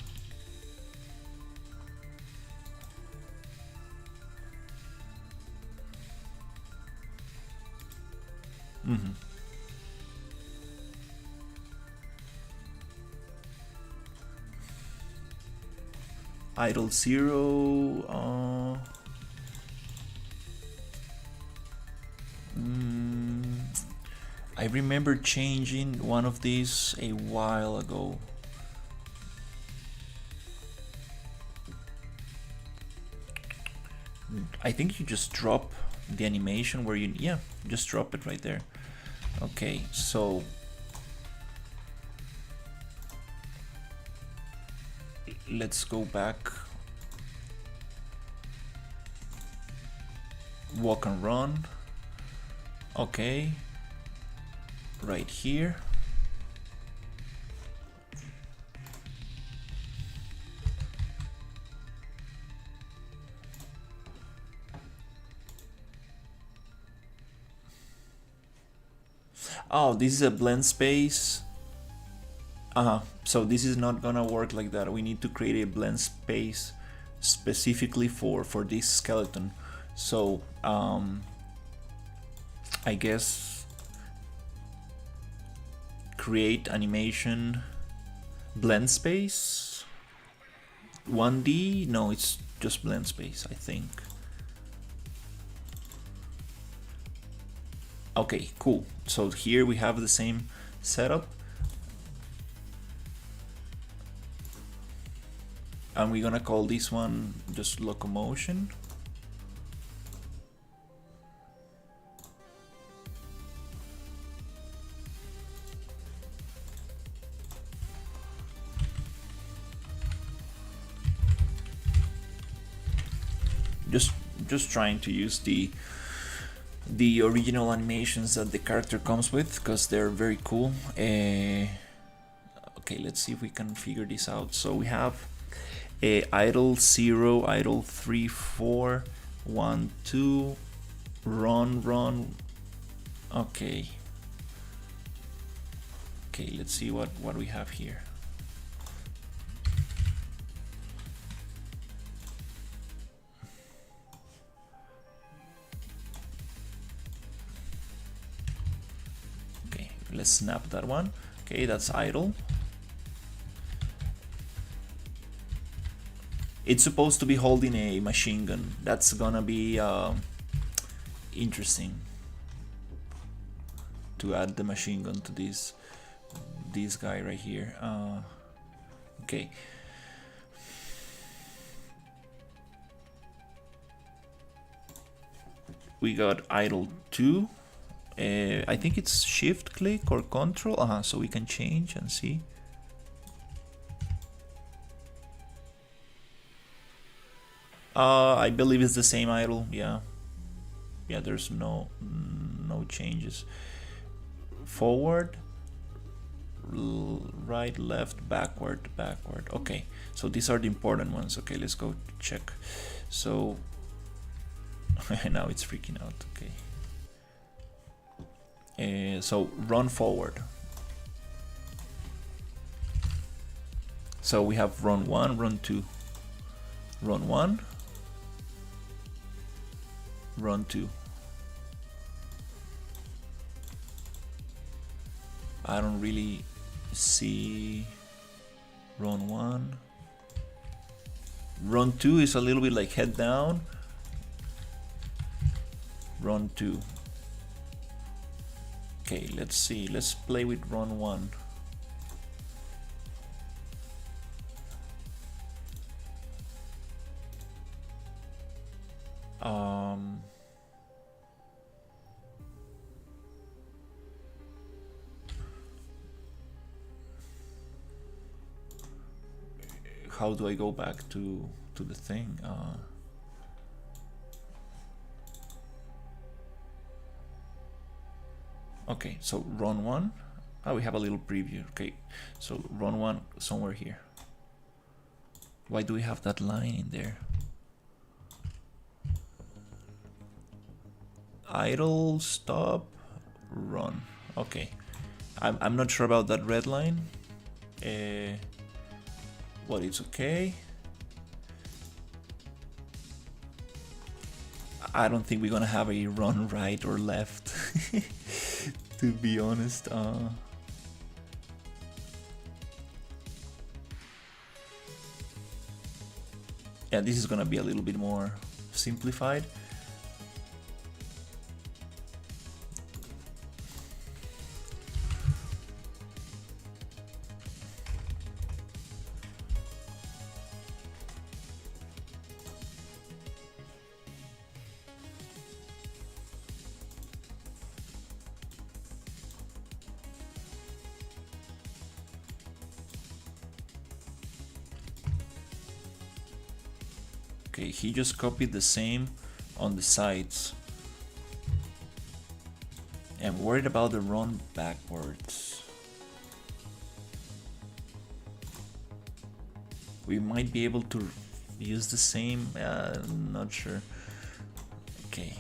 Idle 0. I remember changing one of these a while ago. I think you just drop the animation where you, yeah, just drop it right there. Okay, so let's go back. Walk and run. Okay, right here. Oh, this is a blend space. So this is not gonna work like that. We need to create a blend space specifically for this skeleton. So I guess create animation blend space 1D. No, it's just blend space, I think. Okay, cool. So here we have the same setup. And we're gonna call this one just locomotion. Just trying to use the original animations that the character comes with, because they're very cool. Okay, let's see if we can figure this out. So we have idle 0, idle 3, 4, 1, 2, run. Okay, let's see what we have here. Let's snap that one. Okay, that's idle. It's supposed to be holding a machine gun. That's gonna be interesting to add the machine gun to this guy right here. Okay. We got idle 2. I think it's shift click or control. So we can change and see. I believe it's the same idle. Yeah, there's no changes. Forward, right, left, backward. Okay, so these are the important ones. Okay, let's go check. So now it's freaking out. Okay. So run forward. So we have run 1, run 2, run 1, run 2. I don't really see run 1. Run 2 is a little bit like head down. Run 2. Okay, let's see. Let's play with run 1. How do I go back to the thing? Okay, so run 1. We have a little preview. Okay, so run 1 somewhere here. Why do we have that line in there? Idle, stop, run. Okay, I'm not sure about that red line. But it's okay. I don't think we're gonna have a run right or left. To be honest. Yeah, this is gonna be a little bit more simplified. Okay, he just copied the same on the sides. I'm worried about the run backwards. We might be able to use the same, not sure. Okay.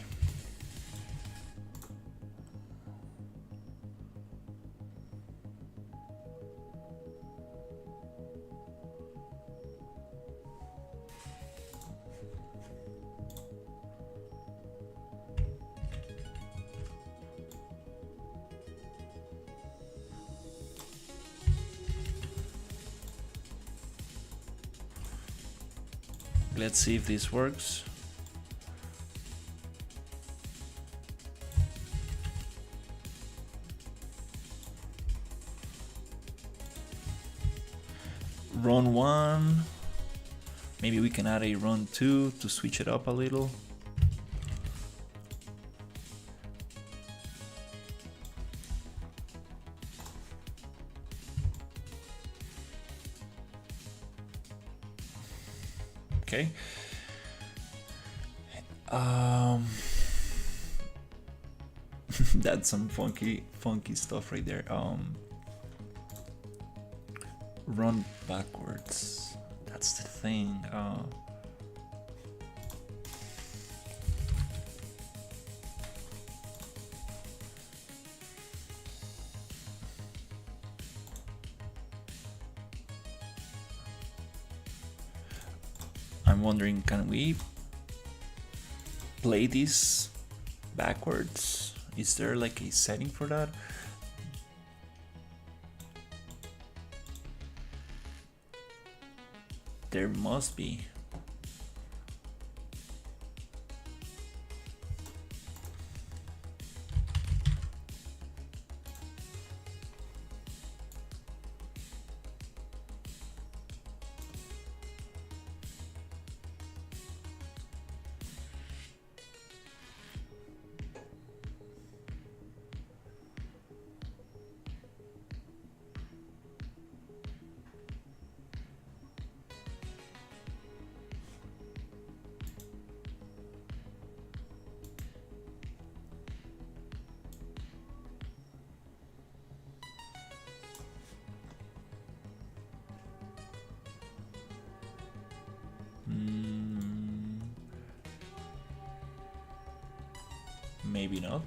Let's see if this works. Run 1. Maybe we can add a run 2 to switch it up a little. Okay. That's some funky stuff right there. Run backwards. That's the thing. I'm wondering, can we play this backwards? Is there like a setting for that? There must be. Maybe not.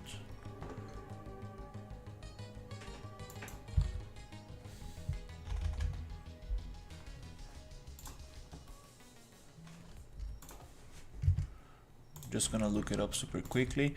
Just gonna look it up super quickly.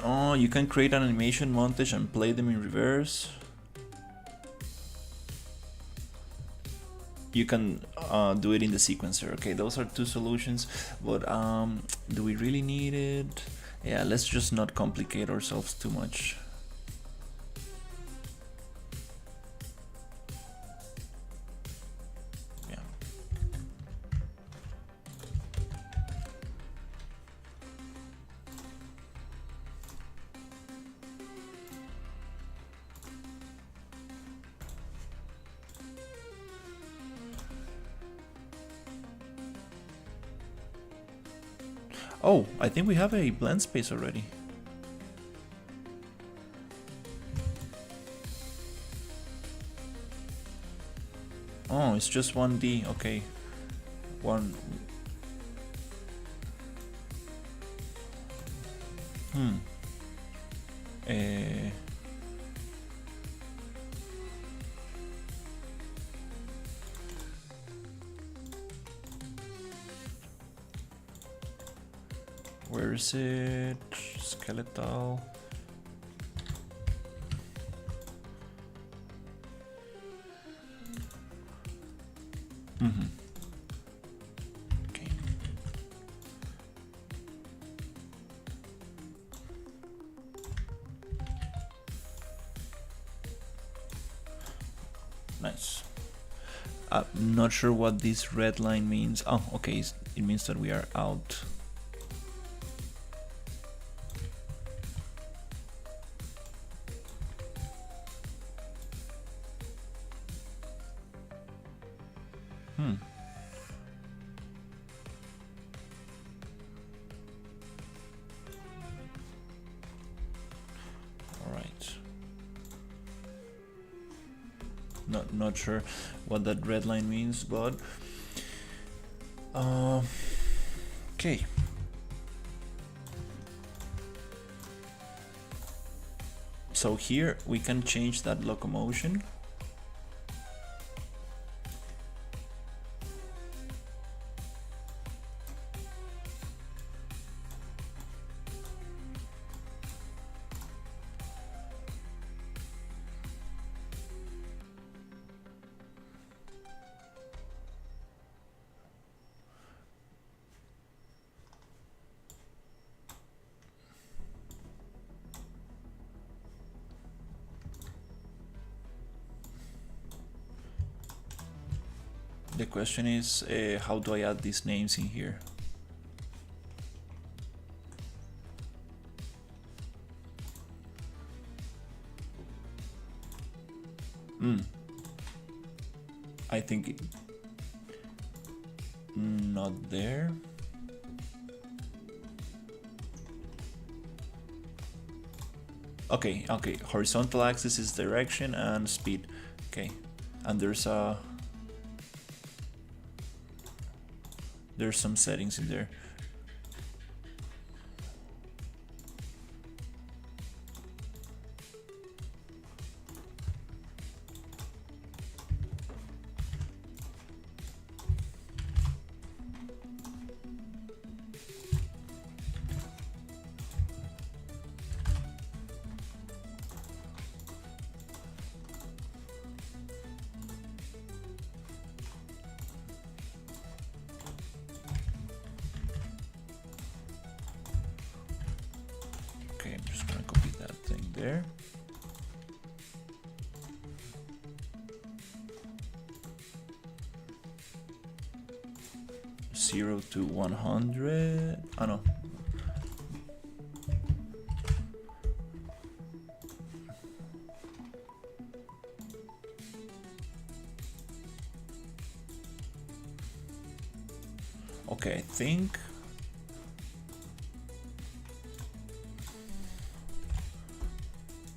Oh, you can create an animation montage and play them in reverse. You can do it in the sequencer. Okay, those are two solutions, but do we really need it? Yeah, let's just not complicate ourselves too much. Yeah. Oh, I think we have a blend space already. Oh, it's just 1D. Okay. One. Uh, Where is it? Skeletal. Okay. Nice. I'm not sure what this red line means. Oh, okay. It means that we are out. All right. Not sure what that red line means, but okay. So here we can change that locomotion. The question is, how do I add these names in here? I think not there. Okay, horizontal axis is direction and speed. Okay, and there's some settings in there. Okay, I'm just gonna copy that thing there. Zero to 100. Oh no. Okay, I think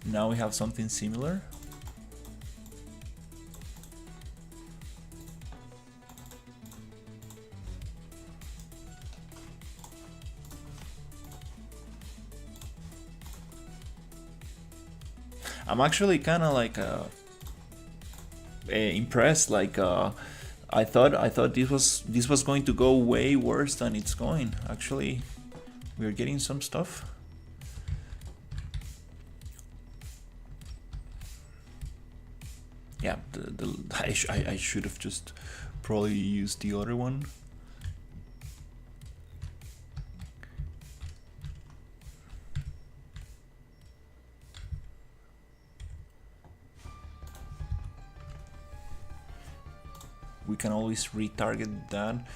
now we have something similar. I'm actually kind of like impressed. Like I thought this was going to go way worse than it's going. Actually, we're getting some stuff. Yeah, I should have just probably used the other one. We can always retarget that.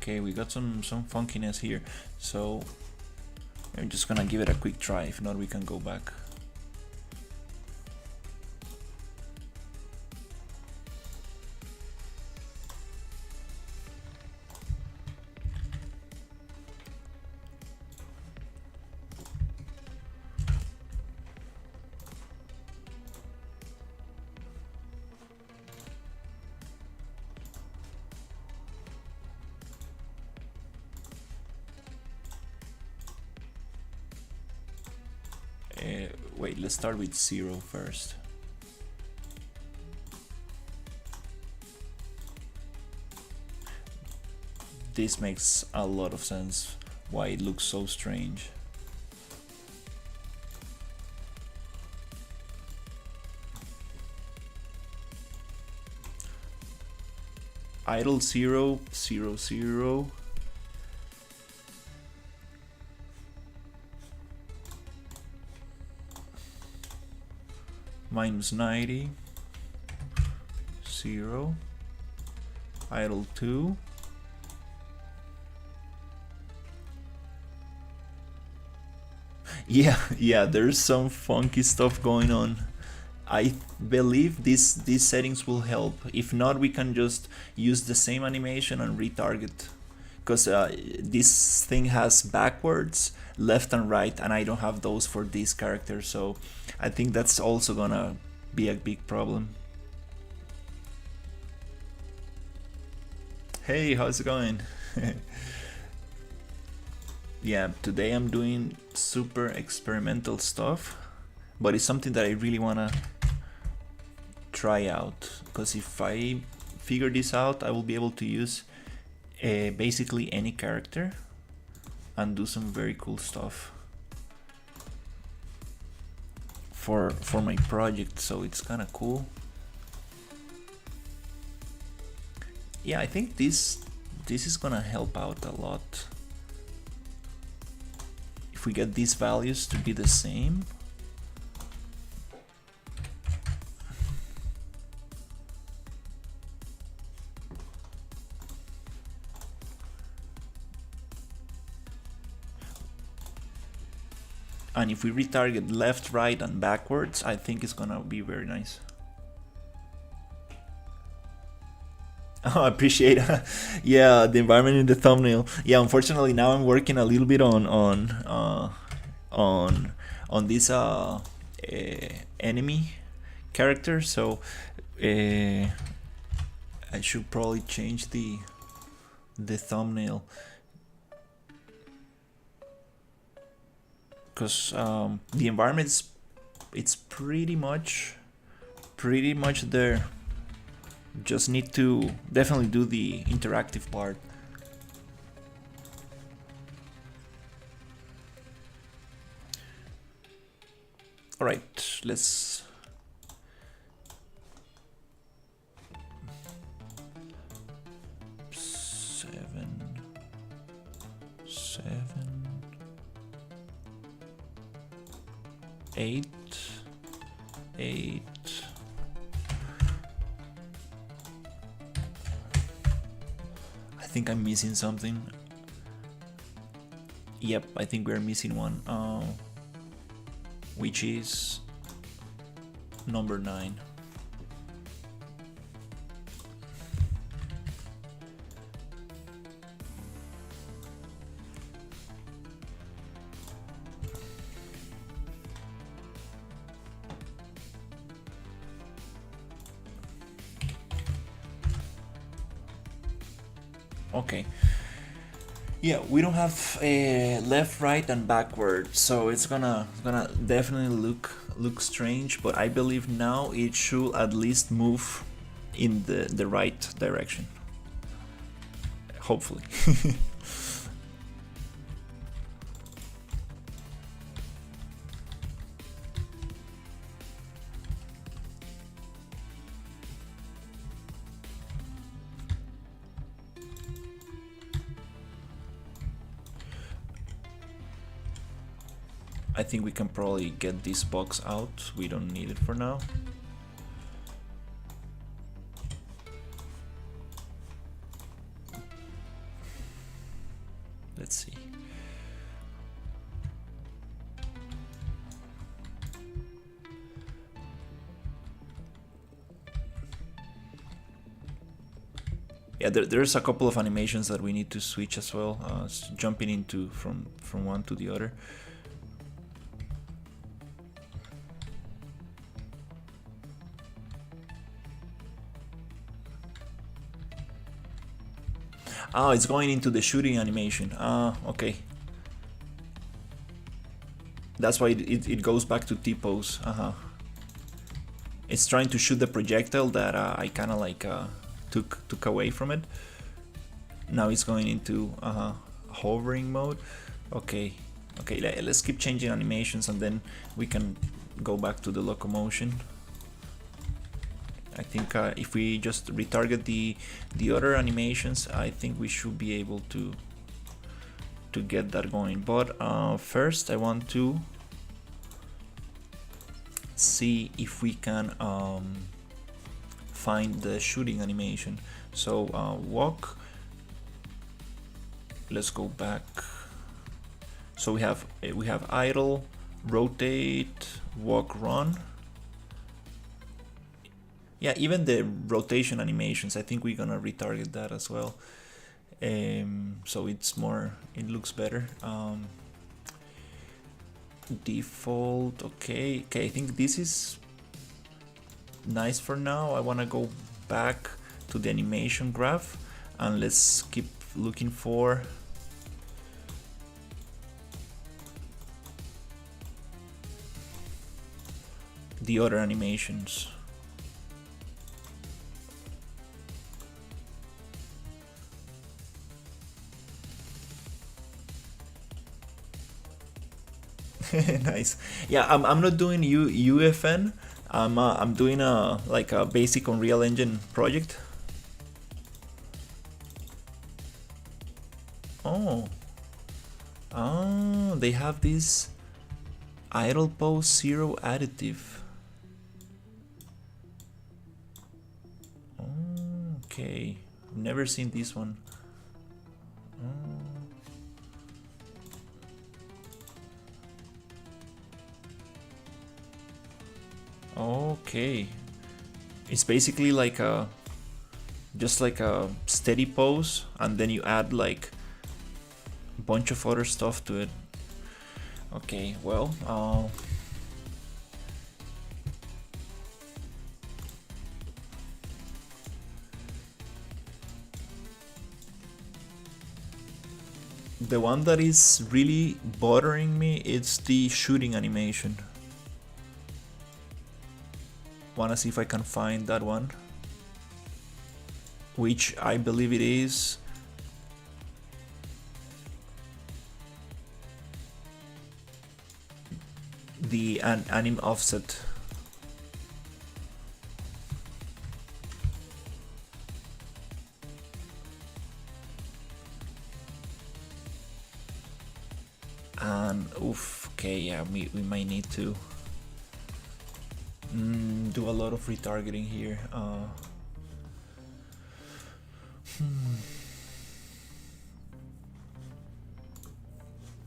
Okay, we got some funkiness here, so I'm just gonna give it a quick try. If not, we can go back. Wait, let's start with 0 first. This makes a lot of sense why it looks so strange. Idle 0, 0, 0. Minus 90, 0. Idle 2. Yeah, there's some funky stuff going on. I believe these settings will help. If not, we can just use the same animation and retarget. Because this thing has backwards, left and right, and I don't have those for this character, so I think that's also gonna be a big problem. Hey, how's it going? Yeah, today I'm doing super experimental stuff, but it's something that I really wanna try out, because if I figure this out, I will be able to use basically any character and do some very cool stuff for my project, so it's kind of cool. Yeah, I think this is gonna help out a lot if we get these values to be the same. And if we retarget left, right, and backwards, I think it's gonna be very nice. Oh, I appreciate it. Yeah, the environment in the thumbnail. Yeah, unfortunately now I'm working a little bit on this enemy character, so I should probably change the thumbnail, because the environment it's pretty much there. Just need to definitely do the interactive part. All right, let's seven, 8, 8. I think I'm missing something. Yep, I think we're missing one, which is number 9. Okay. Yeah, we don't have left, right, and backward, so it's gonna definitely look strange. But I believe now it should at least move in the right direction. Hopefully. I think we can probably get this box out. We don't need it for now. Let's see. Yeah, there's a couple of animations that we need to switch as well, jumping into from one to the other. Oh, it's going into the shooting animation. Ah, okay. That's why it goes back to T-pose. It's trying to shoot the projectile that I kind of like took away from it. Now it's going into hovering mode. Okay, let's keep changing animations and then we can go back to the locomotion. I think if we just retarget the other animations, I think we should be able to get that going. But first I want to see if we can find the shooting animation. So walk, let's go back. So we have idle, rotate, walk, run. Yeah, even the rotation animations, I think we're gonna retarget that as well. So it's more, it looks better. Default, okay, I think this is nice for now. I wanna go back to the animation graph and let's keep looking for the other animations. Nice. Yeah, I'm not doing UFN. I'm doing a like a basic Unreal Engine project. Oh, they have this idle pose 0 additive. Okay, I've never seen this one. Okay, it's basically like just like a steady pose, and then you add like a bunch of other stuff to it. Okay, well, the one that is really bothering me is the shooting animation. Wanna see if I can find that one, which I believe it is. The anim offset. And oof, okay, yeah, we might need to do a lot of retargeting here.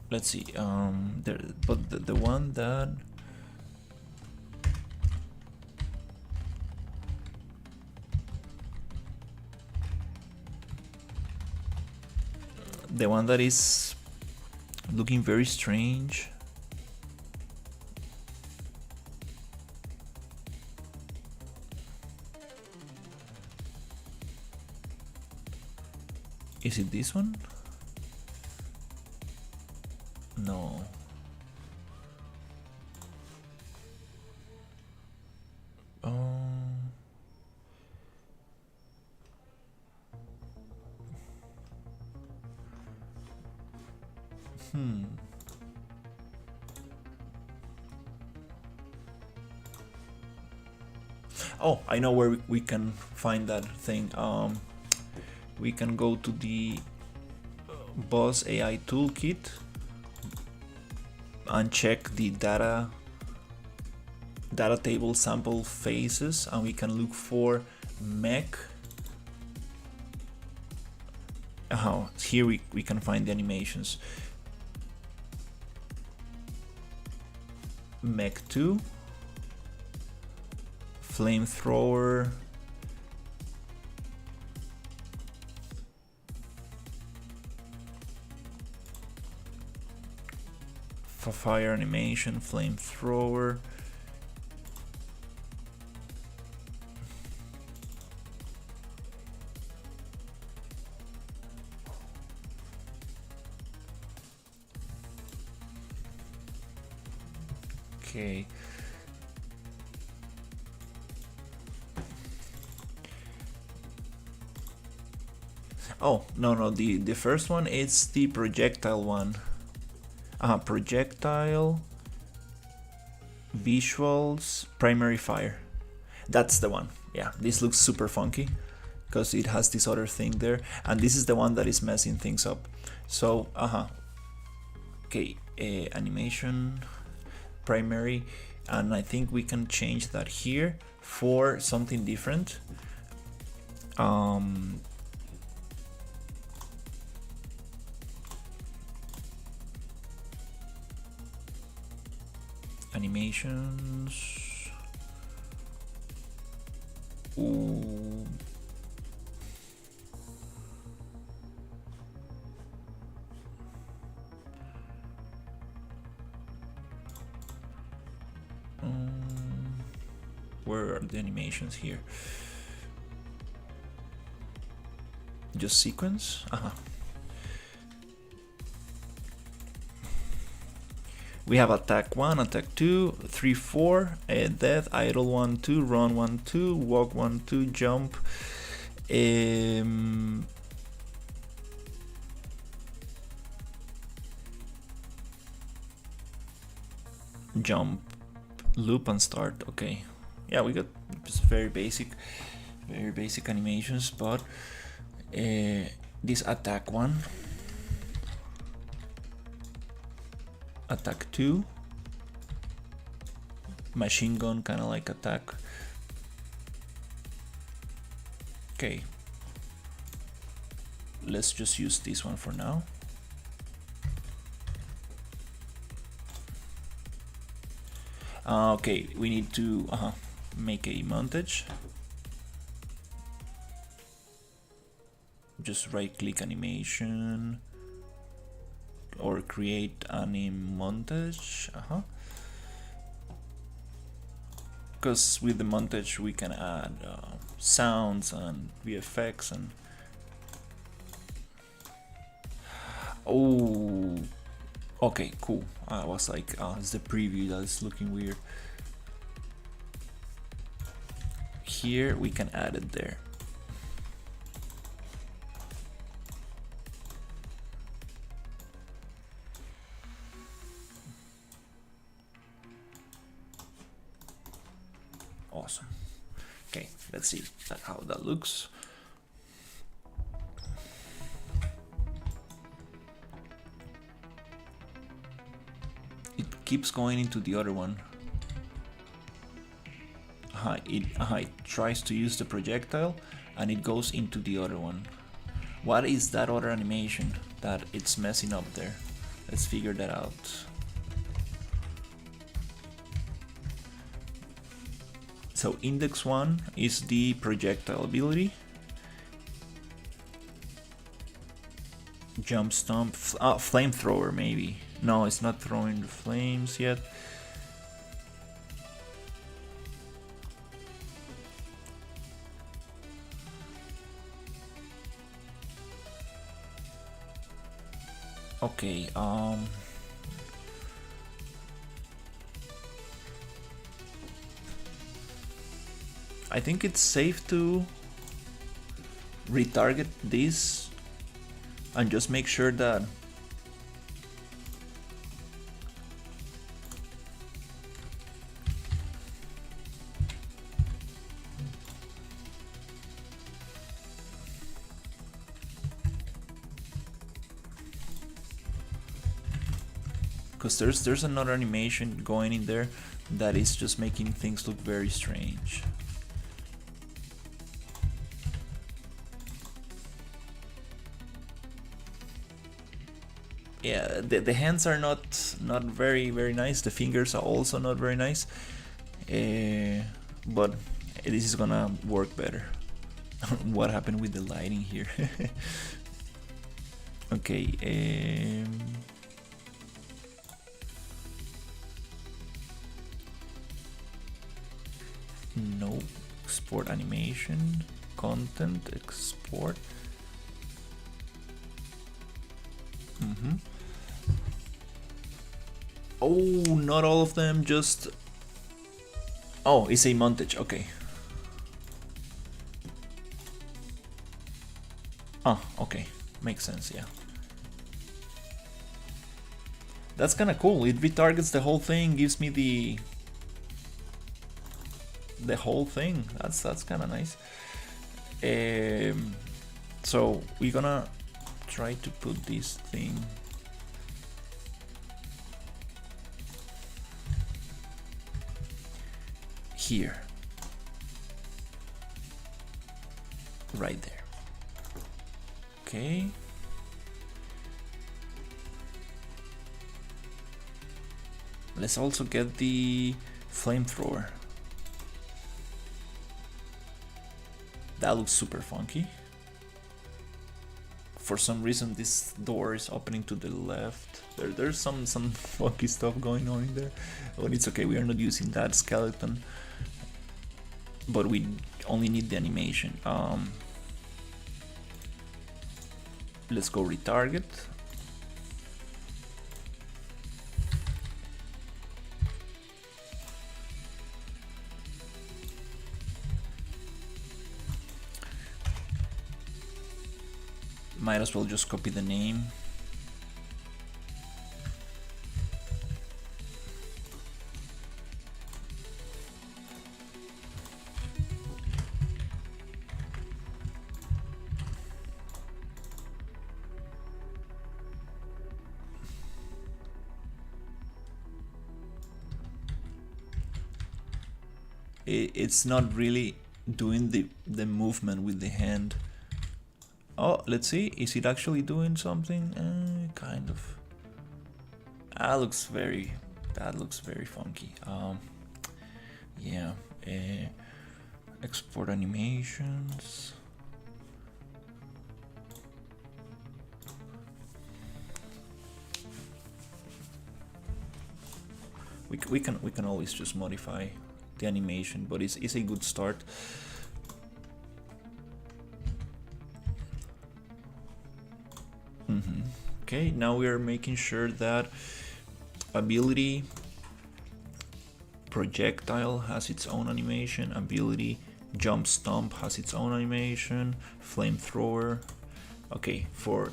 Let's see. But the one that is looking very strange. Is it this one? No. Oh, I know where we can find that thing. We can go to the Boss AI toolkit and check the data table sample faces, and we can look for mech. Here we can find the animations. Mech 2, flamethrower, fire animation, flamethrower, Okay. Oh, no, the first one is the projectile one. Projectile, visuals, primary fire. That's the one. Yeah, this looks super funky because it has this other thing there, and this is the one that is messing things up. So, okay, animation, primary, and I think we can change that here for something different. Animations. Ooh. Where are the animations here? Just sequence? We have attack 1, attack 2, 3, 4, death, idle 1, 2, run 1, 2, walk 1, 2, jump. Jump, loop, and start. Okay, yeah, we got just very basic animations, but this attack 1, attack 2, machine gun, kind of like attack. Okay, let's just use this one for now. Okay, we need to make a montage. Just right click animation or create anim montage. Because with the montage we can add sounds and VFX and oh, okay, cool. I was like, it's the preview that is looking weird. Here we can add it there. Awesome. Okay, let's see how that looks. It keeps going into the other one. It tries to use the projectile and it goes into the other one. What is that other animation that it's messing up there? Let's figure that out. So index 1 is the projectile ability. Jump stomp, flamethrower maybe. No, it's not throwing the flames yet. Okay, I think it's safe to retarget this and just make sure that because there's another animation going in there that is just making things look very strange. Yeah, the hands are not very nice. The fingers are also not very nice, but this is gonna work better. What happened with the lighting here? Okay, no, export animation, content, export. Oh, not all of them, just... Oh, it's a montage, okay. Oh, okay, makes sense, yeah. That's kinda cool, it retargets the whole thing, gives me the whole thing, that's kinda nice. So, we're gonna try to put this thing... here. Right there. Okay. Let's also get the flamethrower. That looks super funky. For some reason this door is opening to the left. There's some funky stuff going on in there. But it's okay, we are not using that skeleton. But we only need the animation. Let's go retarget. Might as well just copy the name. It's not really doing the movement with the hand. Oh, let's see, is it actually doing something? Kind of. That looks very funky. Yeah, export animations. We can always just modify the animation, but it's a good start. Okay, now we are making sure that ability projectile has its own animation, ability jump stomp has its own animation, flamethrower. Okay, for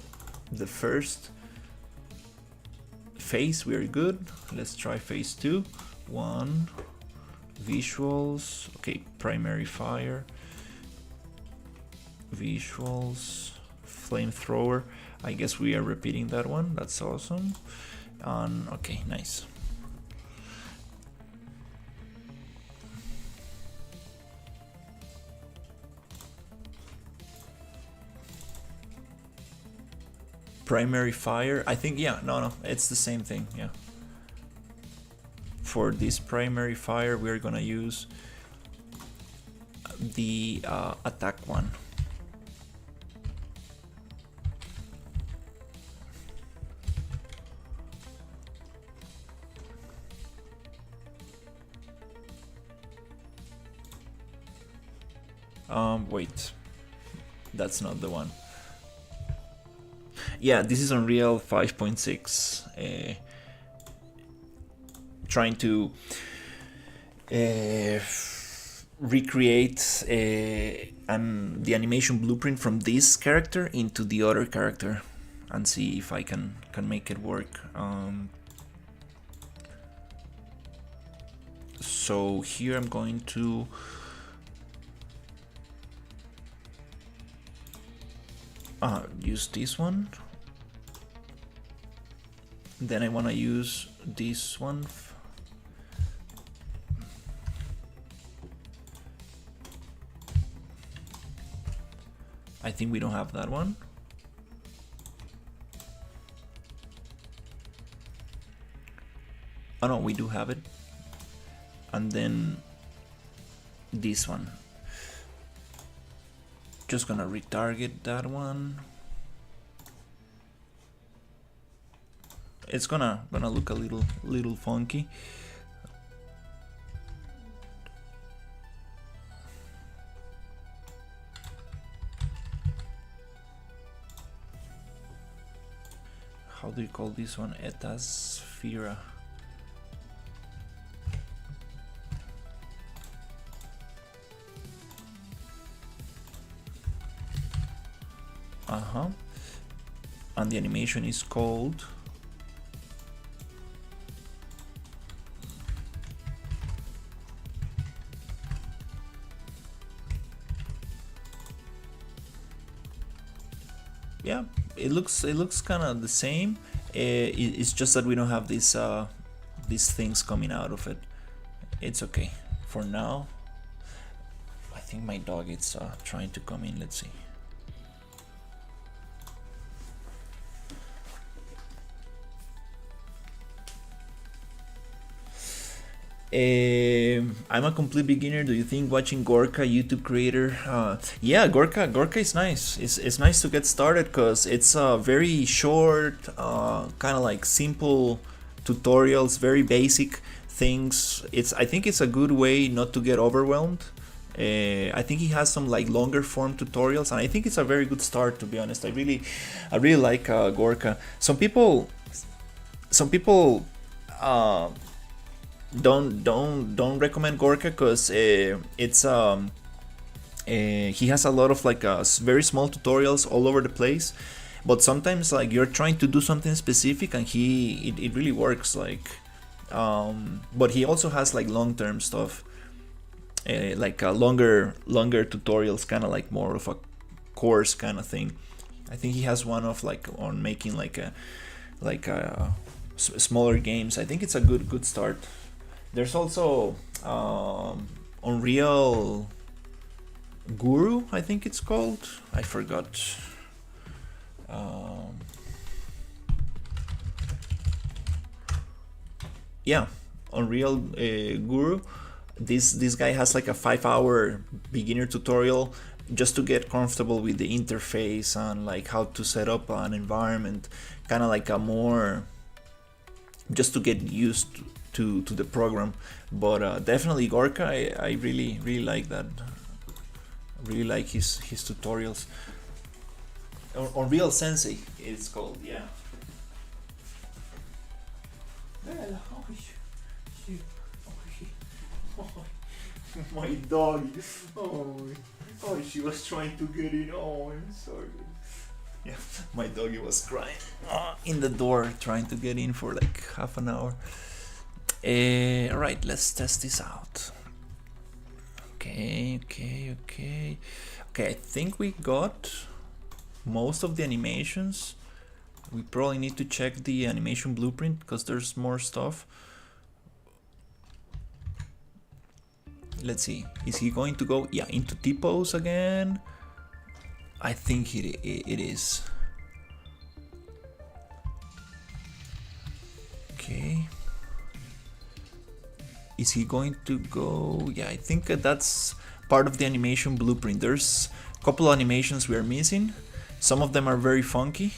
the first phase we are good. Let's try phase 2. 1 visuals. Okay, primary fire, visuals, flamethrower. I guess we are repeating that one. That's awesome. Okay, nice. Primary fire, I think, yeah, no, it's the same thing, yeah. For this primary fire, we're gonna use the attack one. Wait, that's not the one. Yeah, this is Unreal 5.6. Trying to recreate the animation blueprint from this character into the other character and see if I can make it work. So here I'm going to use this one. Then I want to use this one. I think we don't have that one. Oh no, we do have it. And then this one. Just gonna retarget that one. It's gonna look a little funky. How do you call this one? Etasphere. And the animation is called yeah, it looks kind of the same. It's just that we don't have these things coming out of it. It's okay for now. I think my dog is trying to come in. Let's see. I'm a complete beginner. Do you think watching Gorka, YouTube creator? Yeah, Gorka is nice. It's nice to get started because it's very short, kind of like simple tutorials, very basic things. I think it's a good way not to get overwhelmed. I think he has some like longer form tutorials, and I think it's a very good start. To be honest, I really like Gorka. Some people don't recommend Gorka because it's he has a lot of like very small tutorials all over the place, but sometimes like you're trying to do something specific and it really works like, but he also has like long-term stuff, like longer tutorials, kind of like more of a course kind of thing. I think he has one of like on making like a smaller games. I think it's a good start. There's also Unreal Guru, I think it's called. I forgot. Yeah, Unreal Guru. This guy has like a 5-hour beginner tutorial just to get comfortable with the interface and like how to set up an environment, kind of like a more just to get used to the program. But definitely Gorka, I really like that. Really like his tutorials. Unreal Sensei it's called, yeah. My dog. Oh, she was trying to get in. Oh, I'm sorry. Yeah, my doggy was crying in the door, trying to get in for like half an hour. Alright, let's test this out. Okay, I think we got most of the animations. We probably need to check the animation blueprint because there's more stuff. Let's see, is he going to go into T-pose again? I think it is. Okay. Is he going to go? Yeah, I think that's part of the animation blueprint. There's a couple of animations we are missing. Some of them are very funky.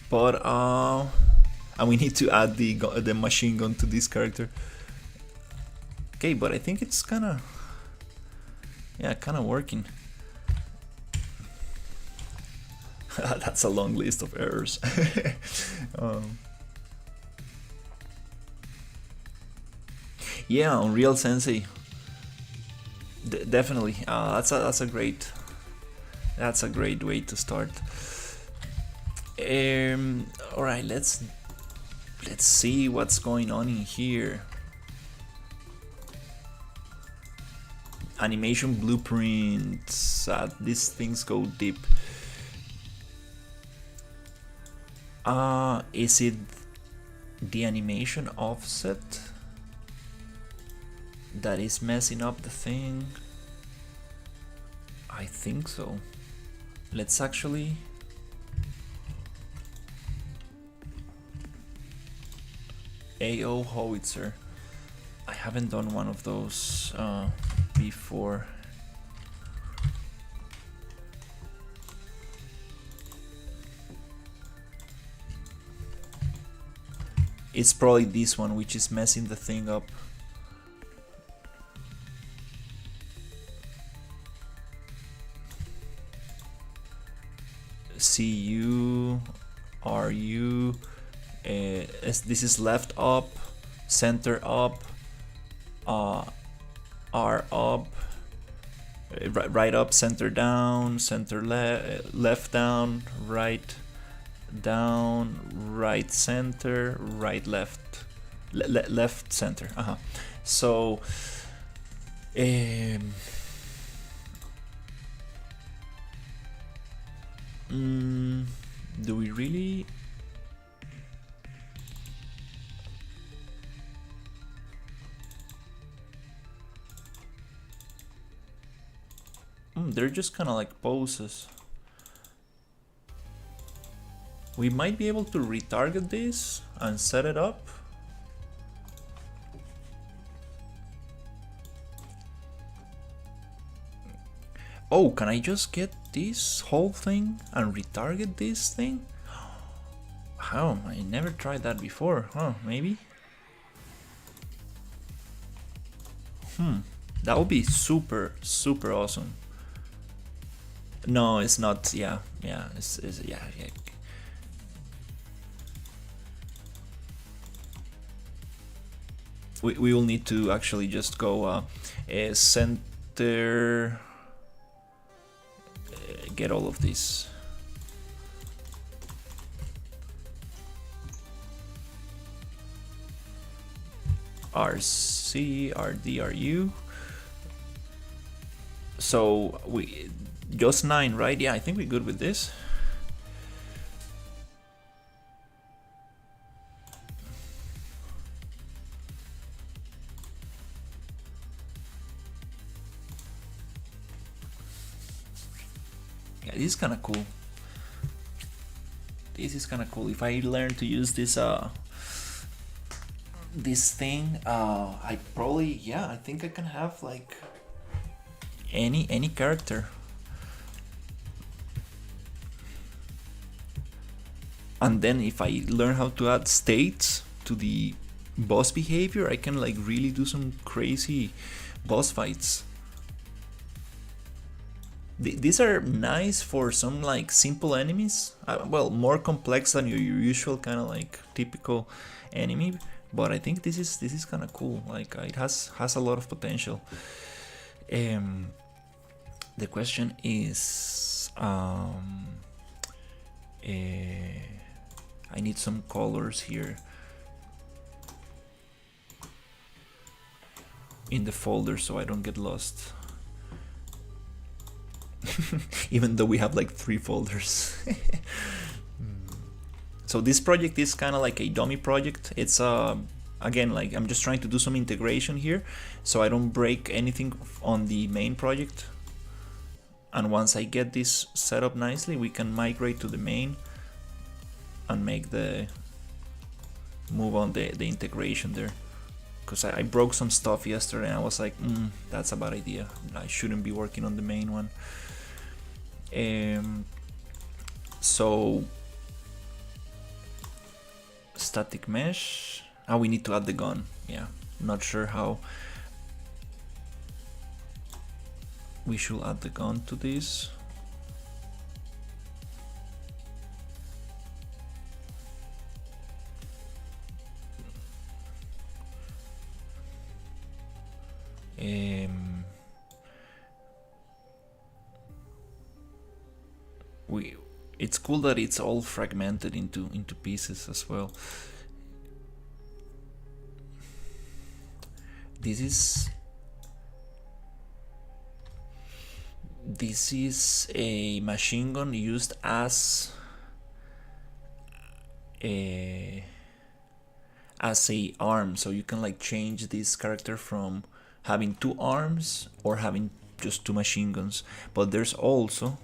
But and we need to add the machine gun to this character. Okay, but I think it's kind of working. That's a long list of errors. Yeah, Unreal Sensei. Definitely. That's a great way to start. All right, let's see what's going on in here. Animation blueprints. These things go deep. Is it the animation offset that is messing up the thing? I think so. Let's actually AO howitzer. I haven't done one of those before. It's probably this one which is messing the thing up. CU, RU, this is left up, center up, R up, right up, center down, center left down, right down, right center, right left, left center. So do we really? They're just kind of like poses. We might be able to retarget this and set it up. Oh, can I just get this whole thing and retarget this thing? How? I never tried that before. Huh, maybe? That would be super, super awesome. No, it's not. Yeah, it's yeah. We will need to actually just go center, get all of these. RC, RD, RU. So we just 9, right? Yeah, I think we're good with this. Yeah, this is kind of cool. This is kind of cool. If I learn to use this this thing, I probably, yeah, I think I can have like any character. And then if I learn how to add states to the boss behavior, I can like really do some crazy boss fights. These are nice for some like simple enemies. Well, more complex than your usual kind of like typical enemy. But I think this is kind of cool. Like it has a lot of potential. The question is, I need some colors here in the folder so I don't get lost. Even though we have like 3 folders. So this project is kind of like a dummy project. It's again, like I'm just trying to do some integration here so I don't break anything on the main project. And once I get this set up nicely, we can migrate to the main and make the move on the integration there. Because I broke some stuff yesterday and I was like, that's a bad idea. I shouldn't be working on the main one. So static mesh. We need to add the gun. Yeah, not sure how we should add the gun to this. It's cool that it's all fragmented into pieces as well. This is a machine gun used as a arm, so you can like change this character from having 2 arms or having just 2 machine guns. But there's also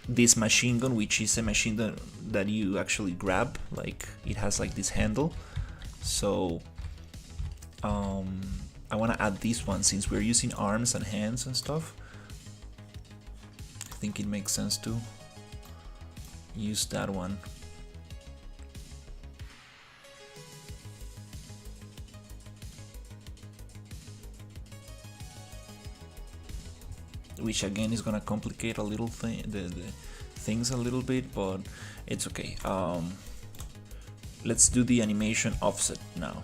this machine gun, which is a machine gun that you actually grab, like it has like this handle. So I want to add this one since we're using arms and hands and stuff. I think it makes sense to use that one. Which again is gonna complicate a little thing, the things a little bit, but it's okay. Let's do the animation offset now.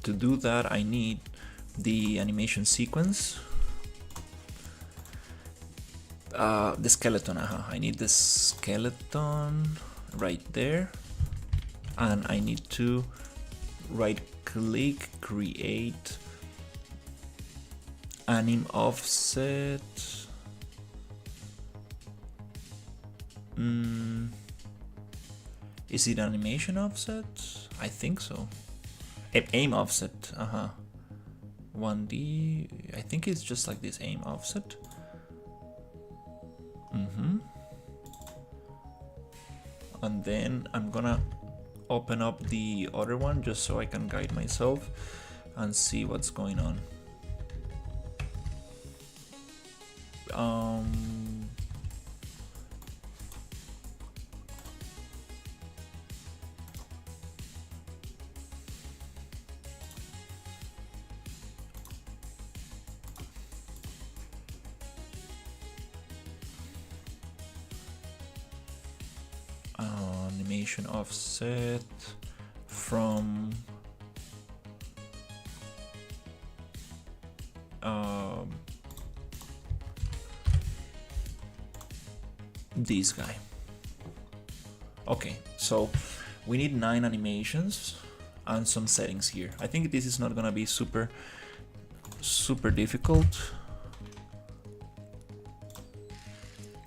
to do that, I need the animation sequence. The skeleton, I need the skeleton right there, and I need to right click, create anim offset. Is it animation offset? I think so. Aim offset, 1D, I think it's just like this, aim offset. And then I'm gonna open up the other one just so I can guide myself and see what's going on. Animation offset from this guy. Okay, so we need 9 animations and some settings here. I think this is not gonna be super difficult.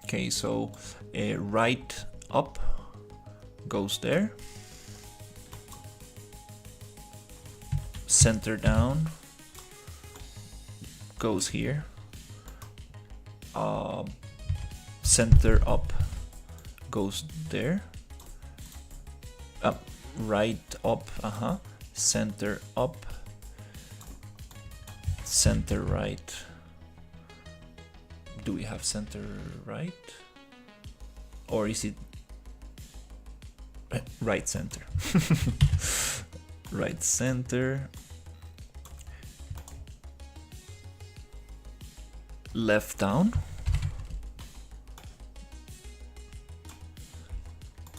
Okay, so right up goes there, center down goes here, center up goes there, right up, center up, center right. Do we have center right, or is it right center? Right center, left down,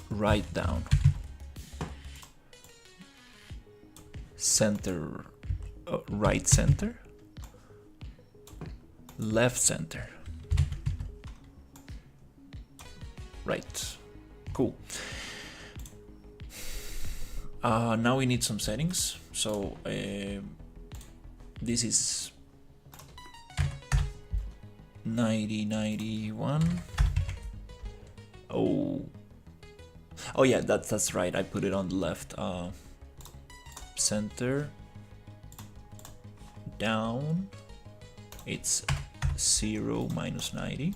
right down, center, right center, left center, right. Cool. Now we need some settings. So this is 9091. Oh yeah, that's right. I put it on the left. Center down. It's 0 minus 90.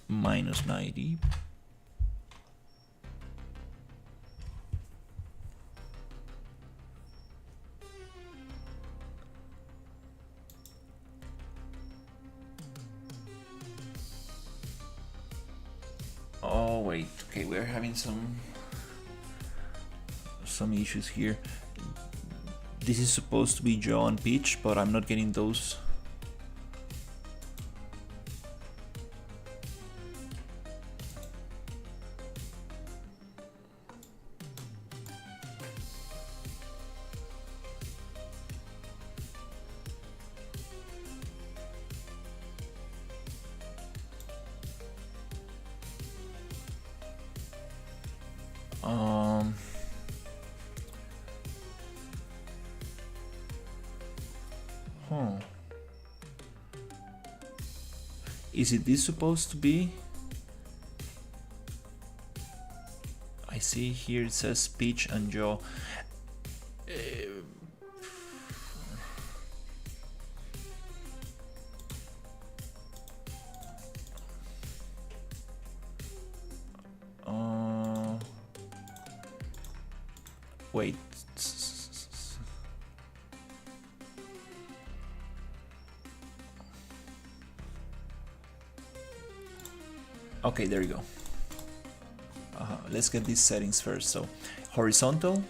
Minus 90. Oh wait, okay, we're having some issues here. This is supposed to be jaw and pitch, but I'm not getting those. Is it this supposed to be? I see here it says speech and jaw. Wait. Okay, there you go. Let's get these settings first. So, horizontal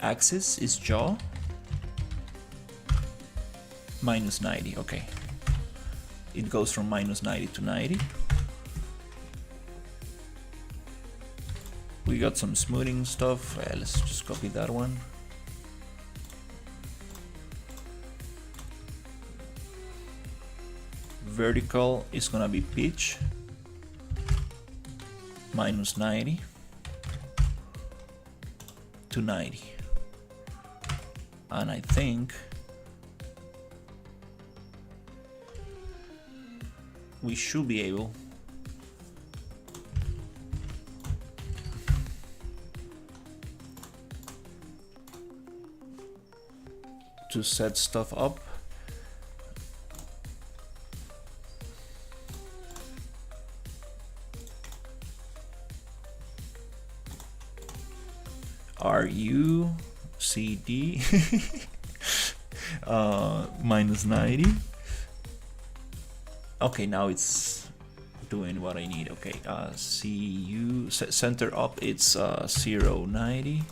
axis is jaw, minus 90. Okay, it goes from minus 90 to 90. We got some smoothing stuff. Let's just copy that one. Vertical is gonna be pitch minus 90 to 90. And I think we should be able to set stuff up. RU CD minus 90. Okay, now it's doing what I need. Okay, CU center up, it's 0 90.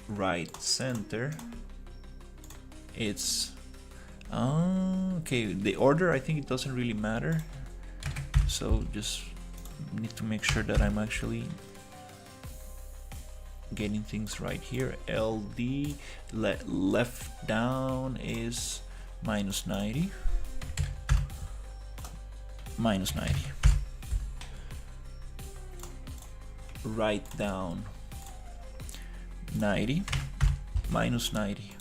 Right center, it's okay. The order, I think it doesn't really matter, so just need to make sure that I'm actually getting things right here. LD left down is minus 90, minus 90. Right down 90, minus 90.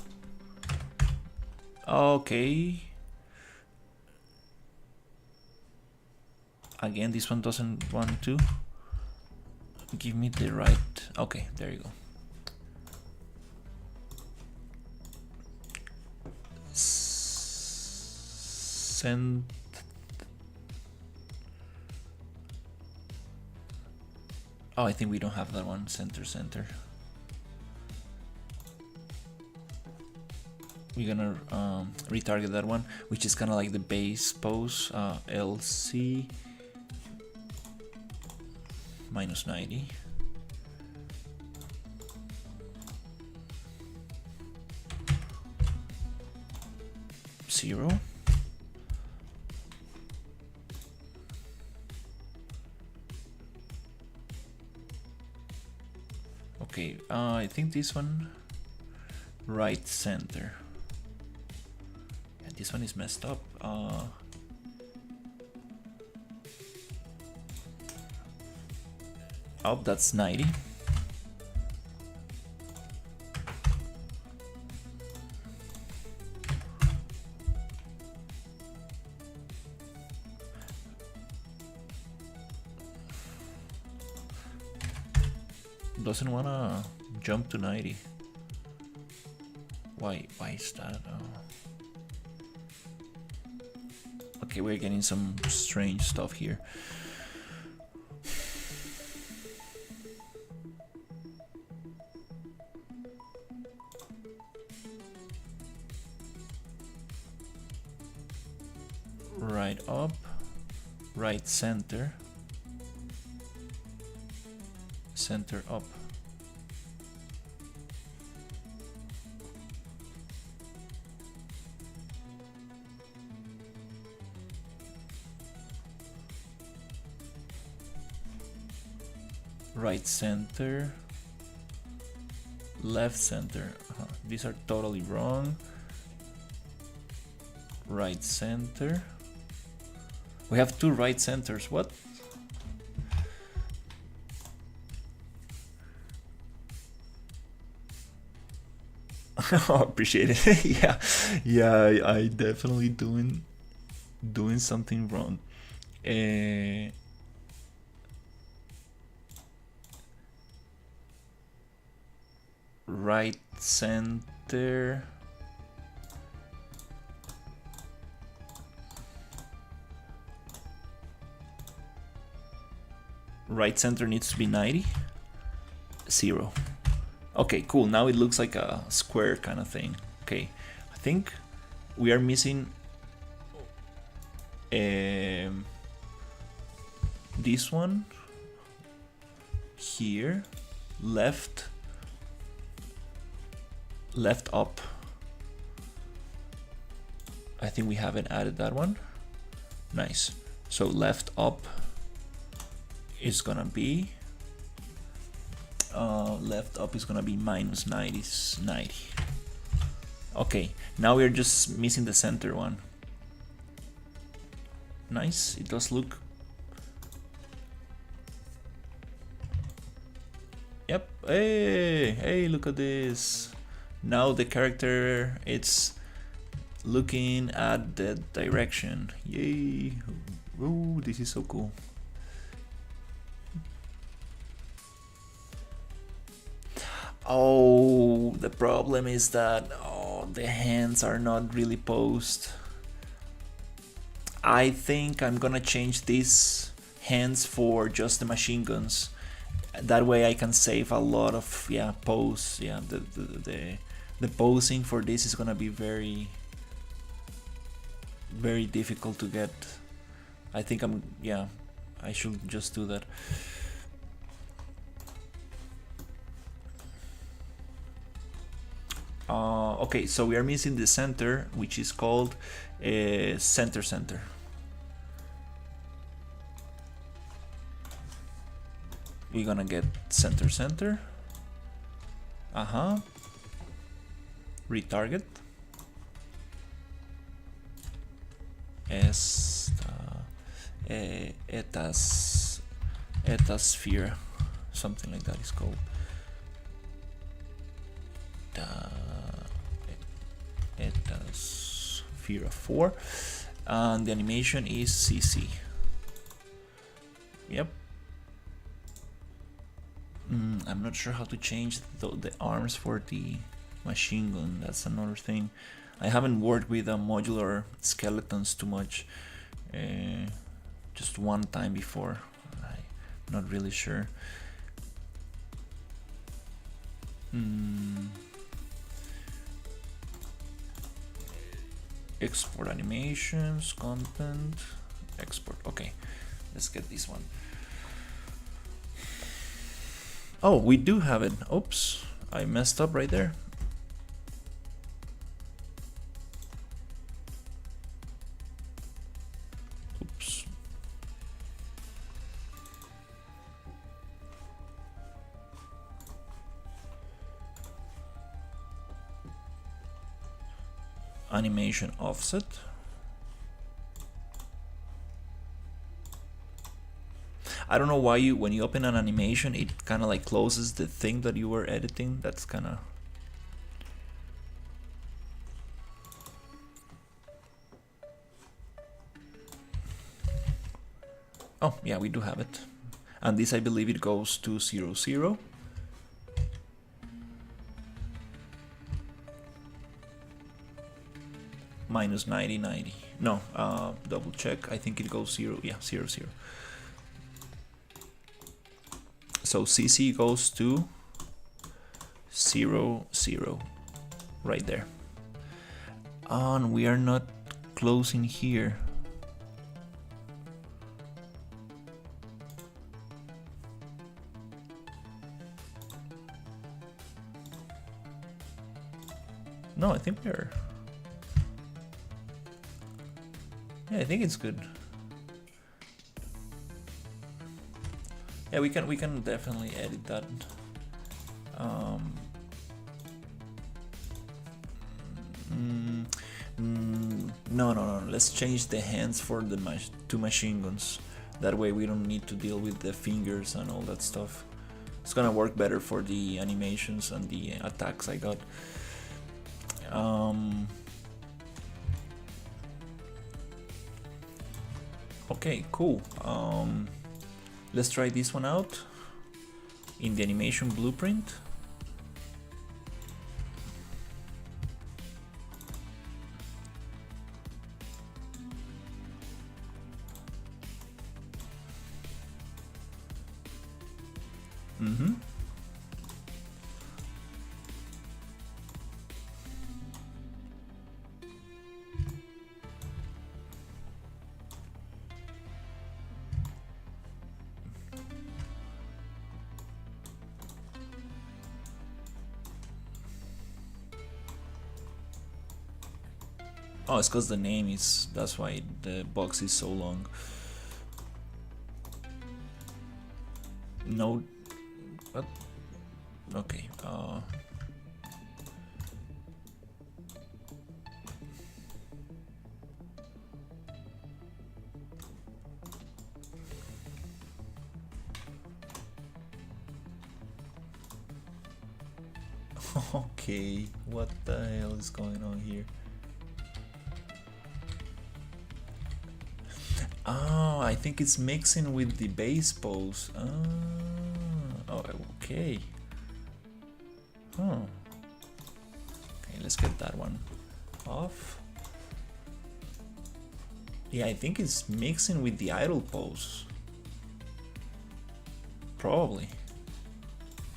Okay. Again, this one doesn't want to give me the right. Okay, there you go. Send. Oh, I think we don't have that one. Center. We're gonna retarget that one, which is kind of like the base pose. LC minus 90. Zero. Okay, I think this one, right center. Yeah, this one is messed up. Oh, that's 90. Doesn't wanna jump to 90. Why is that? Okay, we're getting some strange stuff here. Right up, right center, center up. Right center, left center. These are totally wrong. Right center. We have two right centers. What? Appreciate it. yeah, I definitely doing something wrong. Right center. Right center needs to be 90. 0. Okay, cool. Now it looks like a square kind of thing. Okay, I think we are missing this one here. Left up. I think we haven't added that one. Nice. So left up is gonna be minus 90. Okay, now we're just missing the center one. Nice, it does look. Yep. Hey, look at this. Now the character, it's looking at the direction. Yay. Ooh, this is so cool. Oh, the problem is that the hands are not really posed. I think I'm gonna change these hands for just the machine guns. That way I can save a lot of pose. Yeah, the posing for this is gonna be very difficult to get. I think I should just do that. Okay, so we are missing the center, which is called center. We're gonna get center. Retarget. Eta sphere, something like that is called. Eta sphere 4, and the animation is CC. Yep. I'm not sure how to change the arms for the machine gun. That's another thing. I haven't worked with modular skeletons too much. Just one time before. I'm not really sure. Export animations, content, export. Okay, let's get this one. Oh, we do have it. Oops, I messed up right there. Oops. Animation offset. I don't know why when you open an animation, it kind of like closes the thing that you were editing. That's kind of... Oh, yeah, we do have it. And this, I believe it goes to 0, 0. Minus 90, 90. No, double check. I think it goes 0. Yeah, 0, 0. So CC goes to 0, 0. Right there. And we are not closing here. No, I think we're... Yeah, I think it's good. Yeah, we can definitely edit that. No. Let's change the hands for the two machine guns. That way we don't need to deal with the fingers and all that stuff. It's gonna work better for the animations and the attacks I got. Okay, cool. Let's try this one out in the animation blueprint. Oh, it's because the name is, that's why the box is so long. No. What? Okay. Okay, what the hell is going on here? Oh, I think it's mixing with the base pose. Oh, okay. Huh. Okay, let's get that one off. Yeah, I think it's mixing with the idle pose. Probably.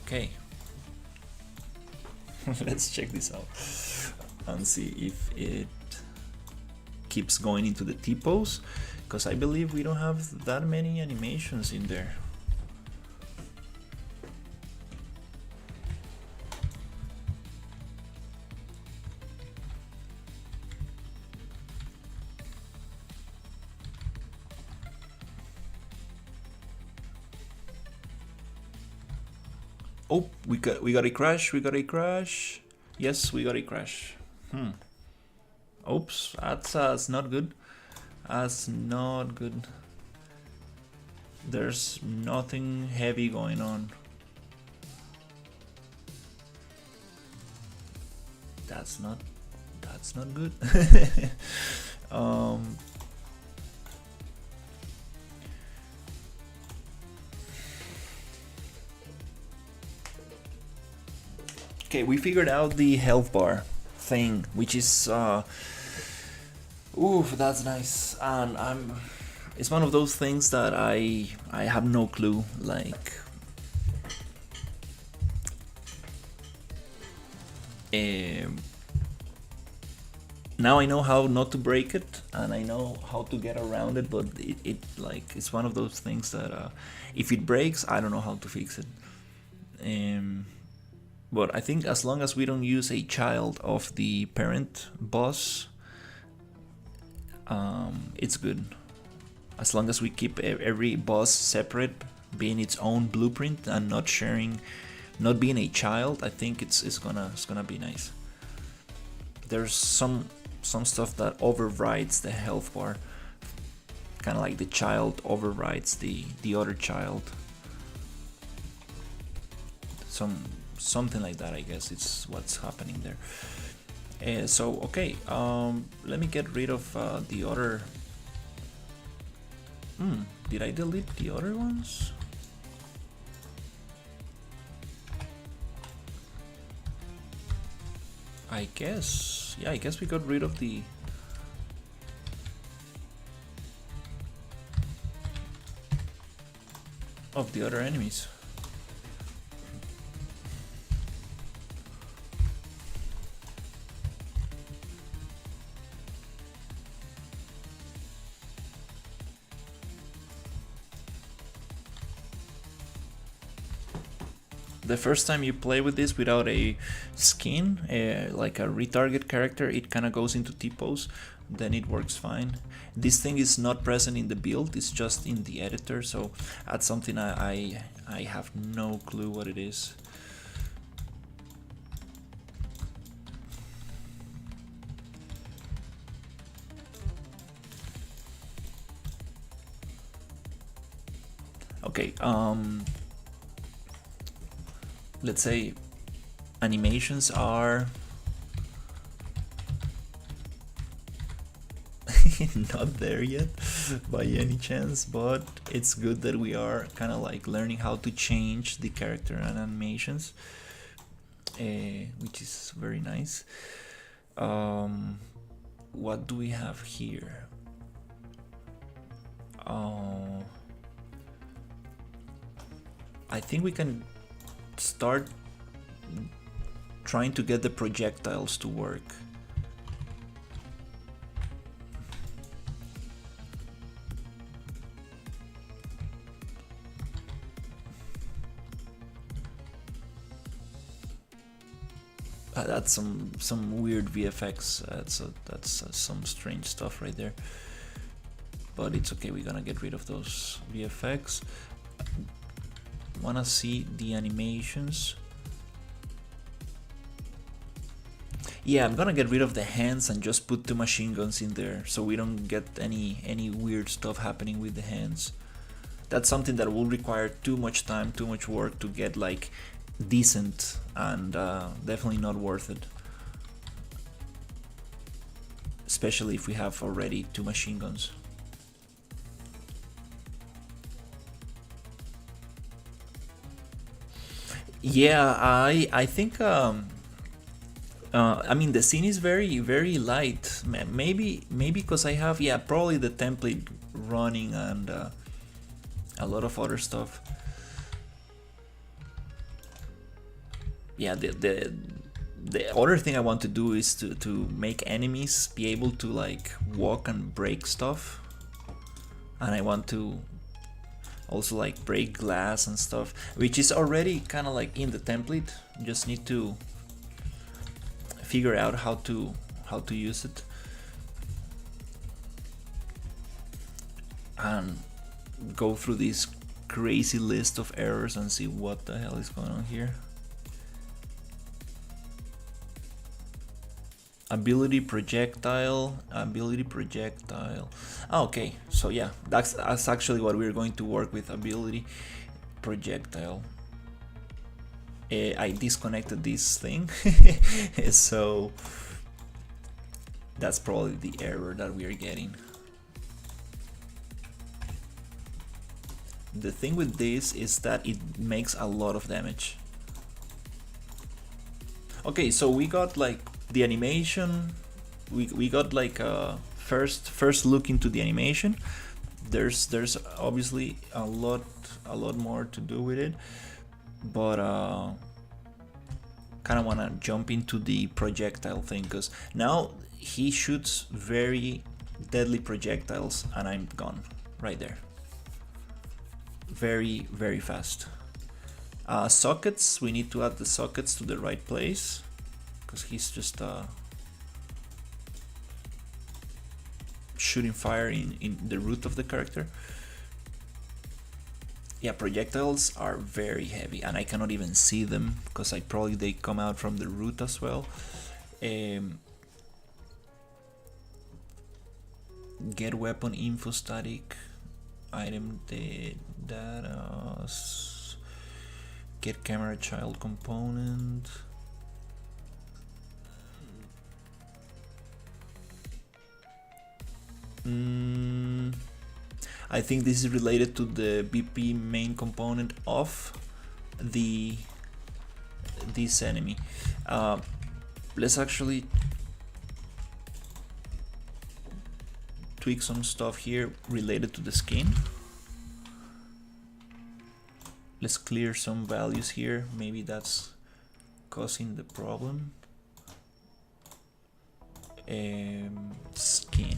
Okay. Let's check this out and see if it keeps going into the T pose, because I believe we don't have that many animations in there. Oh, we got a crash. We got a crash. Yes, we got a crash. Oops, that's not good. That's not good. There's nothing heavy going on. That's not good. Okay, we figured out the health bar thing, which is oof, that's nice. And it's one of those things that I have no clue, like now I know how not to break it, and I know how to get around it, but it like it's one of those things that if it breaks, I don't know how to fix it. But I think as long as we don't use a child of the parent boss, it's good. As long as we keep every boss separate, being its own blueprint, and not sharing, not being a child, I think it's gonna be nice. There's some stuff that overrides the health bar, kind of like the child overrides the other child. Something like that, I guess it's what's happening there. So okay, let me get rid of the other. Did I delete the other ones? I guess, yeah, I guess we got rid of the other enemies. The first time you play with this without a skin, like a retarget character, it kind of goes into T-pose, then it works fine. This thing is not present in the build, it's just in the editor, so that's something I have no clue what it is. Okay, let's say animations are not there yet by any chance, but it's good that we are kind of like learning how to change the character and animations, which is very nice. What do we have here? I think we can start trying to get the projectiles to work. That's some weird VFX. That's some strange stuff right there. But it's okay. We're gonna get rid of those VFX. wanna see the animations. Yeah, I'm gonna get rid of the hands and just put 2 machine guns in there, so we don't get any weird stuff happening with the hands. That's something that will require too much time, too much work to get like decent, and definitely not worth it. Especially if we have already 2 machine guns. Yeah, I think I mean the scene is very light. Maybe because I have, yeah, probably the template running and a lot of other stuff. Yeah, the other thing I want to do is to make enemies be able to like walk and break stuff, and I want to also like break glass and stuff, which is already kind of like in the template. Just need to figure out how to use it and go through this crazy list of errors and see what the hell is going on here. Ability projectile. Okay, so yeah, that's actually what we're going to work with. Ability projectile. I disconnected this thing so that's probably the error that we are getting. The thing with this is that it makes a lot of damage. Okay, so we got like the animation, we got like a first look into the animation. There's obviously a lot more to do with it, but kind of want to jump into the projectile thing, because now he shoots very deadly projectiles and I'm gone right there. Very fast. Sockets, we need to add the sockets to the right place, because he's just shooting fire in the root of the character. Yeah, projectiles are very heavy and I cannot even see them because they come out from the root as well. Get weapon info static item data. Get camera child component. I think this is related to the BP main component of this enemy. Let's actually tweak some stuff here related to the skin. Let's clear some values here. Maybe that's causing the problem. Skin.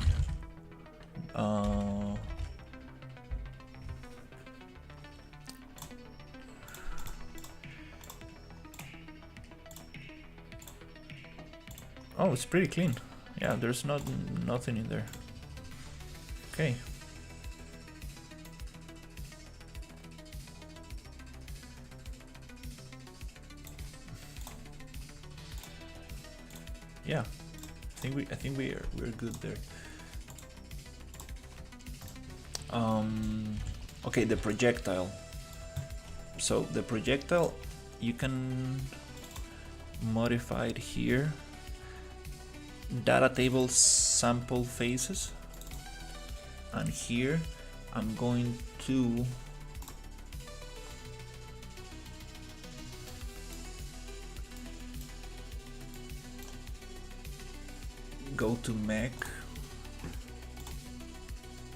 Oh, it's pretty clean. Yeah, there's nothing in there. Okay. Yeah, I think we're good there. Okay, the projectile. So the projectile, you can modify it here. Data table sample faces, and here I'm going to go to mech,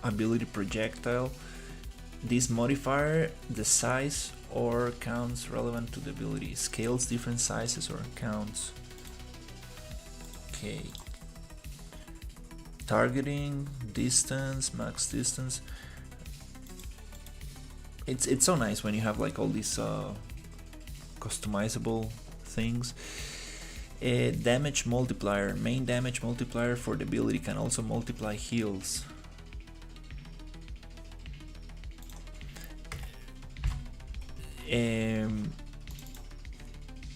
ability projectile. This modifier, the size or counts relevant to the ability, scales different sizes or counts. Okay. Targeting, distance, max distance. It's so nice when you have like all these customizable things. Damage multiplier, main damage multiplier for the ability can also multiply heals.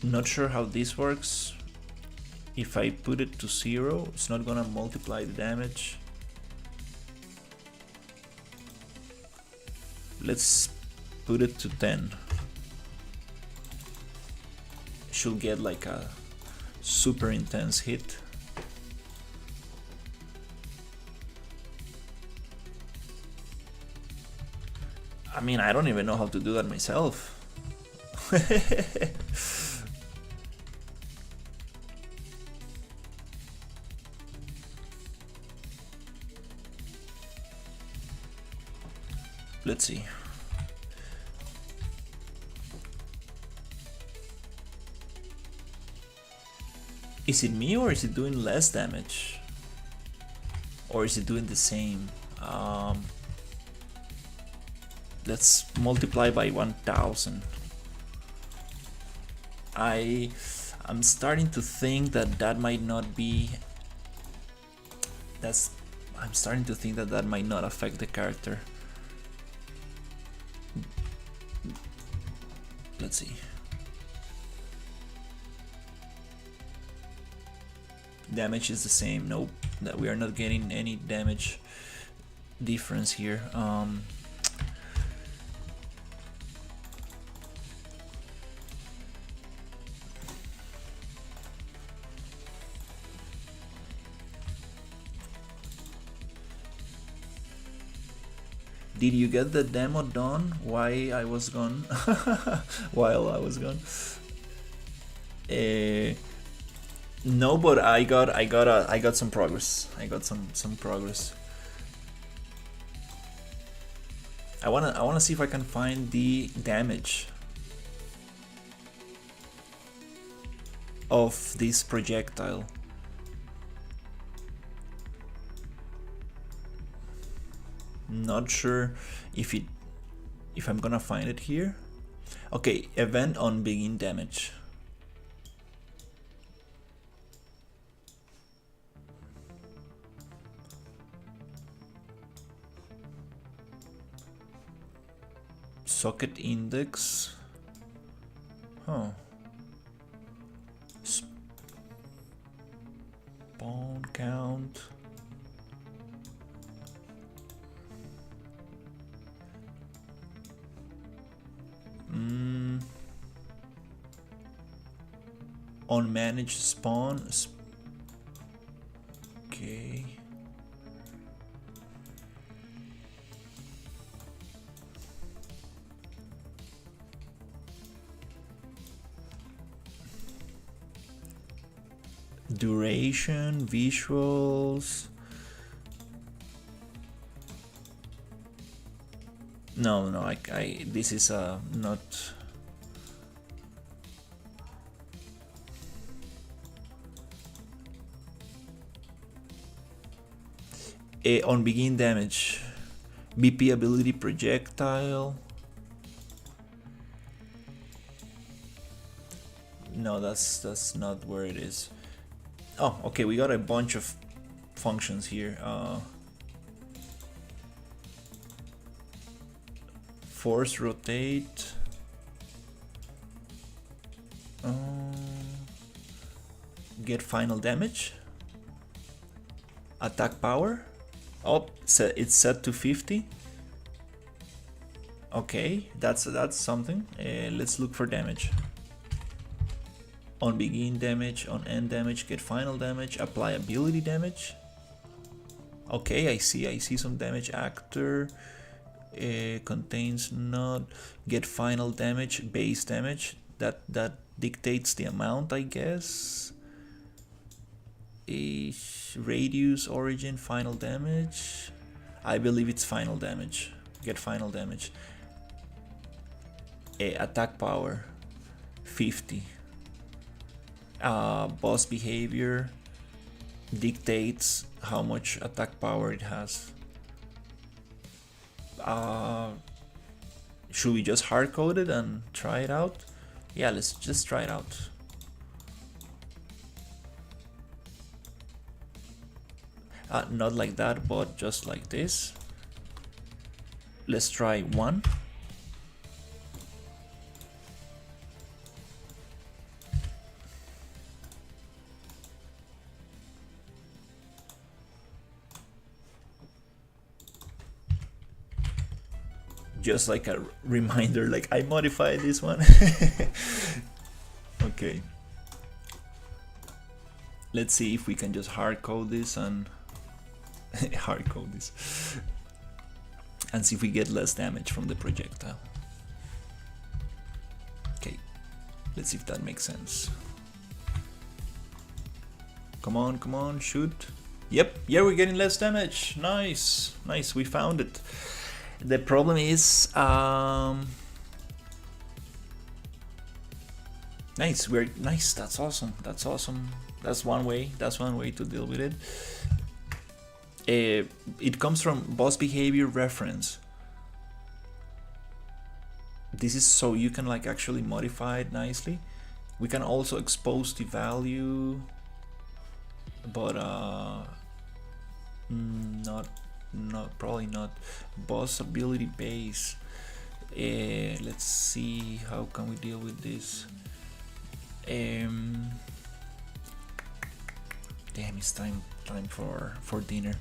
Not sure how this works. If I put it to 0, it's not gonna multiply the damage. Let's put it to 10. Should get like a super intense hit. I mean, I don't even know how to do that myself. Let's see. Is it me, or is it doing less damage? Or is it doing the same? Let's multiply by 1000. I'm starting to think that that might not be... I'm starting to think that that might not affect the character. Let's see. Damage is the same. Nope, that we are not getting any damage difference here. Did you get the demo done while I was gone? While I was gone? No, but I got some progress. I got some progress. I wanna see if I can find the damage of this projectile. Not sure if I'm gonna find it here. Okay, event on begin damage. Socket index. Huh. Spawn count. On manage spawn. Okay. Duration, visuals. No, this is not. On begin damage, BP ability projectile. No, that's not where it is. Oh, okay, we got a bunch of functions here. Force rotate. Get final damage. Attack power. Oh, it's set to 50. Okay, that's something. Let's look for damage. On begin damage, on end damage, get final damage, apply ability damage. Okay, I see some damage. Actor contains not get final damage, base damage. That dictates the amount, I guess. Radius, origin, final damage. I believe it's final damage. Get final damage. Attack power 50. Boss behavior dictates how much attack power it has. Should we just hard code it and try it out? Yeah, let's just try it out. Not like that, but just like this. Let's try 1. just like a reminder, like I modified this one. Okay, let's see if we can just hard code this and hard code this and see if we get less damage from the projectile. Okay, let's see if that makes sense. Come on, shoot. Yep, yeah, we're getting less damage. Nice, nice, we found it. The problem is, nice, nice, that's awesome, that's awesome. That's one way to deal with it. It comes from boss behavior reference. This is so you can like actually modify it nicely. We can also expose the value, but probably not. Boss ability base. Let's see how can we deal with this. Damn, it's time for dinner.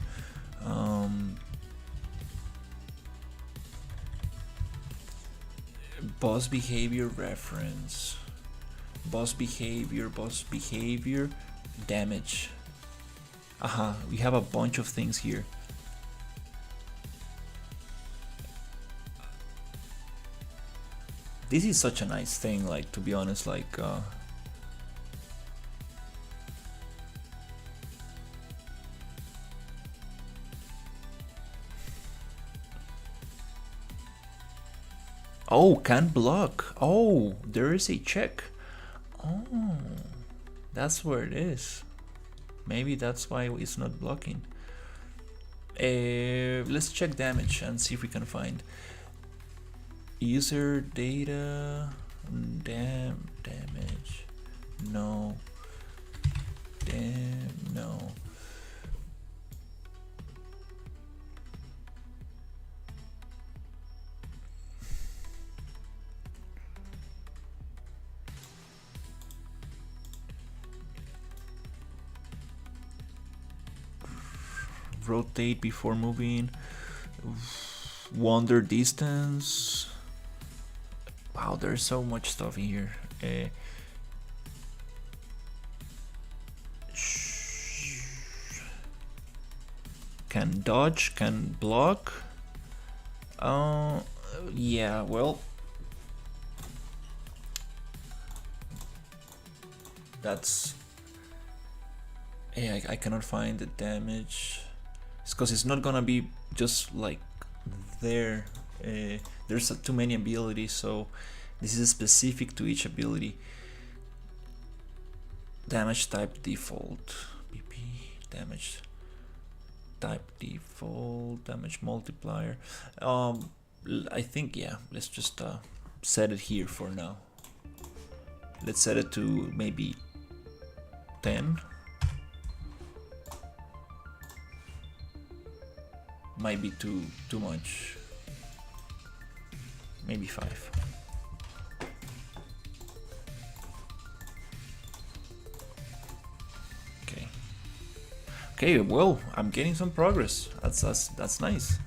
Boss behavior reference. Boss behavior, damage. We have a bunch of things here. This is such a nice thing, like, to be honest, like, oh, can block. Oh, there is a check. Oh, that's where it is. Maybe that's why it's not blocking. Let's check damage and see if we can find user data. Damage. No. No. Rotate before moving. Wander distance. Wow, there's so much stuff in here. Can dodge, can block. Yeah, well, that's, yeah, I cannot find the damage. It's because it's not gonna be just like there. There's too many abilities, so this is specific to each ability. Damage type default. BP damage type default. Damage multiplier. I think, yeah, let's just set it here for now. Let's set it to maybe 10. Might be too much. Maybe 5. Okay. Okay, well, I'm getting some progress. That's nice.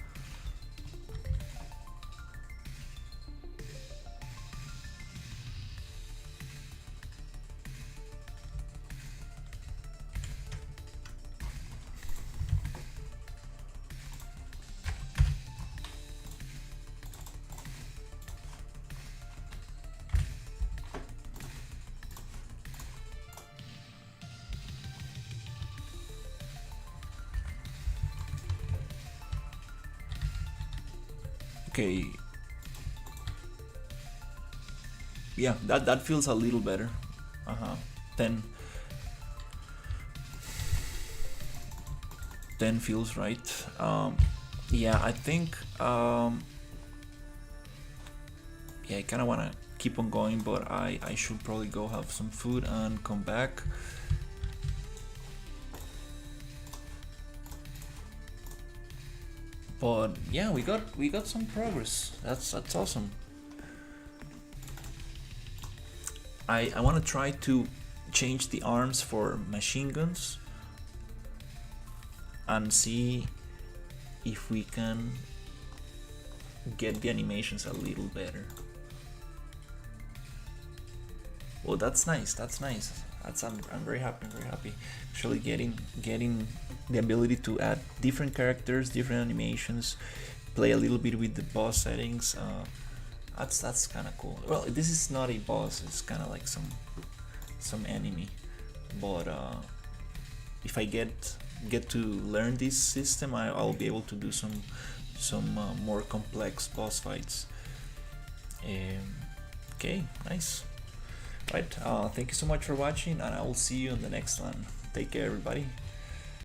Okay. Yeah, that feels a little better. 10 feels right. Yeah, I think yeah, I kind of want to keep on going, but I should probably go have some food and come back. But yeah, we got some progress. That's awesome. I want to try to change the arms for machine guns and see if we can get the animations a little better. Well, that's nice. That's nice. I'm very happy. I'm very happy. Actually, getting the ability to add different characters, different animations, play a little bit with the boss settings. That's kind of cool. Well, this is not a boss. It's kind of like some enemy, but if I get to learn this system, I'll be able to do some more complex boss fights. Okay, nice. Right, thank you so much for watching, and I will see you in the next one. Take care, everybody.